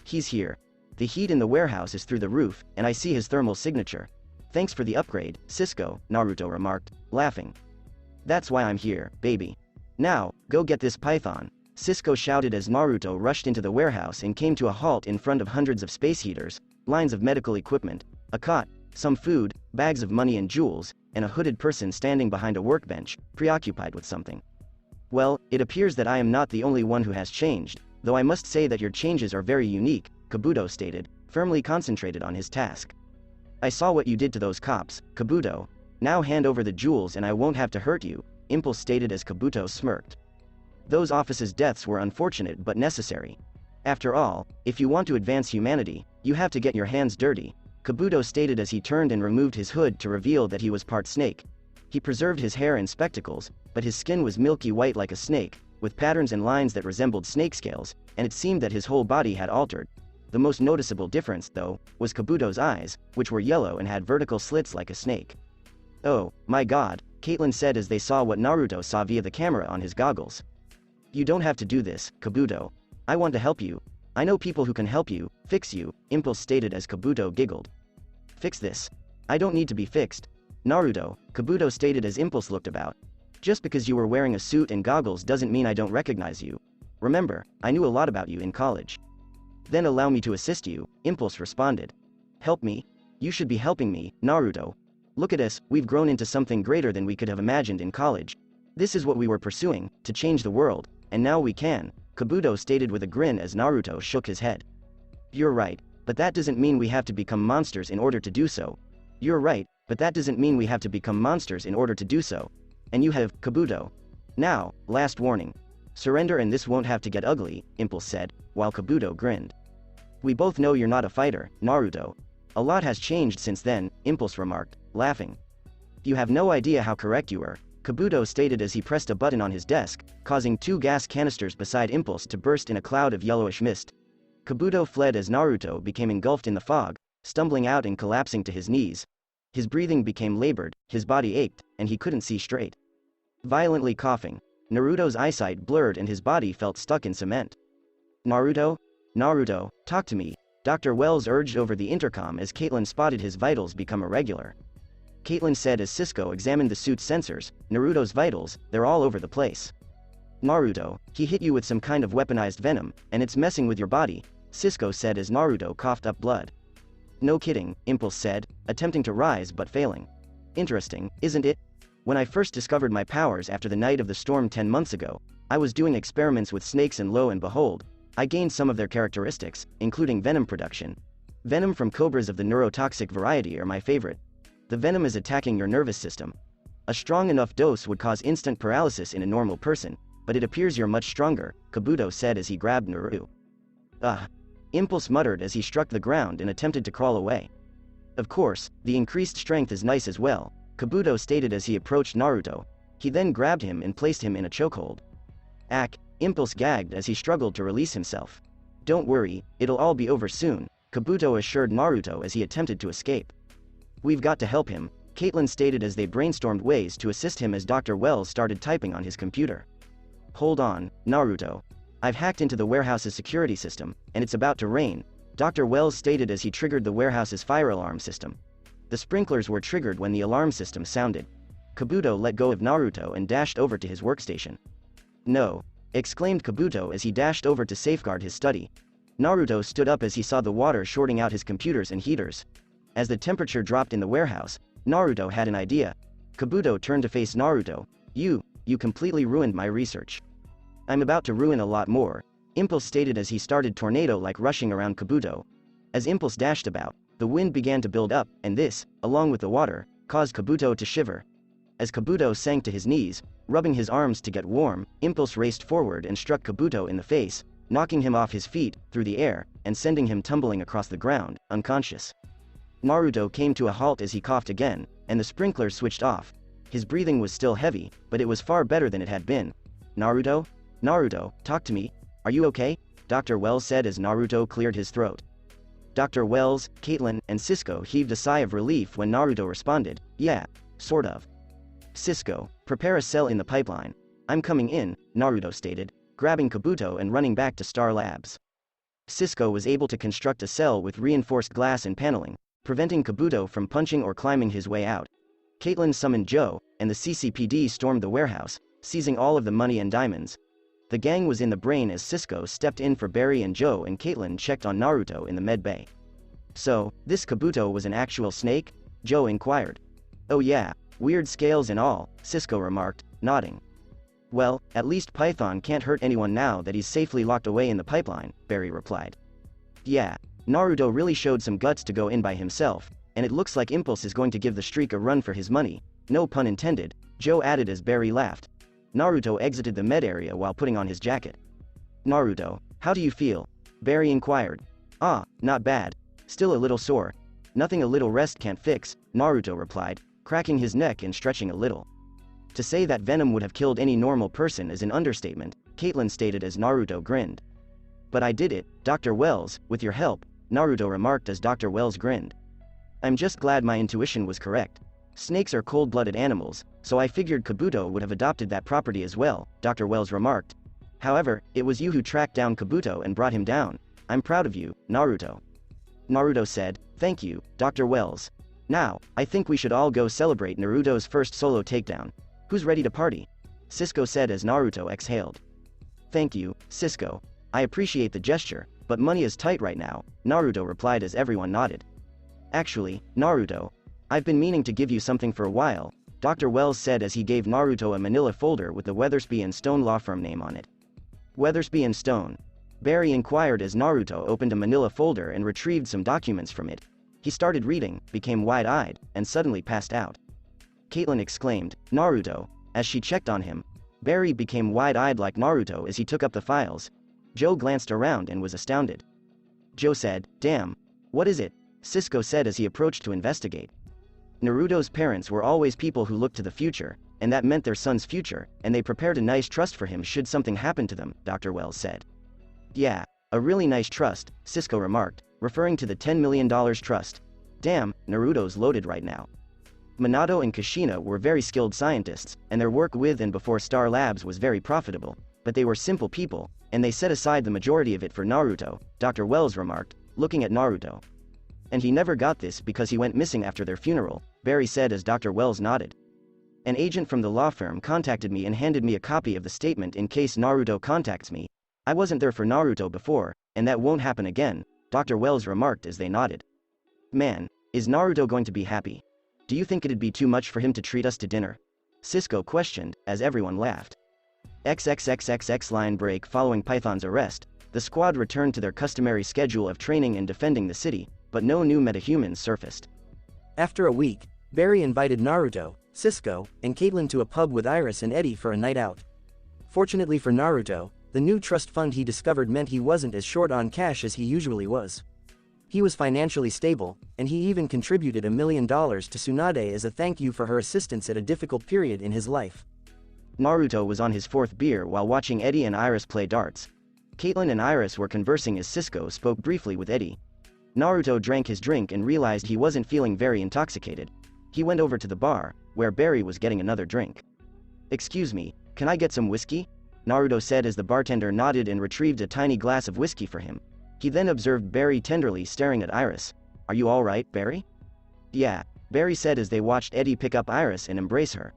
He's here. The heat in the warehouse is through the roof, and I see his thermal signature. Thanks for the upgrade, Cisco, Naruto remarked, laughing. That's why I'm here, baby. Now, go get this python, Cisco shouted as Naruto rushed into the warehouse and came to a halt in front of hundreds of space heaters, lines of medical equipment, a cot, some food, bags of money and jewels, and a hooded person standing behind a workbench, preoccupied with something. Well, it appears that I am not the only one who has changed, though I must say that your changes are very unique, Kabuto stated, firmly concentrated on his task. I saw what you did to those cops, Kabuto. Now hand over the jewels and I won't have to hurt you, Impulse stated as Kabuto smirked. Those officers' deaths were unfortunate but necessary. After all, if you want to advance humanity, you have to get your hands dirty, Kabuto stated as he turned and removed his hood to reveal that he was part snake. He preserved his hair and spectacles, but his skin was milky white like a snake, with patterns and lines that resembled snake scales, and it seemed that his whole body had altered. The most noticeable difference, though, was Kabuto's eyes, which were yellow and had vertical slits like a snake. Oh, my god, Caitlin said as they saw what Naruto saw via the camera on his goggles. You don't have to do this, Kabuto. I want to help you. I know people who can help you, fix you, Impulse stated as Kabuto giggled. Fix this. I don't need to be fixed. Naruto, Kabuto stated as Impulse looked about. Just because you were wearing a suit and goggles doesn't mean I don't recognize you. Remember, I knew a lot about you in college. Then allow me to assist you, Impulse responded. Help me? You should be helping me, Naruto. Look at us, we've grown into something greater than we could have imagined in college. This is what we were pursuing, to change the world, and now we can, Kabuto stated with a grin as Naruto shook his head. You're right, but that doesn't mean we have to become monsters in order to do so. You're right, but that doesn't mean we have to become monsters in order to do so. And you have, Kabuto. Now, last warning. Surrender and this won't have to get ugly, Impulse said, while Kabuto grinned. We both know you're not a fighter, Naruto. A lot has changed since then, Impulse remarked, laughing. You have no idea how correct you were, Kabuto stated as he pressed a button on his desk, causing 2 gas canisters beside Impulse to burst in a cloud of yellowish mist. Kabuto fled as Naruto became engulfed in the fog, stumbling out and collapsing to his knees. His breathing became labored, his body ached, and he couldn't see straight. Violently coughing, Naruto's eyesight blurred and his body felt stuck in cement. Naruto? Naruto, talk to me, Dr. Wells urged over the intercom as Caitlin spotted his vitals become irregular. Caitlin said as Cisco examined the suit's sensors, Naruto's vitals, they're all over the place. Naruto, he hit you with some kind of weaponized venom, and it's messing with your body, Cisco said as Naruto coughed up blood. No kidding, Impulse said, attempting to rise but failing. Interesting, isn't it? When I first discovered my powers after the night of the storm 10 months ago, I was doing experiments with snakes and lo and behold, I gained some of their characteristics, including venom production. Venom from cobras of the neurotoxic variety are my favorite. The venom is attacking your nervous system. A strong enough dose would cause instant paralysis in a normal person, but it appears you're much stronger, Kabuto said as he grabbed Naruto. Ugh. Impulse muttered as he struck the ground and attempted to crawl away. Of course, the increased strength is nice as well, Kabuto stated as he approached Naruto. He then grabbed him and placed him in a chokehold. Ack, Impulse gagged as he struggled to release himself. Don't worry, it'll all be over soon, Kabuto assured Naruto as he attempted to escape. We've got to help him, Caitlin stated as they brainstormed ways to assist him as Dr. Wells started typing on his computer. Hold on, Naruto. I've hacked into the warehouse's security system, and it's about to rain, Dr. Wells stated as he triggered the warehouse's fire alarm system. The sprinklers were triggered when the alarm system sounded. Kabuto let go of Naruto and dashed over to his workstation. No! Exclaimed Kabuto as he dashed over to safeguard his study. Naruto stood up as he saw the water shorting out his computers and heaters. As the temperature dropped in the warehouse, Naruto had an idea. Kabuto turned to face Naruto. You completely ruined my research. I'm about to ruin a lot more, Impulse stated as he started tornado-like rushing around Kabuto. As Impulse dashed about, the wind began to build up, and this, along with the water, caused Kabuto to shiver. As Kabuto sank to his knees, rubbing his arms to get warm, Impulse raced forward and struck Kabuto in the face, knocking him off his feet, through the air, and sending him tumbling across the ground, unconscious. Naruto came to a halt as he coughed again, and the sprinkler switched off. His breathing was still heavy, but it was far better than it had been. Naruto? Naruto, talk to me. Are you okay? Dr. Wells said as Naruto cleared his throat. Dr. Wells, Caitlin, and Cisco heaved a sigh of relief when Naruto responded, yeah, sort of. Cisco, prepare a cell in the pipeline. I'm coming in, Naruto stated, grabbing Kabuto and running back to Star Labs. Cisco was able to construct a cell with reinforced glass and paneling, preventing Kabuto from punching or climbing his way out. Caitlin summoned Joe, and the CCPD stormed the warehouse, seizing all of the money and diamonds. The gang was in the brain as Cisco stepped in for Barry and Joe, and Caitlin checked on Naruto in the med bay. So, this Kabuto was an actual snake? Joe inquired. Oh yeah, weird scales and all, Cisco remarked, nodding. Well, at least Python can't hurt anyone now that he's safely locked away in the pipeline, Barry replied. Yeah, Naruto really showed some guts to go in by himself, and it looks like Impulse is going to give the streak a run for his money, no pun intended, Joe added as Barry laughed. Naruto exited the med area while putting on his jacket. Naruto, how do you feel? Barry inquired. Ah, not bad. Still a little sore. Nothing a little rest can't fix, Naruto replied, cracking his neck and stretching a little. To say that venom would have killed any normal person is an understatement, Caitlin stated as Naruto grinned. But I did it, Dr. Wells, with your help, Naruto remarked as Dr. Wells grinned. I'm just glad my intuition was correct. Snakes are cold-blooded animals, so I figured Kabuto would have adopted that property as well, Dr. Wells remarked. However, it was you who tracked down Kabuto and brought him down. I'm proud of you, Naruto. Naruto said, thank you, Dr. Wells. Now, I think we should all go celebrate Naruto's first solo takedown. Who's ready to party? Cisco said as Naruto exhaled. Thank you, Cisco. I appreciate the gesture, but money is tight right now, Naruto replied as everyone nodded. Actually, Naruto, I've been meaning to give you something for a while, Dr. Wells said as he gave Naruto a manila folder with the Weathersby & Stone law firm name on it. Weathersby & Stone? Barry inquired as Naruto opened a manila folder and retrieved some documents from it. He started reading, became wide-eyed, and suddenly passed out. Caitlin exclaimed, Naruto, as she checked on him. Barry became wide-eyed like Naruto as he took up the files. Joe glanced around and was astounded. Joe said, damn. What is it? Cisco said as he approached to investigate. Naruto's parents were always people who looked to the future, and that meant their son's future, and they prepared a nice trust for him should something happen to them, Dr. Wells said. Yeah, a really nice trust, Cisco remarked, referring to the $10 million trust. Damn, Naruto's loaded right now. Minato and Kushina were very skilled scientists, and their work with and before Star Labs was very profitable, but they were simple people, and they set aside the majority of it for Naruto, Dr. Wells remarked, looking at Naruto. And he never got this because he went missing after their funeral, Barry said as Dr. Wells nodded. An agent from the law firm contacted me and handed me a copy of the statement in case Naruto contacts me. I wasn't there for Naruto before, and that won't happen again, Dr. Wells remarked as they nodded. Man, is Naruto going to be happy? Do you think it'd be too much for him to treat us to dinner? Cisco questioned, as everyone laughed. XXXXX line break. Following Python's arrest, the squad returned to their customary schedule of training and defending the city, but no new metahumans surfaced. After a week, Barry invited Naruto, Cisco, and Caitlin to a pub with Iris and Eddie for a night out. Fortunately for Naruto, the new trust fund he discovered meant he wasn't as short on cash as he usually was. He was financially stable, and he even contributed $1 million to Tsunade as a thank you for her assistance at a difficult period in his life. Naruto was on his fourth beer while watching Eddie and Iris play darts. Caitlin and Iris were conversing as Cisco spoke briefly with Eddie. Naruto drank his drink and realized he wasn't feeling very intoxicated. He went over to the bar, where Barry was getting another drink. "Excuse me, can I get some whiskey?" Naruto said as the bartender nodded and retrieved a tiny glass of whiskey for him. He then observed Barry tenderly staring at Iris. "Are you alright, Barry?" "Yeah," Barry said as they watched Eddie pick up Iris and embrace her.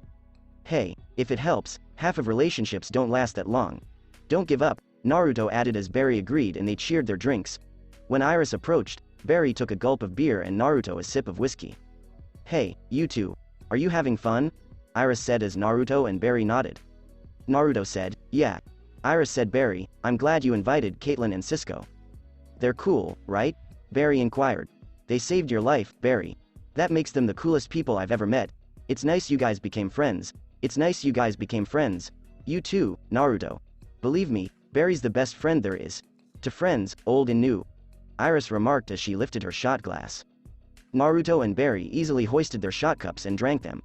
"Hey, if it helps, half of relationships don't last that long. Don't give up," Naruto added as Barry agreed and they cheered their drinks. When Iris approached, Barry took a gulp of beer and Naruto a sip of whiskey. "Hey, you two. Are you having fun?" Iris said as Naruto and Barry nodded. Naruto said, "Yeah." Iris said, "Barry, I'm glad you invited Caitlin and Cisco." "They're cool, right?" Barry inquired. "They saved your life, Barry. That makes them the coolest people I've ever met. It's nice you guys became friends. It's nice you guys became friends. You too, Naruto. Believe me, Barry's the best friend there is. To friends, old and new," Iris remarked as she lifted her shot glass. Naruto and Barry easily hoisted their shot cups and drank them.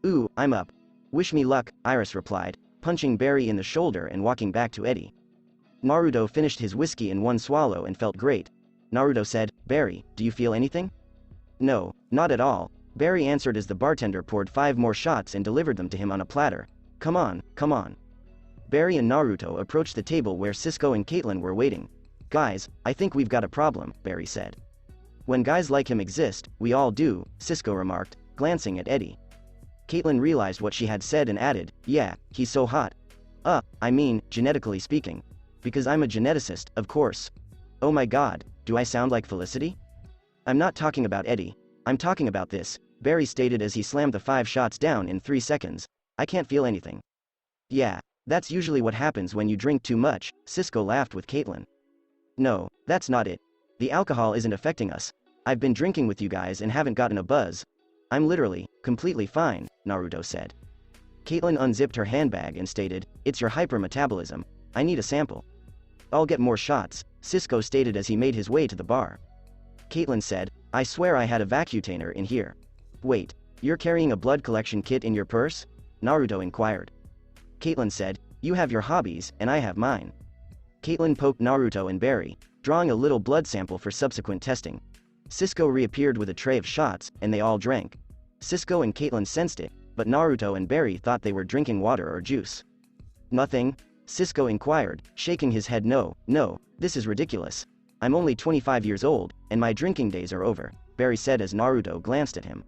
"Ooh, I'm up. Wish me luck," Iris replied, punching Barry in the shoulder and walking back to Eddie. Naruto finished his whiskey in one swallow and felt great. Naruto said, "Barry, do you feel anything?" "No, not at all," Barry answered as the bartender poured 5 more shots and delivered them to him on a platter. Come on, come on." Barry and Naruto approached the table where Cisco and Caitlin were waiting. "Guys, I think we've got a problem," Barry said. "When guys like him exist, we all do," Cisco remarked, glancing at Eddie. Caitlin realized what she had said and added, "Yeah, he's so hot. I mean, genetically speaking. Because I'm a geneticist, of course. Oh my god, do I sound like Felicity?" "I'm not talking about Eddie. I'm talking about this," Barry stated as he slammed the 5 shots down in 3 seconds. "I can't feel anything." "Yeah, that's usually what happens when you drink too much," Cisco laughed with Caitlin. "No, that's not it. The alcohol isn't affecting us. I've been drinking with you guys and haven't gotten a buzz. I'm literally, completely fine," Naruto said. Caitlin unzipped her handbag and stated, "It's your hypermetabolism. I need a sample." "I'll get more shots," Cisco stated as he made his way to the bar. Caitlin said, "I swear I had a vacutainer in here." "Wait, you're carrying a blood collection kit in your purse?" Naruto inquired. Caitlin said, "You have your hobbies, and I have mine." Caitlin poked Naruto and Barry, drawing a little blood sample for subsequent testing. Cisco reappeared with a tray of shots, and they all drank. Cisco and Caitlin sensed it, but Naruto and Barry thought they were drinking water or juice. "Nothing?" Cisco inquired, shaking his head. No, this is ridiculous. I'm only 25 years old, and my drinking days are over," Barry said as Naruto glanced at him.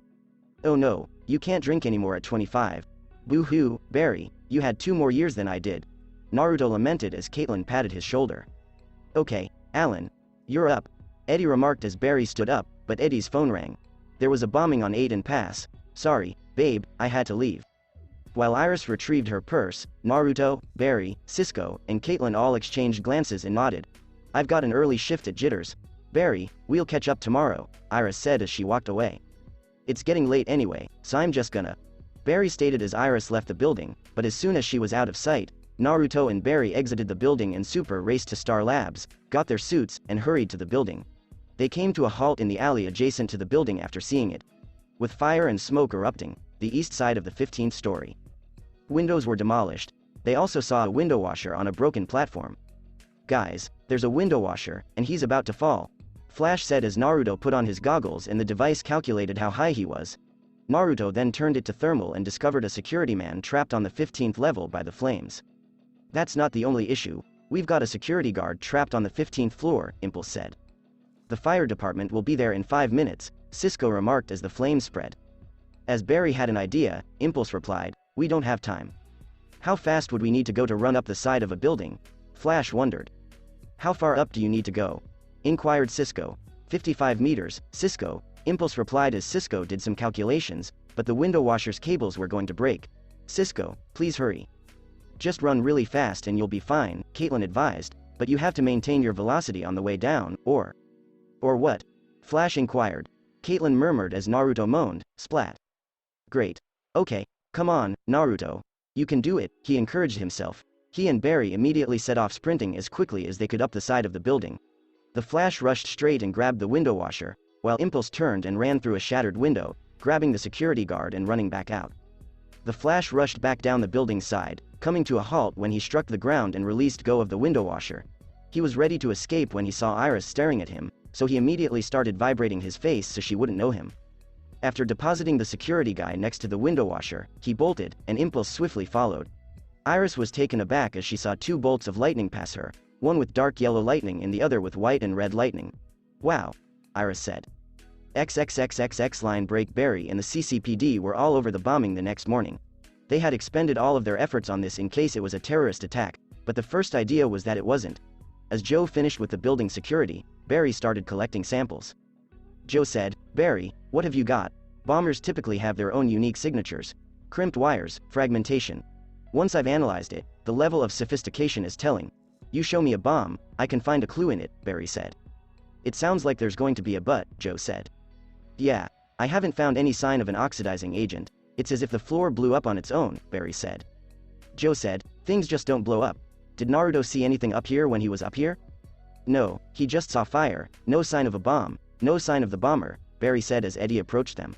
"Oh no, you can't drink anymore at 25. Boo-hoo, Barry, you had 2 more years than I did," Naruto lamented as Caitlin patted his shoulder. "Okay, Alan. You're up," Eddie remarked as Barry stood up, but Eddie's phone rang. There was a bombing on Aiden Pass. "Sorry, babe, I had to leave." While Iris retrieved her purse, Naruto, Barry, Cisco, and Caitlin all exchanged glances and nodded. "I've got an early shift at Jitters. Barry, we'll catch up tomorrow," Iris said as she walked away. "It's getting late anyway, so I'm just gonna," Barry stated as Iris left the building, but as soon as she was out of sight, Naruto and Barry exited the building and Super raced to Star Labs, got their suits, and hurried to the building. They came to a halt in the alley adjacent to the building after seeing it. With fire and smoke erupting, the east side of the 15th story. Windows were demolished. They also saw a window washer on a broken platform. "Guys, there's a window washer, and he's about to fall," Flash said as Naruto put on his goggles and the device calculated how high he was. Naruto then turned it to thermal and discovered a security man trapped on the 15th level by the flames. That's not the only issue, we've got a security guard trapped on the 15th floor, Impulse said. The fire department will be there in 5 minutes, Cisco remarked as the flames spread. As Barry had an idea, Impulse replied, we don't have time. How fast would we need to go to run up the side of a building? Flash wondered. How far up do you need to go? Inquired Cisco. 55 meters, Cisco, Impulse replied as Cisco did some calculations, but the window washer's cables were going to break. Cisco, please hurry. Just run really fast and you'll be fine, Caitlin advised, but you have to maintain your velocity on the way down, or what? Flash inquired. Caitlin murmured as Naruto moaned, splat. Great. Okay, come on, Naruto. You can do it, he encouraged himself. He and Barry immediately set off sprinting as quickly as they could up the side of the building. The Flash rushed straight and grabbed the window washer, while Impulse turned and ran through a shattered window, grabbing the security guard and running back out. The Flash rushed back down the building's side, coming to a halt when he struck the ground and released go of the window washer. He was ready to escape when he saw Iris staring at him, so he immediately started vibrating his face so she wouldn't know him. After depositing the security guy next to the window washer, he bolted, and Impulse swiftly followed. Iris was taken aback as she saw 2 bolts of lightning pass her, one with dark yellow lightning and the other with white and red lightning. Wow, Iris said. XXXXX line break. Barry and the CCPD were all over the bombing the next morning. They had expended all of their efforts on this in case it was a terrorist attack, but the first idea was that it wasn't. As Joe finished with the building security, Barry started collecting samples. Joe said, Barry, what have you got? Bombers typically have their own unique signatures. Crimped wires, fragmentation. Once I've analyzed it, the level of sophistication is telling. You show me a bomb, I can find a clue in it, Barry said. It sounds like there's going to be a but, Joe said. Yeah, I haven't found any sign of an oxidizing agent. It's as if the floor blew up on its own, Barry said. Joe said, things just don't blow up. Did Naruto see anything up here when he was up here? No, he just saw fire, no sign of a bomb, no sign of the bomber, Barry said as Eddie approached them.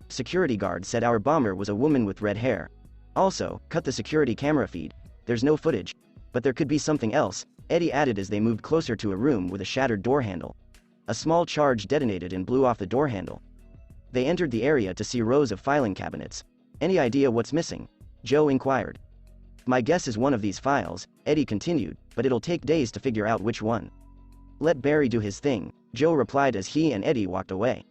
Security guard said our bomber was a woman with red hair. Also, cut the security camera feed. There's no footage. But there could be something else, Eddie added as they moved closer to a room with a shattered door handle. A small charge detonated and blew off the door handle. They entered the area to see rows of filing cabinets. Any idea what's missing? Joe inquired. My guess is one of these files, Eddie continued, but it'll take days to figure out which one. Let Barry do his thing, Joe replied as he and Eddie walked away.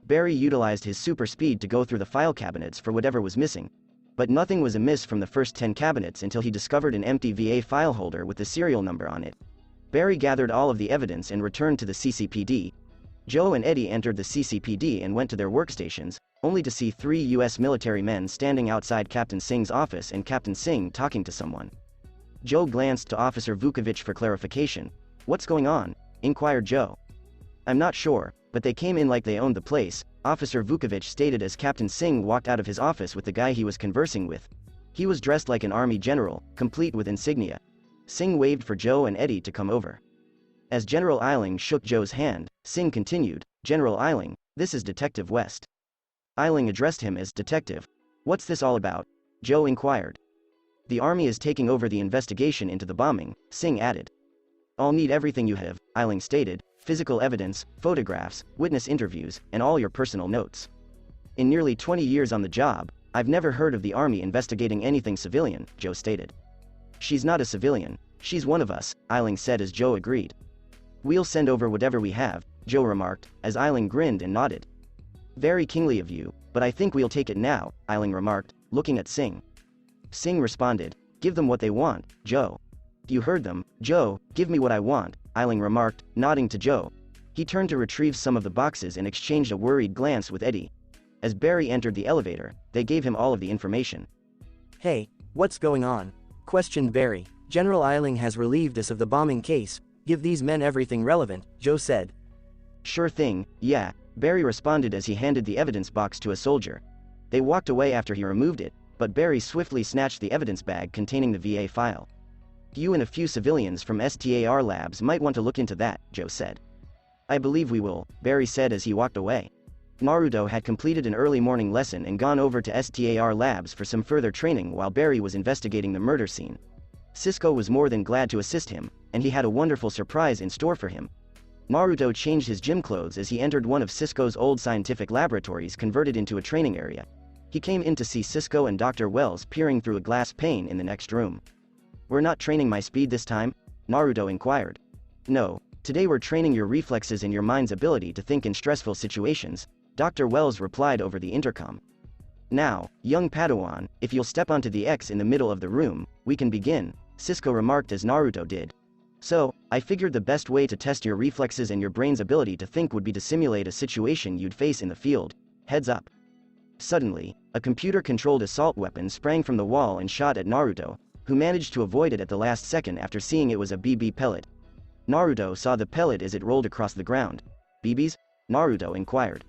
Barry utilized his super speed to go through the file cabinets for whatever was missing. But nothing was amiss from the first 10 cabinets until he discovered an empty VA file holder with the serial number on it. Barry gathered all of the evidence and returned to the CCPD. Joe and Eddie entered the CCPD and went to their workstations, only to see 3 U.S. military men standing outside Captain Singh's office and Captain Singh talking to someone. Joe glanced to Officer Vukovic for clarification. What's going on? Inquired Joe. I'm not sure, but they came in like they owned the place, Officer Vukovic stated as Captain Singh walked out of his office with the guy he was conversing with. He was dressed like an army general, complete with insignia. Singh waved for Joe and Eddie to come over. As General Eiling shook Joe's hand, Singh continued, General Eiling, this is Detective West. Eiling addressed him as Detective. What's this all about? Joe inquired. The army is taking over the investigation into the bombing, Singh added. I'll need everything you have, Eiling stated, physical evidence, photographs, witness interviews, and all your personal notes. In nearly 20 years on the job, I've never heard of the army investigating anything civilian, Joe stated. She's not a civilian, she's one of us, Eiling said as Joe agreed. We'll send over whatever we have, Joe remarked, as Eiling grinned and nodded. Very kingly of you, but I think we'll take it now, Eiling remarked, looking at Singh. Singh responded, give them what they want, Joe. You heard them, Joe, give me what I want, Eiling remarked, nodding to Joe. He turned to retrieve some of the boxes and exchanged a worried glance with Eddie. As Barry entered the elevator, they gave him all of the information. Hey, what's going on? Questioned Barry. General Eiling has relieved us of the bombing case. Give these men everything relevant, Joe said. Sure thing, yeah, Barry responded as he handed the evidence box to a soldier. They walked away after he removed it, but Barry swiftly snatched the evidence bag containing the VA file. You and a few civilians from STAR labs might want to look into that, Joe said. I believe we will, Barry said as he walked away. Naruto had completed an early morning lesson and gone over to STAR labs for some further training while Barry was investigating the murder scene. Cisco was more than glad to assist him, and he had a wonderful surprise in store for him. Naruto changed his gym clothes as he entered one of Cisco's old scientific laboratories converted into a training area. He came in to see Cisco and Dr. Wells peering through a glass pane in the next room. "We're not training my speed this time?" Naruto inquired. "No, today we're training your reflexes and your mind's ability to think in stressful situations," Dr. Wells replied over the intercom. "Now, young Padawan, if you'll step onto the X in the middle of the room, we can begin," Cisco remarked as Naruto did. "So, I figured the best way to test your reflexes and your brain's ability to think would be to simulate a situation you'd face in the field. Heads up." Suddenly, a computer-controlled assault weapon sprang from the wall and shot at Naruto, who managed to avoid it at the last second after seeing it was a BB pellet. Naruto saw the pellet as it rolled across the ground. "BBs?" Naruto inquired.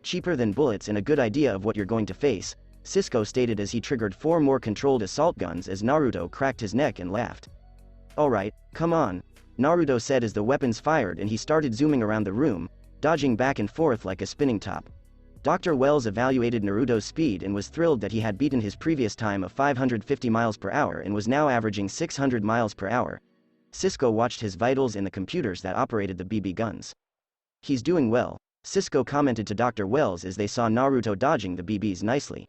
"Cheaper than bullets and a good idea of what you're going to face," Cisco stated as he triggered 4 more controlled assault guns as Naruto cracked his neck and laughed. "Alright, come on," Naruto said as the weapons fired and he started zooming around the room, dodging back and forth like a spinning top. Dr. Wells evaluated Naruto's speed and was thrilled that he had beaten his previous time of 550 miles per hour and was now averaging 600 miles per hour. Cisco watched his vitals in the computers that operated the BB guns. "He's doing well," Cisco commented to Dr. Wells as they saw Naruto dodging the BBs nicely.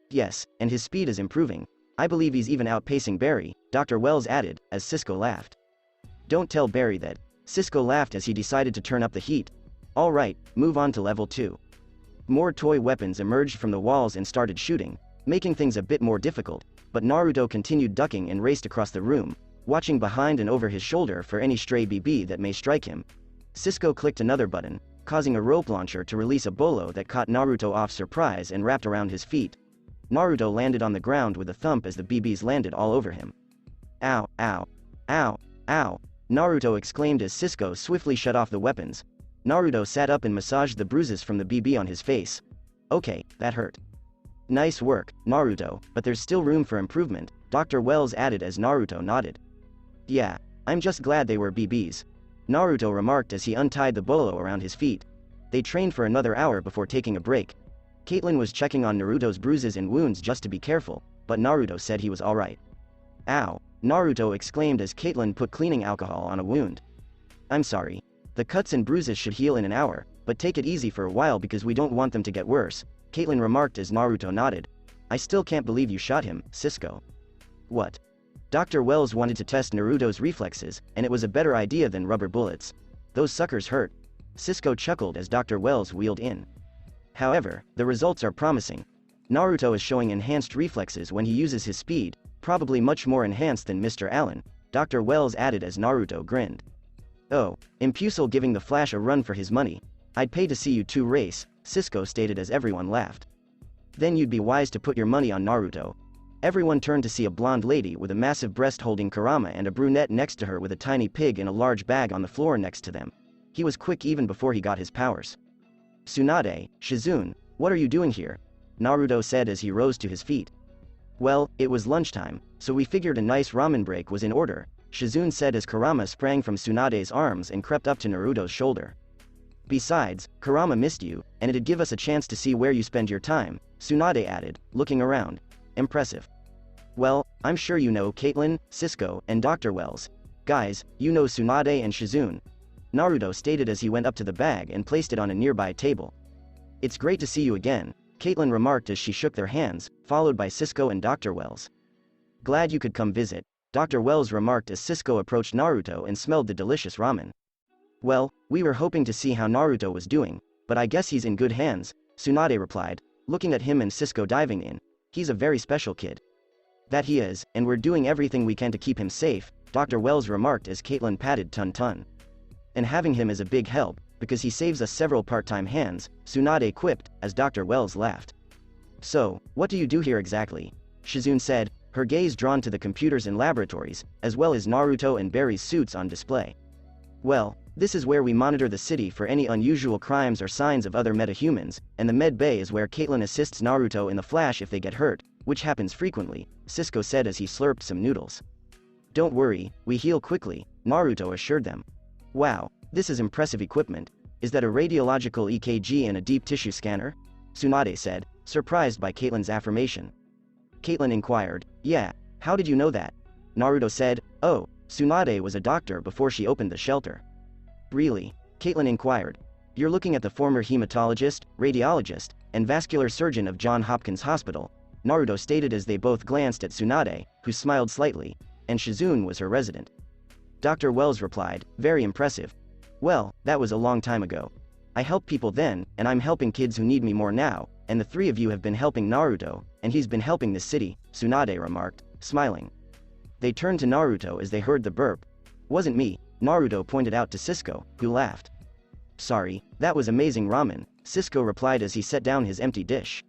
"Yes, and his speed is improving. I believe he's even outpacing Barry," Dr. Wells added, as Cisco laughed. "Don't tell Barry that," Cisco laughed as he decided to turn up the heat. "Alright, move on to level 2. More toy weapons emerged from the walls and started shooting, making things a bit more difficult, but Naruto continued ducking and raced across the room, watching behind and over his shoulder for any stray BB that may strike him. Cisco clicked another button, causing a rope launcher to release a bolo that caught Naruto off surprise and wrapped around his feet. Naruto landed on the ground with a thump as the BBs landed all over him. "Ow, ow, ow, ow," Naruto exclaimed as Cisco swiftly shut off the weapons. Naruto sat up and massaged the bruises from the BB on his face. "Okay, that hurt." "Nice work, Naruto, but there's still room for improvement," Dr. Wells added as Naruto nodded. "Yeah, I'm just glad they were BBs," Naruto remarked as he untied the bolo around his feet. They trained for another hour before taking a break. Caitlin was checking on Naruto's bruises and wounds just to be careful, but Naruto said he was alright. "Ow," Naruto exclaimed as Caitlin put cleaning alcohol on a wound. "I'm sorry. The cuts and bruises should heal in an hour, but take it easy for a while because we don't want them to get worse," Caitlin remarked as Naruto nodded. "I still can't believe you shot him, Cisco." "What?" Dr. Wells wanted to test Naruto's reflexes, and it was a better idea than rubber bullets. "Those suckers hurt." Cisco chuckled as Dr. Wells wheeled in. However, the results are promising. Naruto is showing enhanced reflexes when he uses his speed, probably much more enhanced than Mr. Allen, Dr. Wells added as Naruto grinned. "Oh, Impulsal giving the Flash a run for his money. I'd pay to see you two race," Cisco stated as everyone laughed. "Then you'd be wise to put your money on Naruto." Everyone turned to see a blonde lady with a massive breast holding Kurama and a brunette next to her with a tiny pig in a large bag on the floor next to them. He was quick even before he got his powers. "Tsunade, Shizune, what are you doing here?" Naruto said as he rose to his feet. "Well, it was lunchtime, so we figured a nice ramen break was in order," Shizune said as Kurama sprang from Tsunade's arms and crept up to Naruto's shoulder. "Besides, Kurama missed you, and it'd give us a chance to see where you spend your time," Tsunade added, looking around. "Impressive." "Well, I'm sure you know Caitlin, Cisco, and Dr. Wells. Guys, you know Tsunade and Shizune," Naruto stated as he went up to the bag and placed it on a nearby table. "It's great to see you again," Caitlin remarked as she shook their hands, followed by Cisco and Dr. Wells. "Glad you could come visit," Dr. Wells remarked as Cisco approached Naruto and smelled the delicious ramen. "Well, we were hoping to see how Naruto was doing, but I guess he's in good hands," Tsunade replied, looking at him and Cisco diving in. "He's a very special kid." "That he is, and we're doing everything we can to keep him safe," Dr. Wells remarked as Caitlin patted Tun. "And having him is a big help, because he saves us several part-time hands," Tsunade quipped, as Dr. Wells laughed. "So, what do you do here exactly?" Shizune said, her gaze drawn to the computers and laboratories, as well as Naruto and Barry's suits on display. "Well, this is where we monitor the city for any unusual crimes or signs of other metahumans, and the med bay is where Caitlin assists Naruto in the Flash if they get hurt, which happens frequently," Cisco said as he slurped some noodles. "Don't worry, we heal quickly," Naruto assured them. "Wow, this is impressive equipment. Is that a radiological EKG and a deep tissue scanner?" Tsunade said, surprised by Caitlin's affirmation. Caitlin inquired, "Yeah, how did you know that?" Naruto said, "Oh, Tsunade was a doctor before she opened the shelter." "Really? Caitlin inquired. You're looking at the former hematologist, radiologist, and vascular surgeon of Johns Hopkins Hospital, Naruto stated as they both glanced at Tsunade, who smiled slightly, and Shizune was her resident. Dr. Wells replied, very impressive. Well, that was a long time ago. I helped people then, and I'm helping kids who need me more now, and the three of you have been helping Naruto, and he's been helping this city, Tsunade remarked, smiling. They turned to Naruto as they heard the burp. Wasn't me, Naruto pointed out to Cisco, who laughed. Sorry, that was amazing ramen, Cisco replied as he set down his empty dish.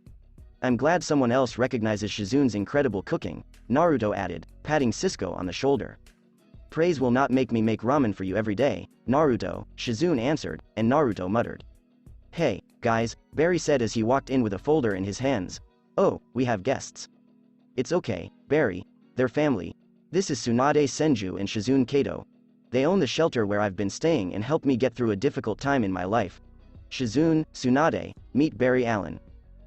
I'm glad someone else recognizes Shizune's incredible cooking, Naruto added, patting Cisco on the shoulder. Praise will not make me make ramen for you every day, Naruto, Shizune answered, and Naruto muttered. Hey, guys, Barry said as he walked in with a folder in his hands. Oh, we have guests. It's okay, Barry, they're family. This is Tsunade Senju and Shizune Kato. They own the shelter where I've been staying and helped me get through a difficult time in my life. Shizune, Tsunade, meet Barry Allen.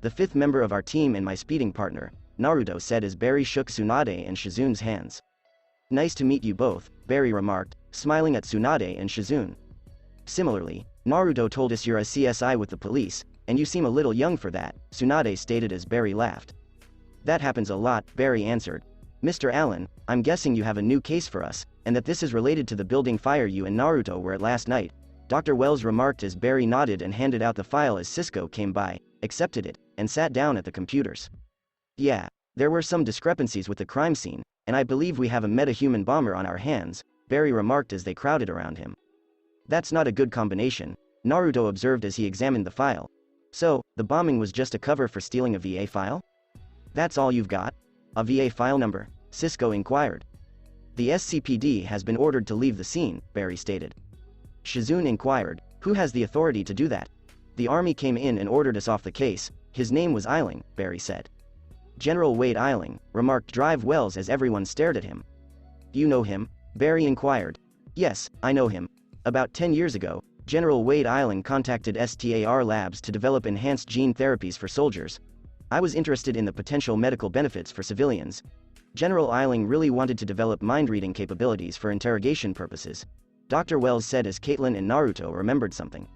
The fifth member of our team and my speeding partner, Naruto said as Barry shook Tsunade and Shizune's hands. Nice to meet you both, Barry remarked, smiling at Tsunade and Shizune. Similarly, Naruto told us you're a CSI with the police, and you seem a little young for that, Tsunade stated as Barry laughed. That happens a lot, Barry answered. Mr. Allen, I'm guessing you have a new case for us, and that this is related to the building fire you and Naruto were at last night, Dr. Wells remarked as Barry nodded and handed out the file as Cisco came by, accepted it, and sat down at the computers. Yeah, there were some discrepancies with the crime scene, and I believe we have a metahuman bomber on our hands, Barry remarked as they crowded around him. That's not a good combination, Naruto observed as he examined the file. So, the bombing was just a cover for stealing a VA file? That's all you've got? A VA file number? Cisco inquired. The SCPD has been ordered to leave the scene, Barry stated. Shizune inquired, who has the authority to do that? The army came in and ordered us off the case, his name was Eiling, Barry said. General Wade Eiling, remarked Drive Wells as everyone stared at him. You know him? Barry inquired. Yes, I know him. About 10 years ago, General Wade Eiling contacted STAR Labs to develop enhanced gene therapies for soldiers. I was interested in the potential medical benefits for civilians. General Eiling really wanted to develop mind-reading capabilities for interrogation purposes. Dr. Wells said as Caitlin and Naruto remembered something.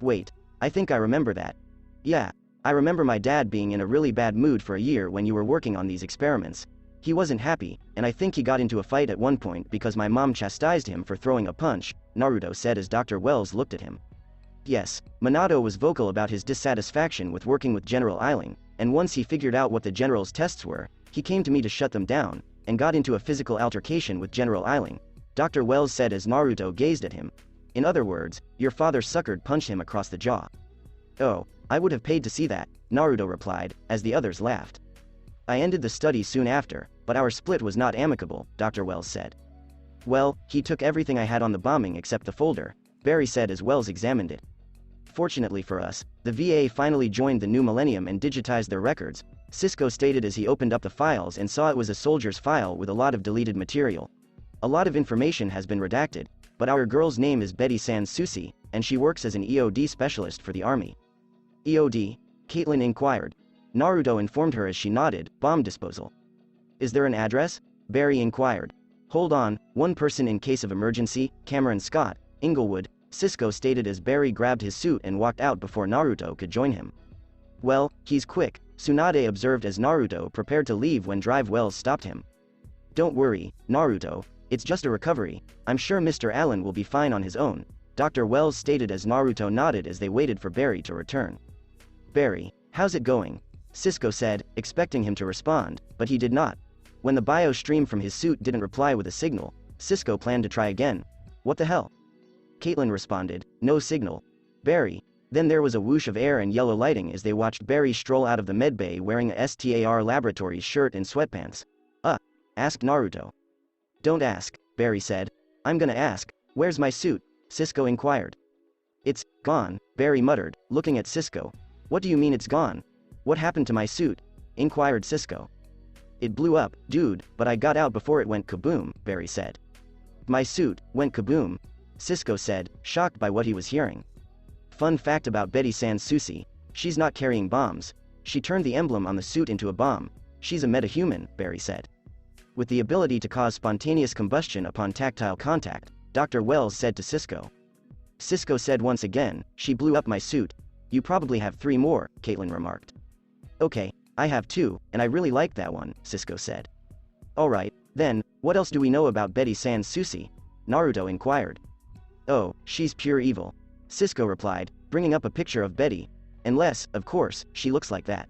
Wait, I think I remember that. Yeah, I remember my dad being in a really bad mood for a year when you were working on these experiments. He wasn't happy, and I think he got into a fight at one point because my mom chastised him for throwing a punch, Naruto said as Dr. Wells looked at him. Yes, Minato was vocal about his dissatisfaction with working with General Eiling, and once he figured out what the general's tests were, he came to me to shut them down, and got into a physical altercation with General Eiling, Dr. Wells said as Naruto gazed at him. In other words, your father suckered punched him across the jaw. Oh, I would have paid to see that, Naruto replied, as the others laughed. I ended the study soon after, but our split was not amicable, Dr. Wells said. Well, he took everything I had on the bombing except the folder, Barry said as Wells examined it. Fortunately for us, the VA finally joined the new millennium and digitized their records, Cisco stated as he opened up the files and saw it was a soldier's file with a lot of deleted material. A lot of information has been redacted, but our girl's name is Betty Sans Susi, and she works as an EOD specialist for the army. EOD? Caitlin inquired. Naruto informed her as she nodded, bomb disposal. Is there an address? Barry inquired. Hold on, one person in case of emergency, Cameron Scott, Inglewood, Cisco stated as Barry grabbed his suit and walked out before Naruto could join him. Well, he's quick, Tsunade observed as Naruto prepared to leave when Drive Wells stopped him. Don't worry, Naruto, it's just a recovery, I'm sure Mr. Allen will be fine on his own, Dr. Wells stated as Naruto nodded as they waited for Barry to return. Barry, how's it going? Cisco said, expecting him to respond, but he did not. When the bio stream from his suit didn't reply with a signal, Cisco planned to try again. What the hell? Caitlin responded, no signal. Barry. Then there was a whoosh of air and yellow lighting as they watched Barry stroll out of the medbay wearing a STAR Laboratories shirt and sweatpants. Asked Naruto. Don't ask, Barry said. I'm gonna ask, where's my suit? Cisco inquired. It's gone, Barry muttered, looking at Cisco. What do you mean it's gone? What happened to my suit? Inquired Cisco. It blew up, dude, but I got out before it went kaboom, Barry said. My suit went kaboom, Cisco said, shocked by what he was hearing. Fun fact about Betty Sans Susi, she's not carrying bombs. She turned the emblem on the suit into a bomb. She's a metahuman, Barry said. With the ability to cause spontaneous combustion upon tactile contact, Dr. Wells said to Cisco. Cisco said once again. She blew up my suit. You probably have 3 more, Caitlin remarked. Okay, I have 2, and I really like that one, Cisco said. Alright, then, what else do we know about Betty sans Susie? Naruto inquired. Oh, she's pure evil, Cisco replied, bringing up a picture of Betty. Unless, of course, she looks like that.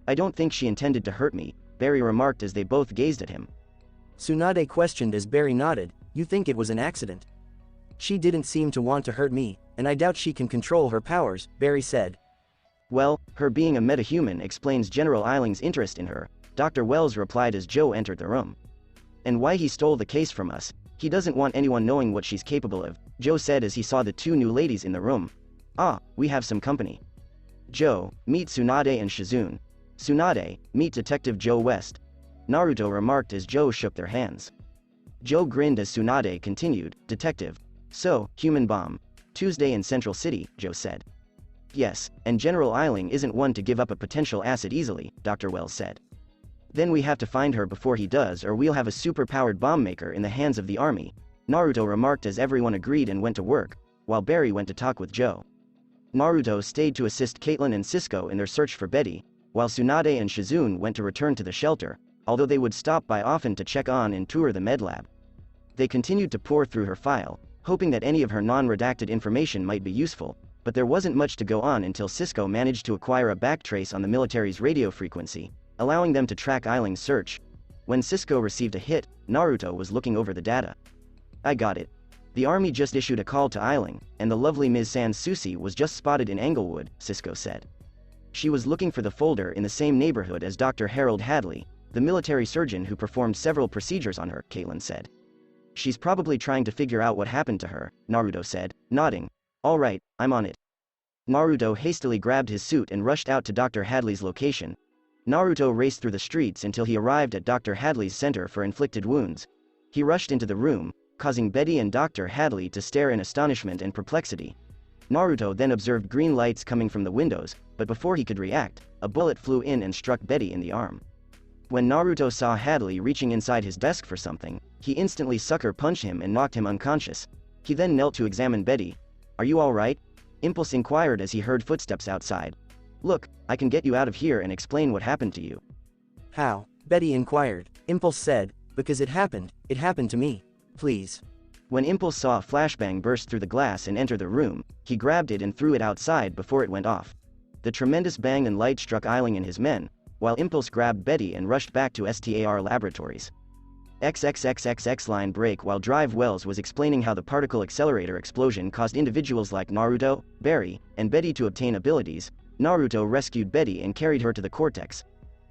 I don't think she intended to hurt me, Barry remarked as they both gazed at him. Tsunade questioned as Barry nodded, you think it was an accident? She didn't seem to want to hurt me, and I doubt she can control her powers, Barry said. Well, her being a metahuman explains General Eiling's interest in her, Dr. Wells replied as Joe entered the room. And why he stole the case from us. He doesn't want anyone knowing what she's capable of, Joe said as he saw the 2 new ladies in the room. Ah, we have some company. Joe, meet Tsunade and Shizune. Tsunade, meet Detective Joe West. Naruto remarked as Joe shook their hands. Joe grinned as Tsunade continued, Detective. So, human bomb. Tuesday in Central City, Joe said. Yes, and General Eiling isn't one to give up a potential asset easily, Dr. Wells said. Then we have to find her before he does or we'll have a super-powered bomb maker in the hands of the army, Naruto remarked as everyone agreed and went to work, while Barry went to talk with Joe. Naruto stayed to assist Caitlin and Cisco in their search for Betty, while Tsunade and Shizune went to return to the shelter, although they would stop by often to check on and tour the med lab. They continued to pore through her file, hoping that any of her non-redacted information might be useful, but there wasn't much to go on until Cisco managed to acquire a backtrace on the military's radio frequency, allowing them to track Eiling's search. When Cisco received a hit, Naruto was looking over the data. I got it. The army just issued a call to Eiling, and the lovely Ms. Sans Susie was just spotted in Englewood, Cisco said. She was looking for the folder in the same neighborhood as Dr. Harold Hadley, the military surgeon who performed several procedures on her, Caitlin said. She's probably trying to figure out what happened to her, Naruto said, nodding. All right, I'm on it. Naruto hastily grabbed his suit and rushed out to Dr. Hadley's location. Naruto raced through the streets until he arrived at Dr. Hadley's center for inflicted wounds. He rushed into the room, causing Betty and Dr. Hadley to stare in astonishment and perplexity. Naruto then observed green lights coming from the windows, but before he could react, a bullet flew in and struck Betty in the arm. When Naruto saw Hadley reaching inside his desk for something, he instantly sucker punched him and knocked him unconscious. He then knelt to examine Betty. Are you all right? Impulse inquired as he heard footsteps outside. Look, I can get you out of here and explain what happened to you. How? Betty inquired. Impulse said, because it happened to me. Please. When Impulse saw a flashbang burst through the glass and enter the room, he grabbed it and threw it outside before it went off. The tremendous bang and light struck Eiling and his men, while Impulse grabbed Betty and rushed back to STAR laboratories. XXXXX line break. While Drive Wells was explaining how the particle accelerator explosion caused individuals like Naruto, Barry, and Betty to obtain abilities, Naruto rescued Betty and carried her to the cortex.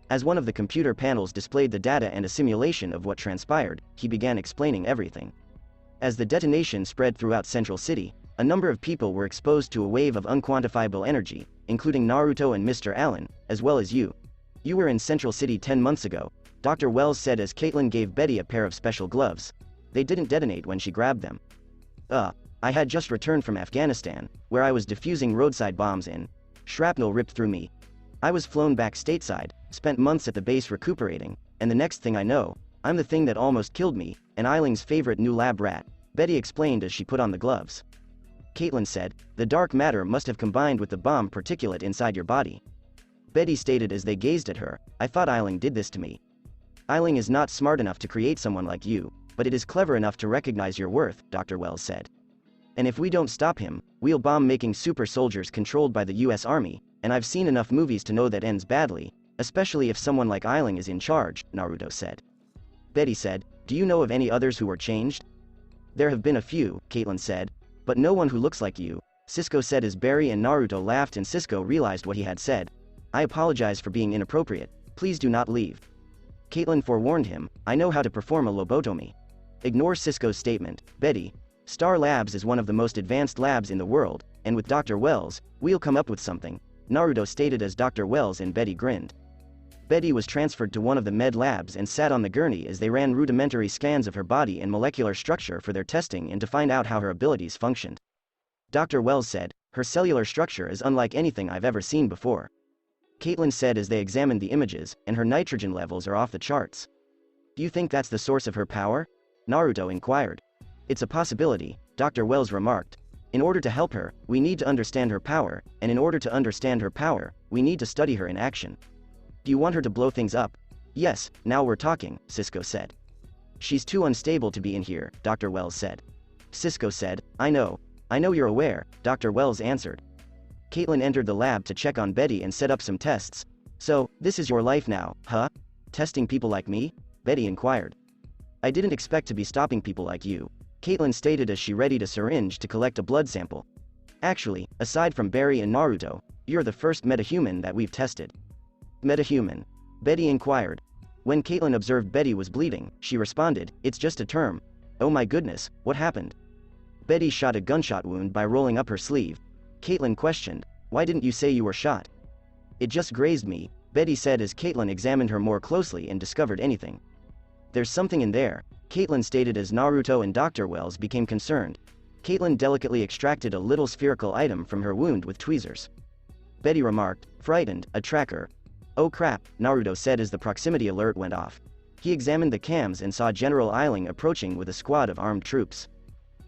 As one of the computer panels displayed the data and a simulation of what transpired, he began explaining everything. As the detonation spread throughout Central City, a number of people were exposed to a wave of unquantifiable energy, including Naruto and Mr. Allen, as well as you. You were in Central City 10 months ago, Dr. Wells said as Caitlin gave Betty a pair of special gloves. They didn't detonate when she grabbed them. I had just returned from Afghanistan, where I was defusing roadside bombs in. Shrapnel ripped through me. I was flown back stateside, spent months at the base recuperating, and the next thing I know, I'm the thing that almost killed me, and Eiling's favorite new lab rat, Betty explained as she put on the gloves. Caitlin said, the dark matter must have combined with the bomb particulate inside your body. Betty stated as they gazed at her, I thought Eiling did this to me. Eiling is not smart enough to create someone like you, but it is clever enough to recognize your worth, Dr. Wells said. And if we don't stop him, we'll bomb making super soldiers controlled by the US Army, and I've seen enough movies to know that ends badly, especially if someone like Eiling is in charge, Naruto said. Betty said, do you know of any others who were changed? There have been a few, Caitlin said, but no one who looks like you, Cisco said as Barry and Naruto laughed and Cisco realized what he had said. I apologize for being inappropriate, please do not leave. Caitlin forewarned him, I know how to perform a lobotomy. Ignore Cisco's statement, Betty. Star Labs is one of the most advanced labs in the world, and with Dr. Wells, we'll come up with something, Naruto stated as Dr. Wells and Betty grinned. Betty was transferred to one of the med labs and sat on the gurney as they ran rudimentary scans of her body and molecular structure for their testing and to find out how her abilities functioned. Dr. Wells said, her cellular structure is unlike anything I've ever seen before. Caitlin said as they examined the images, and her nitrogen levels are off the charts. Do you think that's the source of her power? Naruto inquired. It's a possibility, Dr. Wells remarked. In order to help her, we need to understand her power, and in order to understand her power, we need to study her in action. Do you want her to blow things up? Yes, now we're talking, Cisco said. She's too unstable to be in here, Dr. Wells said. Cisco said, I know you're aware, Dr. Wells answered. Caitlin entered the lab to check on Betty and set up some tests. So, this is your life now, huh? Testing people like me? Betty inquired. I didn't expect to be stopping people like you, Caitlin stated as she readied a syringe to collect a blood sample. Actually, aside from Barry and Naruto, you're the first metahuman that we've tested. Metahuman? Betty inquired. When Caitlin observed Betty was bleeding, she responded, it's just a term. Oh my goodness, what happened? Betty shot a gunshot wound by rolling up her sleeve. Caitlin questioned, why didn't you say you were shot? It just grazed me, Betty said as Caitlin examined her more closely and discovered anything. There's something in there, Caitlin stated as Naruto and Dr. Wells became concerned. Caitlin delicately extracted a little spherical item from her wound with tweezers. Betty remarked, frightened, a tracker. Oh crap, Naruto said as the proximity alert went off. He examined the cams and saw General Eiling approaching with a squad of armed troops.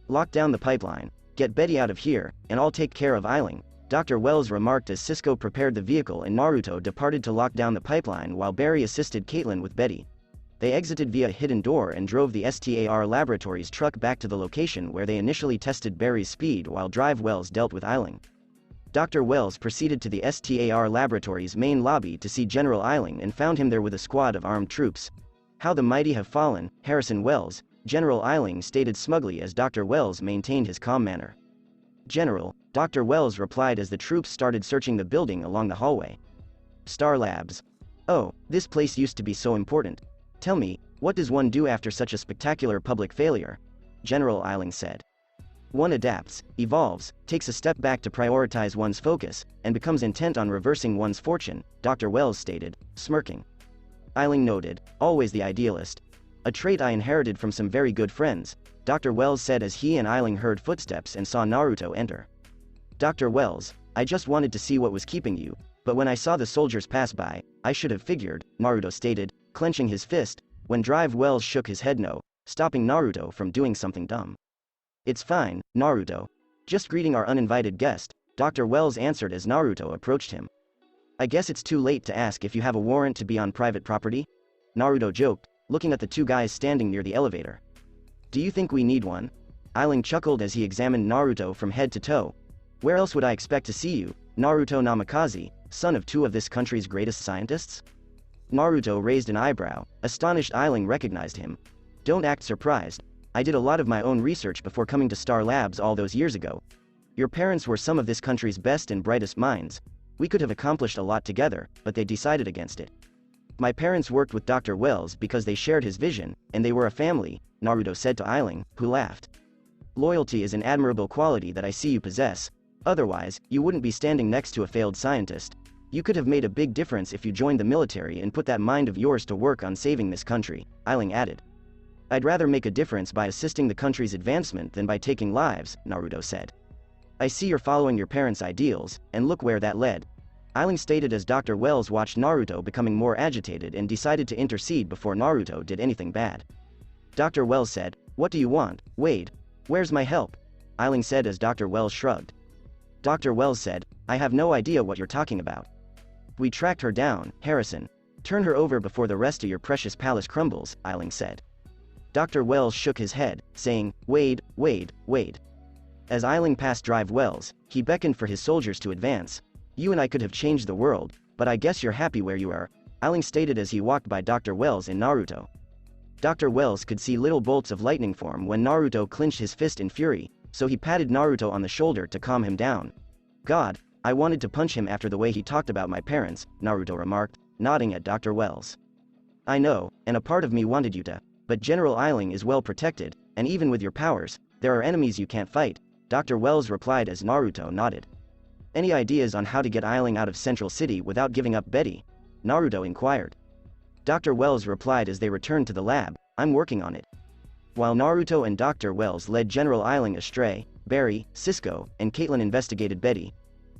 Lock down the pipeline, get Betty out of here, and I'll take care of Eiling, Dr. Wells remarked as Cisco prepared the vehicle and Naruto departed to lock down the pipeline while Barry assisted Caitlin with Betty. They exited via a hidden door and drove the STAR Laboratories truck back to the location where they initially tested Barry's speed while Drive Wells dealt with Eiling. Dr. Wells proceeded to the STAR Laboratories main lobby to see General Eiling and found him there with a squad of armed troops. How the mighty have fallen, Harrison Wells, General Eiling stated smugly as Dr. Wells maintained his calm manner. General, Dr. Wells replied as the troops started searching the building along the hallway. Star Labs. Oh, this place used to be so important. Tell me, what does one do after such a spectacular public failure? General Eiling said. One adapts, evolves, takes a step back to prioritize one's focus, and becomes intent on reversing one's fortune, Dr. Wells stated, smirking. Eiling noted, always the idealist. A trait I inherited from some very good friends, Dr. Wells said as he and Eiling heard footsteps and saw Naruto enter. Dr. Wells, I just wanted to see what was keeping you, but when I saw the soldiers pass by, I should have figured, Naruto stated, clenching his fist, when Drive Wells shook his head no, stopping Naruto from doing something dumb. It's fine, Naruto. Just greeting our uninvited guest, Dr. Wells answered as Naruto approached him. I guess it's too late to ask if you have a warrant to be on private property? Naruto joked, looking at the two guys standing near the elevator. Do you think we need one? Eiling chuckled as he examined Naruto from head to toe. Where else would I expect to see you, Naruto Namikaze, son of two of this country's greatest scientists? Naruto raised an eyebrow, astonished Eiling recognized him. Don't act surprised. I did a lot of my own research before coming to Star Labs all those years ago. Your parents were some of this country's best and brightest minds. We could have accomplished a lot together, but they decided against it. My parents worked with Dr. Wells because they shared his vision, and they were a family, Naruto said to Eiling, who laughed. Loyalty is an admirable quality that I see you possess. Otherwise, you wouldn't be standing next to a failed scientist. You could have made a big difference if you joined the military and put that mind of yours to work on saving this country, Eiling added. I'd rather make a difference by assisting the country's advancement than by taking lives, Naruto said. I see you're following your parents' ideals, and look where that led. Eiling stated as Dr. Wells watched Naruto becoming more agitated and decided to intercede before Naruto did anything bad. Dr. Wells said, what do you want, Wade? Where's my help? Eiling said as Dr. Wells shrugged. Dr. Wells said, I have no idea what you're talking about. We tracked her down, Harrison. Turn her over before the rest of your precious palace crumbles, Eiling said. Dr. Wells shook his head, saying, Wade, Wade, Wade. As Eiling passed Drive Wells, he beckoned for his soldiers to advance. You and I could have changed the world, but I guess you're happy where you are, Eiling stated as he walked by Dr. Wells and Naruto. Dr. Wells could see little bolts of lightning form when Naruto clenched his fist in fury, so he patted Naruto on the shoulder to calm him down. God, I wanted to punch him after the way he talked about my parents, Naruto remarked, nodding at Dr. Wells. I know, and a part of me wanted you to, but General Eiling is well protected, and even with your powers, there are enemies you can't fight, Dr. Wells replied as Naruto nodded. Any ideas on how to get Eiling out of Central City without giving up Betty? Naruto inquired. Dr. Wells replied as they returned to the lab, I'm working on it. While Naruto and Dr. Wells led General Eiling astray, Barry, Cisco, and Caitlin investigated Betty.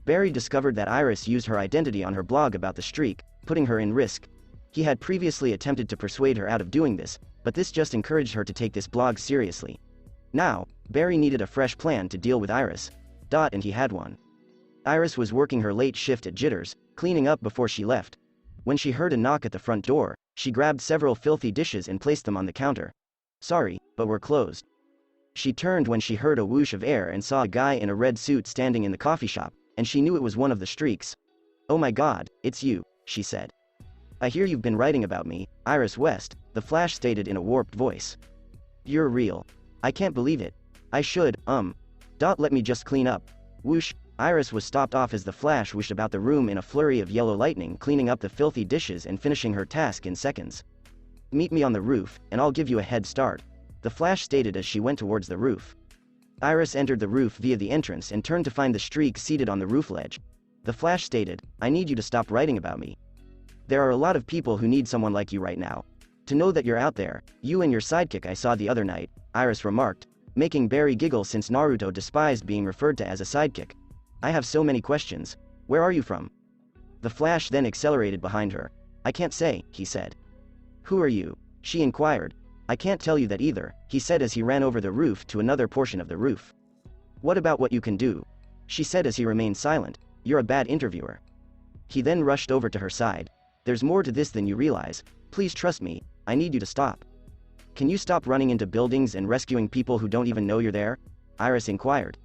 Barry discovered that Iris used her identity on her blog about the streak, putting her in risk. He had previously attempted to persuade her out of doing this, but this just encouraged her to take this blog seriously. Now, Barry needed a fresh plan to deal with Iris. And he had one. Iris was working her late shift at Jitters, cleaning up before she left. When she heard a knock at the front door, she grabbed several filthy dishes and placed them on the counter. "Sorry, but we're closed." She turned when she heard a whoosh of air and saw a guy in a red suit standing in the coffee shop, and she knew it was one of the Streaks. "Oh my God, it's you," she said. "I hear you've been writing about me, Iris West," the Flash stated in a warped voice. "You're real. I can't believe it. I should, let me just clean up." Whoosh, Iris was stopped off as the Flash whooshed about the room in a flurry of yellow lightning, cleaning up the filthy dishes and finishing her task in seconds. "Meet me on the roof, and I'll give you a head start," the Flash stated as she went towards the roof. Iris entered the roof via the entrance and turned to find the Streak seated on the roof ledge. The Flash stated, "I need you to stop writing about me. There are a lot of people who need someone like you right now. To know that you're out there, you and your sidekick I saw the other night," Iris remarked, making Barry giggle since Naruto despised being referred to as a sidekick. "I have so many questions. Where are you from?" The Flash then accelerated behind her. "I can't say," he said. "Who are you?" she inquired. "I can't tell you that either," he said as he ran over the roof to another portion of the roof. "What about what you can do?" she said as he remained silent. "You're a bad interviewer." He then rushed over to her side. "There's more to this than you realize. Please trust me, I need you to stop." "Can you stop running into buildings and rescuing people who don't even know you're there?" Iris inquired.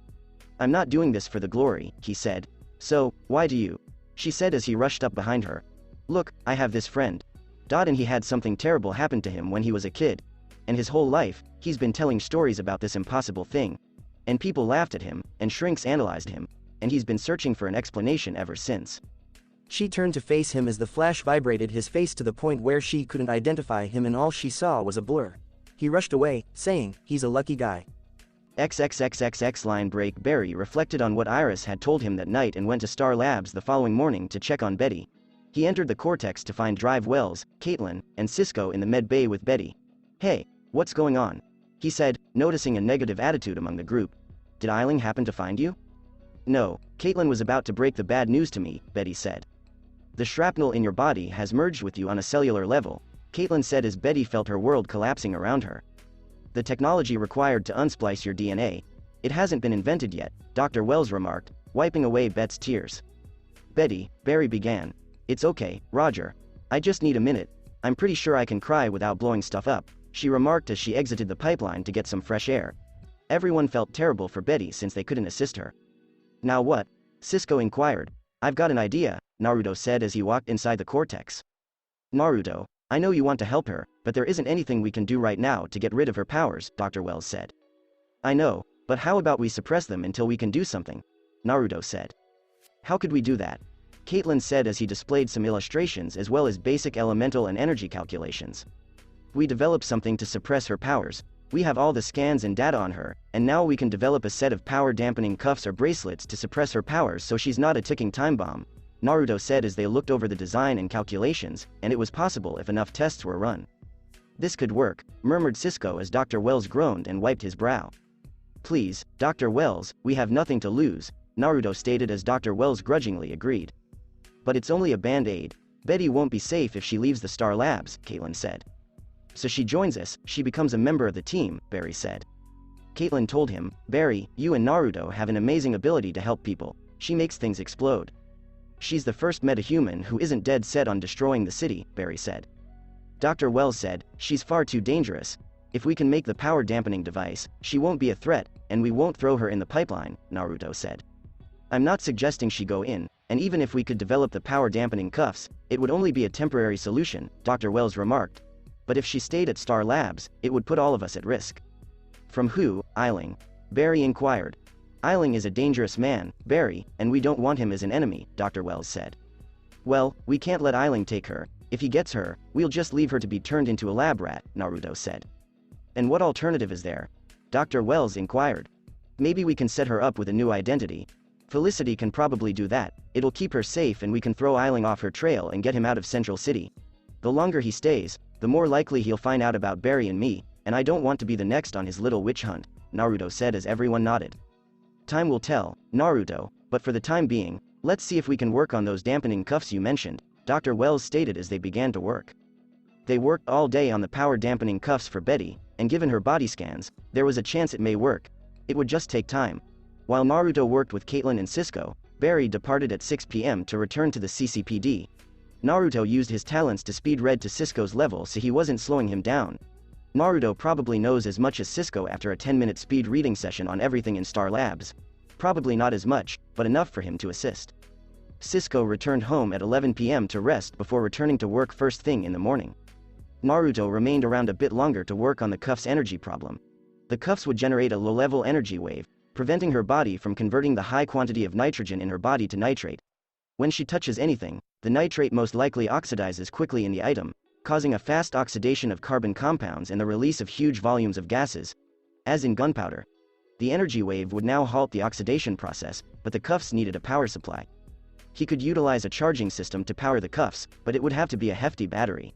"I'm not doing this for the glory," he said. "So, why do you?" she said as he rushed up behind her. "Look, I have this friend. And he had something terrible happen to him when he was a kid. And his whole life, he's been telling stories about this impossible thing. And people laughed at him, and shrinks analyzed him, and he's been searching for an explanation ever since." She turned to face him as the Flash vibrated his face to the point where she couldn't identify him and all she saw was a blur. He rushed away, saying, "He's a lucky guy." XXXXX line break. Barry reflected on what Iris had told him that night and went to Star Labs the following morning to check on Betty. He entered the Cortex to find Drive Wells, Caitlin, and Cisco in the med bay with Betty. "Hey, what's going on?" he said, noticing a negative attitude among the group. "Did Eiling happen to find you?" "No, Caitlin was about to break the bad news to me," Betty said. "The shrapnel in your body has merged with you on a cellular level," Caitlin said as Betty felt her world collapsing around her. "The technology required to unsplice your DNA. It hasn't been invented yet," Dr. Wells remarked, wiping away Bet's tears. Barry began. "It's okay, Roger. I just need a minute. I'm pretty sure I can cry without blowing stuff up," she remarked as she exited the pipeline to get some fresh air. Everyone felt terrible for Betty since they couldn't assist her. "Now what?" Cisco inquired. "I've got an idea," Naruto said as he walked inside the Cortex. "Naruto, I know you want to help her, but there isn't anything we can do right now to get rid of her powers," Dr. Wells said. "I know, but how about we suppress them until we can do something?" Naruto said. "How could we do that?" Caitlin said as he displayed some illustrations as well as basic elemental and energy calculations. "We developed something to suppress her powers. We have all the scans and data on her, and now we can develop a set of power-dampening cuffs or bracelets to suppress her powers so she's not a ticking time bomb," Naruto said as they looked over the design and calculations, and it was possible if enough tests were run. "This could work," murmured Cisco as Dr. Wells groaned and wiped his brow. "Please, Dr. Wells, we have nothing to lose," Naruto stated as Dr. Wells grudgingly agreed. "But it's only a band-aid. Betty won't be safe if she leaves the Star Labs," Caitlin said. "So she joins us, she becomes a member of the team," Barry said. Caitlin told him, "Barry, you and Naruto have an amazing ability to help people. She makes things explode." "She's the first metahuman who isn't dead set on destroying the city," Barry said. Dr. Wells said, "She's far too dangerous. If we can make the power-dampening device, she won't be a threat, and we won't throw her in the pipeline," Naruto said. "I'm not suggesting she go in, and even if we could develop the power-dampening cuffs, it would only be a temporary solution," Dr. Wells remarked. "But if she stayed at Star Labs, it would put all of us at risk." "From who, Eiling?" Barry inquired. "Eiling is a dangerous man, Barry, and we don't want him as an enemy," Dr. Wells said. "Well, we can't let Eiling take her. If he gets her, we'll just leave her to be turned into a lab rat," Naruto said. "And what alternative is there?" Dr. Wells inquired. "Maybe we can set her up with a new identity. Felicity can probably do that. It'll keep her safe and we can throw Eiling off her trail and get him out of Central City. The longer he stays, the more likely he'll find out about Barry and me, and I don't want to be the next on his little witch hunt," Naruto said as everyone nodded. "Time will tell, Naruto, but for the time being, let's see if we can work on those dampening cuffs you mentioned," Dr. Wells stated as they began to work. They worked all day on the power-dampening cuffs for Betty, and given her body scans, there was a chance it may work. It would just take time. While Naruto worked with Caitlin and Cisco, Barry departed at 6 p.m. to return to the CCPD. Naruto used his talents to speed Red to Cisco's level so he wasn't slowing him down. Naruto probably knows as much as Cisco after a 10-minute speed reading session on everything in Star Labs. Probably not as much, but enough for him to assist. Cisco returned home at 11 p.m. to rest before returning to work first thing in the morning. Naruto remained around a bit longer to work on the cuff's energy problem. The cuffs would generate a low-level energy wave, preventing her body from converting the high quantity of nitrogen in her body to nitrate. When she touches anything, the nitrate most likely oxidizes quickly in the item, causing a fast oxidation of carbon compounds and the release of huge volumes of gases, as in gunpowder. The energy wave would now halt the oxidation process, but the cuffs needed a power supply. He could utilize a charging system to power the cuffs, but it would have to be a hefty battery.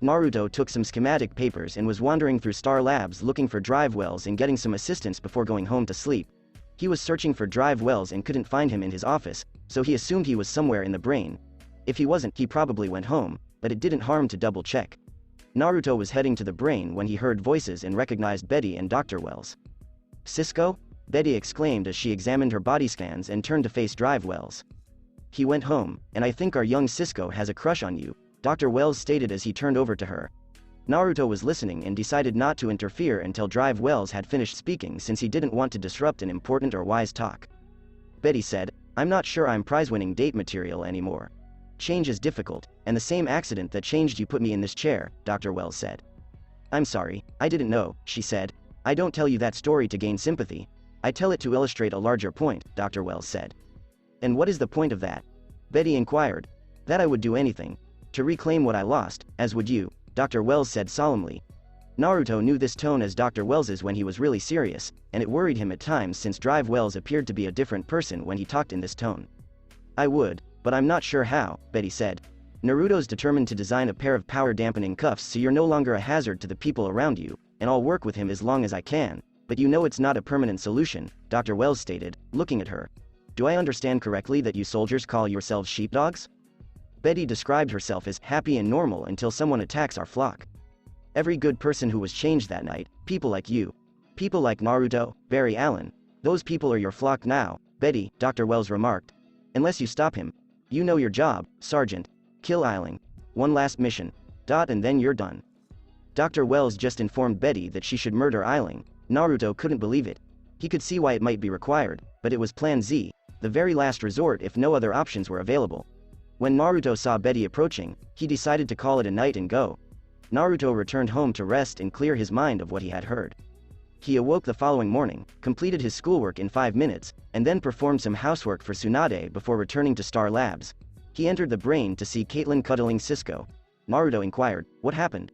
Naruto took some schematic papers and was wandering through Star Labs looking for drive wells and getting some assistance before going home to sleep. He was searching for drive wells and couldn't find him in his office, so he assumed he was somewhere in the brain. If he wasn't, he probably went home, but it didn't harm to double check. Naruto was heading to the brain when he heard voices and recognized Betty and Dr. Wells. "Cisco?" Betty exclaimed as she examined her body scans and turned to face Drive Wells. "He went home, and I think our young Cisco has a crush on you," Dr. Wells stated as he turned over to her. Naruto was listening and decided not to interfere until Drive Wells had finished speaking since he didn't want to disrupt an important or wise talk. Betty said, "I'm not sure I'm prize-winning date material anymore. Change is difficult, and the same accident that changed you put me in this chair," Dr. Wells said. "I'm sorry, I didn't know," she said. "I don't tell you that story to gain sympathy. I tell it to illustrate a larger point," Dr. Wells said. "And what is the point of that?" Betty inquired. "That I would do anything. To reclaim what I lost, as would you," Dr. Wells said solemnly. Naruto knew this tone as Dr. Wells's when he was really serious, and it worried him at times since Drive Wells appeared to be a different person when he talked in this tone. "I would, but I'm not sure how," Betty said. "Naruto's determined to design a pair of power-dampening cuffs so you're no longer a hazard to the people around you, and I'll work with him as long as I can, but you know it's not a permanent solution," Dr. Wells stated, looking at her. "Do I understand correctly that you soldiers call yourselves sheepdogs?" Betty described herself as happy and normal until someone attacks our flock. "Every good person who was changed that night, people like you. People like Naruto, Barry Allen, those people are your flock now," Betty, Dr. Wells remarked. "Unless you stop him. You know your job, Sergeant. Kill Eiling. One last mission. And then you're done." Dr. Wells just informed Betty that she should murder Eiling. Naruto couldn't believe it. He could see why it might be required, but it was Plan Z, the very last resort if no other options were available. When Naruto saw Betty approaching, he decided to call it a night and go. Naruto returned home to rest and clear his mind of what he had heard. He awoke the following morning, completed his schoolwork in 5 minutes, and then performed some housework for Tsunade before returning to Star Labs. He entered the brain to see Caitlin cuddling Cisco. Naruto inquired, "What happened?"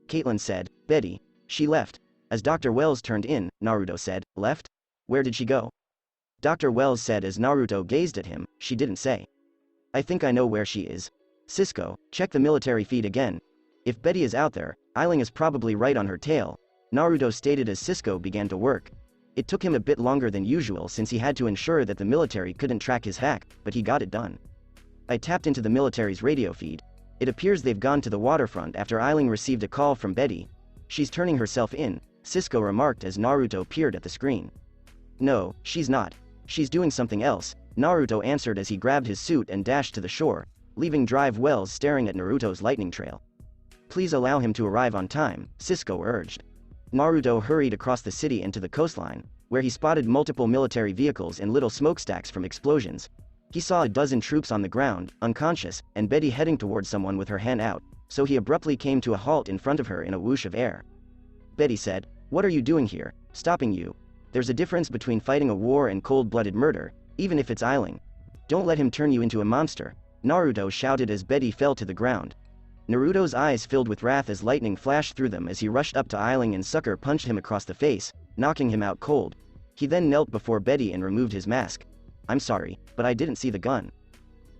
Caitlin said, "Betty. She left." As Dr. Wells turned in, Naruto said, "Left? Where did she go?" Dr. Wells said as Naruto gazed at him, "She didn't say." "I think I know where she is. Cisco, check the military feed again. If Betty is out there, Eiling is probably right on her tail," Naruto stated as Cisco began to work. It took him a bit longer than usual since he had to ensure that the military couldn't track his hack, but he got it done. "I tapped into the military's radio feed. It appears they've gone to the waterfront after Eiling received a call from Betty. She's turning herself in," Cisco remarked as Naruto peered at the screen. "No, she's not. She's doing something else," Naruto answered as he grabbed his suit and dashed to the shore, leaving Drive Wells staring at Naruto's lightning trail. "Please allow him to arrive on time," Cisco urged. Naruto hurried across the city and to the coastline, where he spotted multiple military vehicles and little smokestacks from explosions. He saw a dozen troops on the ground, unconscious, and Betty heading towards someone with her hand out, so he abruptly came to a halt in front of her in a whoosh of air. Betty said, "What are you doing here? Stopping you. There's a difference between fighting a war and cold-blooded murder, even if it's Eiling. Don't let him turn you into a monster," Naruto shouted as Betty fell to the ground. Naruto's eyes filled with wrath as lightning flashed through them as he rushed up to Eiling and sucker punched him across the face, knocking him out cold. He then knelt before Betty and removed his mask. "I'm sorry, but I didn't see the gun."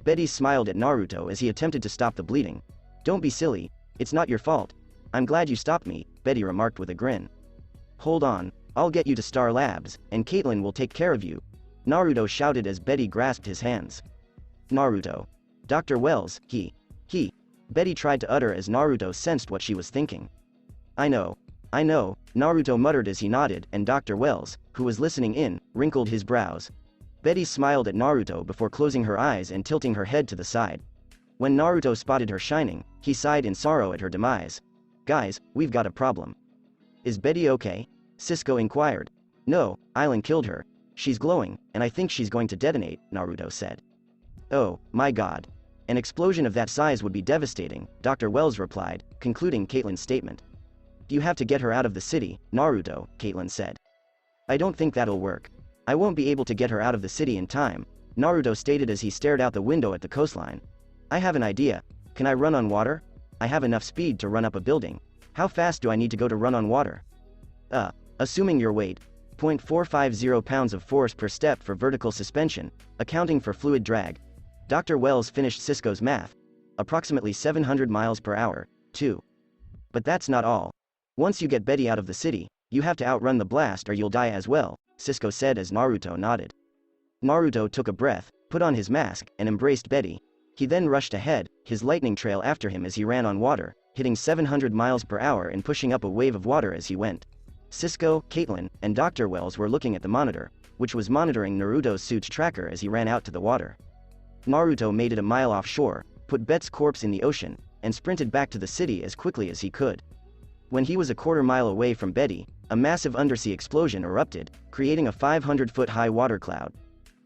Betty smiled at Naruto as he attempted to stop the bleeding. "Don't be silly, it's not your fault. I'm glad you stopped me," Betty remarked with a grin. "Hold on, I'll get you to Star Labs, and Caitlin will take care of you," Naruto shouted as Betty grasped his hands. "Naruto. Dr. Wells, he. Betty tried to utter as Naruto sensed what she was thinking. "I know. I know, Naruto muttered as he nodded, and Dr. Wells, who was listening in, wrinkled his brows. Betty smiled at Naruto before closing her eyes and tilting her head to the side. When Naruto spotted her shining, he sighed in sorrow at her demise. Guys, we've got a problem. Is Betty okay? Cisco inquired. No, Aileen killed her. She's glowing, and I think she's going to detonate, Naruto said. Oh, my god. An explosion of that size would be devastating, Dr. Wells replied, concluding Caitlin's statement. You have to get her out of the city, Naruto, Caitlin said. I don't think that'll work. I won't be able to get her out of the city in time, Naruto stated as he stared out the window at the coastline. I have an idea. Can I run on water? I have enough speed to run up a building. How fast do I need to go to run on water? Assuming your weight, 0.450 pounds of force per step for vertical suspension, accounting for fluid drag. Dr. Wells finished Cisco's math. Approximately 700 miles per hour, too. But that's not all. Once you get Betty out of the city, you have to outrun the blast or you'll die as well, Cisco said as Naruto nodded. Naruto took a breath, put on his mask, and embraced Betty. He then rushed ahead, his lightning trail after him as he ran on water, hitting 700 miles per hour and pushing up a wave of water as he went. Cisco, Caitlin, and Dr. Wells were looking at the monitor, which was monitoring Naruto's suit's tracker as he ran out to the water. Naruto made it a mile offshore, put Bet's corpse in the ocean, and sprinted back to the city as quickly as he could. When he was a quarter mile away from Betty, a massive undersea explosion erupted, creating a 500-foot-high water cloud.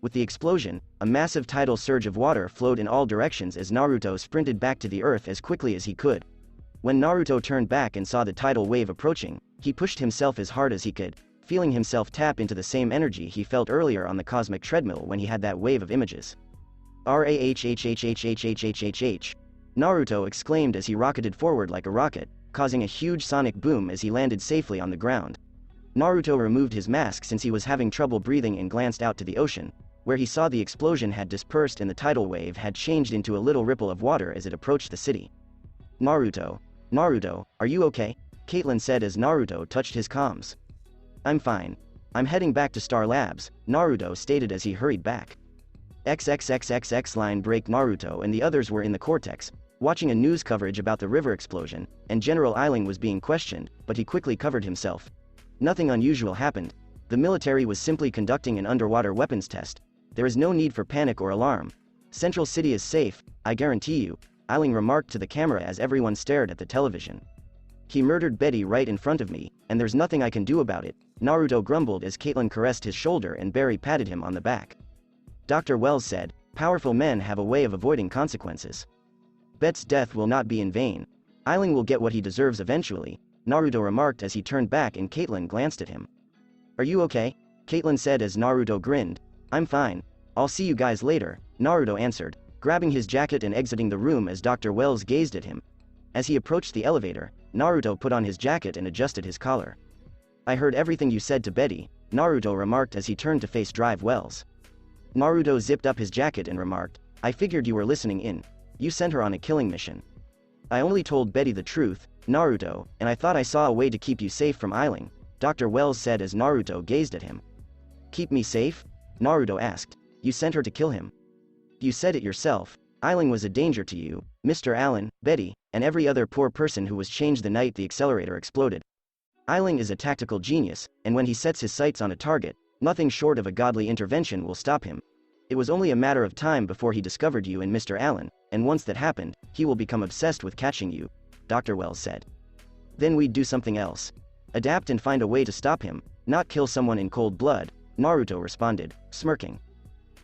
With the explosion, a massive tidal surge of water flowed in all directions as Naruto sprinted back to the earth as quickly as he could. When Naruto turned back and saw the tidal wave approaching, he pushed himself as hard as he could, feeling himself tap into the same energy he felt earlier on the cosmic treadmill when he had that wave of images. Rahhhhhhhhhhh. Naruto exclaimed as he rocketed forward like a rocket, causing a huge sonic boom as he landed safely on the ground. Naruto removed his mask since he was having trouble breathing and glanced out to the ocean, where he saw the explosion had dispersed and the tidal wave had changed into a little ripple of water as it approached the city. Naruto, are you okay? Caitlin said as Naruto touched his comms. I'm fine. I'm heading back to Star Labs, Naruto stated as he hurried back. XXXXX line break. Naruto and the others were in the Cortex, watching a news coverage about the river explosion, and General Ailing was being questioned, but he quickly covered himself. Nothing unusual happened. The military was simply conducting an underwater weapons test. There is no need for panic or alarm. Central City is safe, I guarantee you, Ailing remarked to the camera as everyone stared at the television. He murdered Betty right in front of me, and there's nothing I can do about it, Naruto grumbled as Caitlin caressed his shoulder and Barry patted him on the back. Dr. Wells said, powerful men have a way of avoiding consequences. Bet's death will not be in vain. Ailing will get what he deserves eventually, Naruto remarked as he turned back and Caitlin glanced at him. Are you okay? Caitlin said as Naruto grinned. I'm fine. I'll see you guys later, Naruto answered, grabbing his jacket and exiting the room as Dr. Wells gazed at him. As he approached the elevator, Naruto put on his jacket and adjusted his collar. I heard everything you said to Betty, Naruto remarked as he turned to face Drive Wells. Naruto zipped up his jacket and remarked, I figured you were listening in. You sent her on a killing mission. I only told Betty the truth, Naruto, and I thought I saw a way to keep you safe from Ailing, Dr. Wells said as Naruto gazed at him. Keep me safe? Naruto asked. You sent her to kill him. You said it yourself. Ailing was a danger to you, Mr. Allen, Betty, and every other poor person who was changed the night the accelerator exploded. Ailing is a tactical genius, and when he sets his sights on a target, nothing short of a godly intervention will stop him. It was only a matter of time before he discovered you and Mr. Allen, and once that happened, he will become obsessed with catching you, Dr. Wells said. Then we'd do something else. Adapt and find a way to stop him, not kill someone in cold blood, Naruto responded, smirking.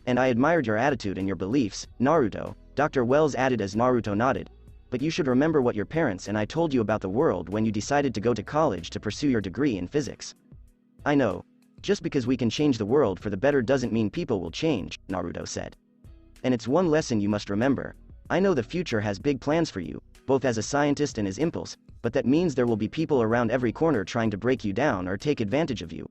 And I admired your attitude and your beliefs, Naruto, Dr. Wells added as Naruto nodded. But you should remember what your parents and I told you about the world when you decided to go to college to pursue your degree in physics. I know. Just because we can change the world for the better doesn't mean people will change, Naruto said. And it's one lesson you must remember. I know the future has big plans for you, both as a scientist and as Impulse, but that means there will be people around every corner trying to break you down or take advantage of you.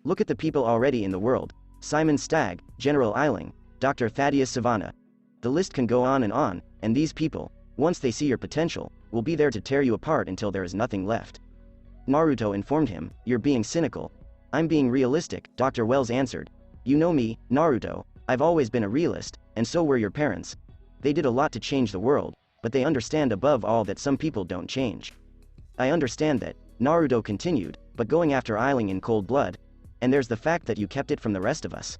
Look at the people already in the world. Simon Stagg, General Ailing, Dr. Thaddeus Savannah. The list can go on, and these people, once they see your potential, will be there to tear you apart until there is nothing left. Naruto informed him, you're being cynical. I'm being realistic, Dr. Wells answered. You know me, Naruto, I've always been a realist, and so were your parents. They did a lot to change the world, but they understand above all that some people don't change. I understand that, Naruto continued, but going after Eiling in cold blood. And there's the fact that you kept it from the rest of us.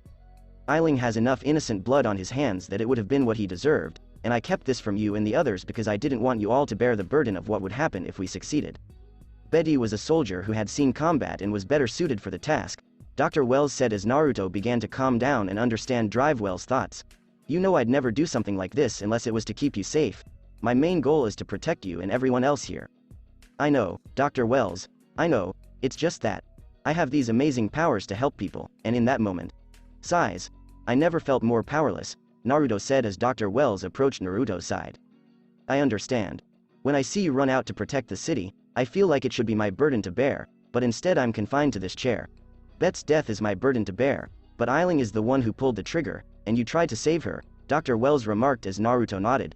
Eiling has enough innocent blood on his hands that it would have been what he deserved, and I kept this from you and the others because I didn't want you all to bear the burden of what would happen if we succeeded. Betty was a soldier who had seen combat and was better suited for the task, Dr. Wells said as Naruto began to calm down and understand Wells' thoughts. You know I'd never do something like this unless it was to keep you safe. My main goal is to protect you and everyone else here. I know, Dr. Wells, I know, it's just that. I have these amazing powers to help people, and in that moment. Sighs. I never felt more powerless, Naruto said as Dr. Wells approached Naruto's side. I understand. When I see you run out to protect the city, I feel like it should be my burden to bear, but instead I'm confined to this chair. Bet's death is my burden to bear, but Eiling is the one who pulled the trigger, and you tried to save her, Dr. Wells remarked as Naruto nodded.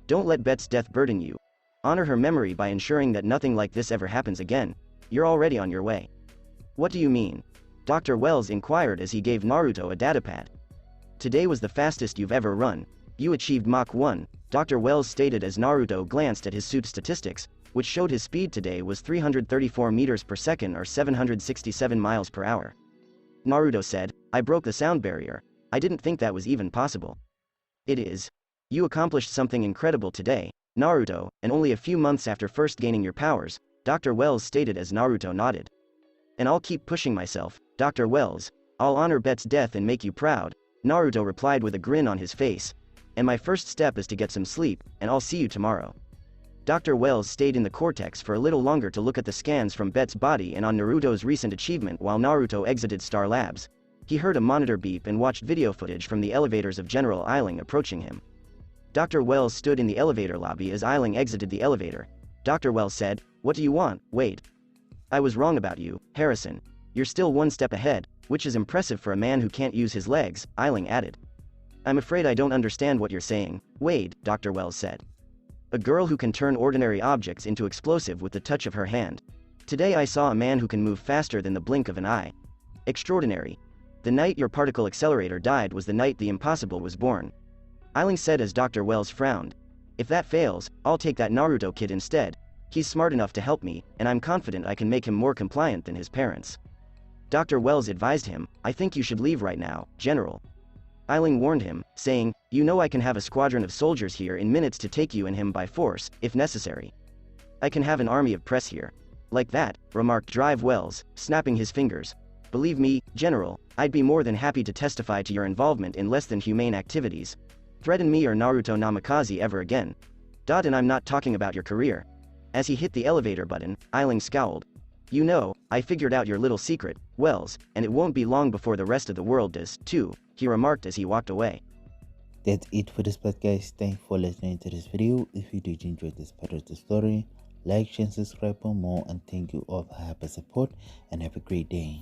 Don't let Bet's death burden you. Honor her memory by ensuring that nothing like this ever happens again. You're already on your way. What do you mean? Dr. Wells inquired as he gave Naruto a datapad. Today was the fastest you've ever run. You achieved Mach 1, Dr. Wells stated as Naruto glanced at his suit statistics, which showed his speed today was 334 meters per second or 767 miles per hour. Naruto said, I broke the sound barrier. I didn't think that was even possible. It is. You accomplished something incredible today, Naruto, and only a few months after first gaining your powers, Dr. Wells stated as Naruto nodded. And I'll keep pushing myself, Dr. Wells. I'll honor Bet's death and make you proud, Naruto replied with a grin on his face. And my first step is to get some sleep, and I'll see you tomorrow. Dr. Wells stayed in the cortex for a little longer to look at the scans from Bet's body and on Naruto's recent achievement while Naruto exited Star Labs. He heard a monitor beep and watched video footage from the elevators of General Eiling approaching him. Dr. Wells stood in the elevator lobby as Eiling exited the elevator. Dr. Wells said, What do you want? Wait. I was wrong about you, Harrison. You're still one step ahead, which is impressive for a man who can't use his legs, Eiling added. I'm afraid I don't understand what you're saying, Wade, Dr. Wells said. A girl who can turn ordinary objects into explosive with the touch of her hand. Today I saw a man who can move faster than the blink of an eye. Extraordinary. The night your particle accelerator died was the night the impossible was born. Eiling said as Dr. Wells frowned. If that fails, I'll take that Naruto kid instead. He's smart enough to help me, and I'm confident I can make him more compliant than his parents. Dr. Wells advised him, I think you should leave right now, General. Eiling warned him, saying, You know I can have a squadron of soldiers here in minutes to take you and him by force, if necessary. I can have an army of press here. Like that, remarked Wells, snapping his fingers. Believe me, General, I'd be more than happy to testify to your involvement in less than humane activities. Threaten me or Naruto Namikaze ever again. And I'm not talking about your career. As he hit the elevator button, Eiling scowled. You know, I figured out your little secret, Wells, and it won't be long before the rest of the world does, too, he remarked as he walked away. That's it for this part, guys. Thanks for listening to this video. If you did enjoy this part of the story, like, share, and subscribe for more, and thank you all for your support, and have a great day.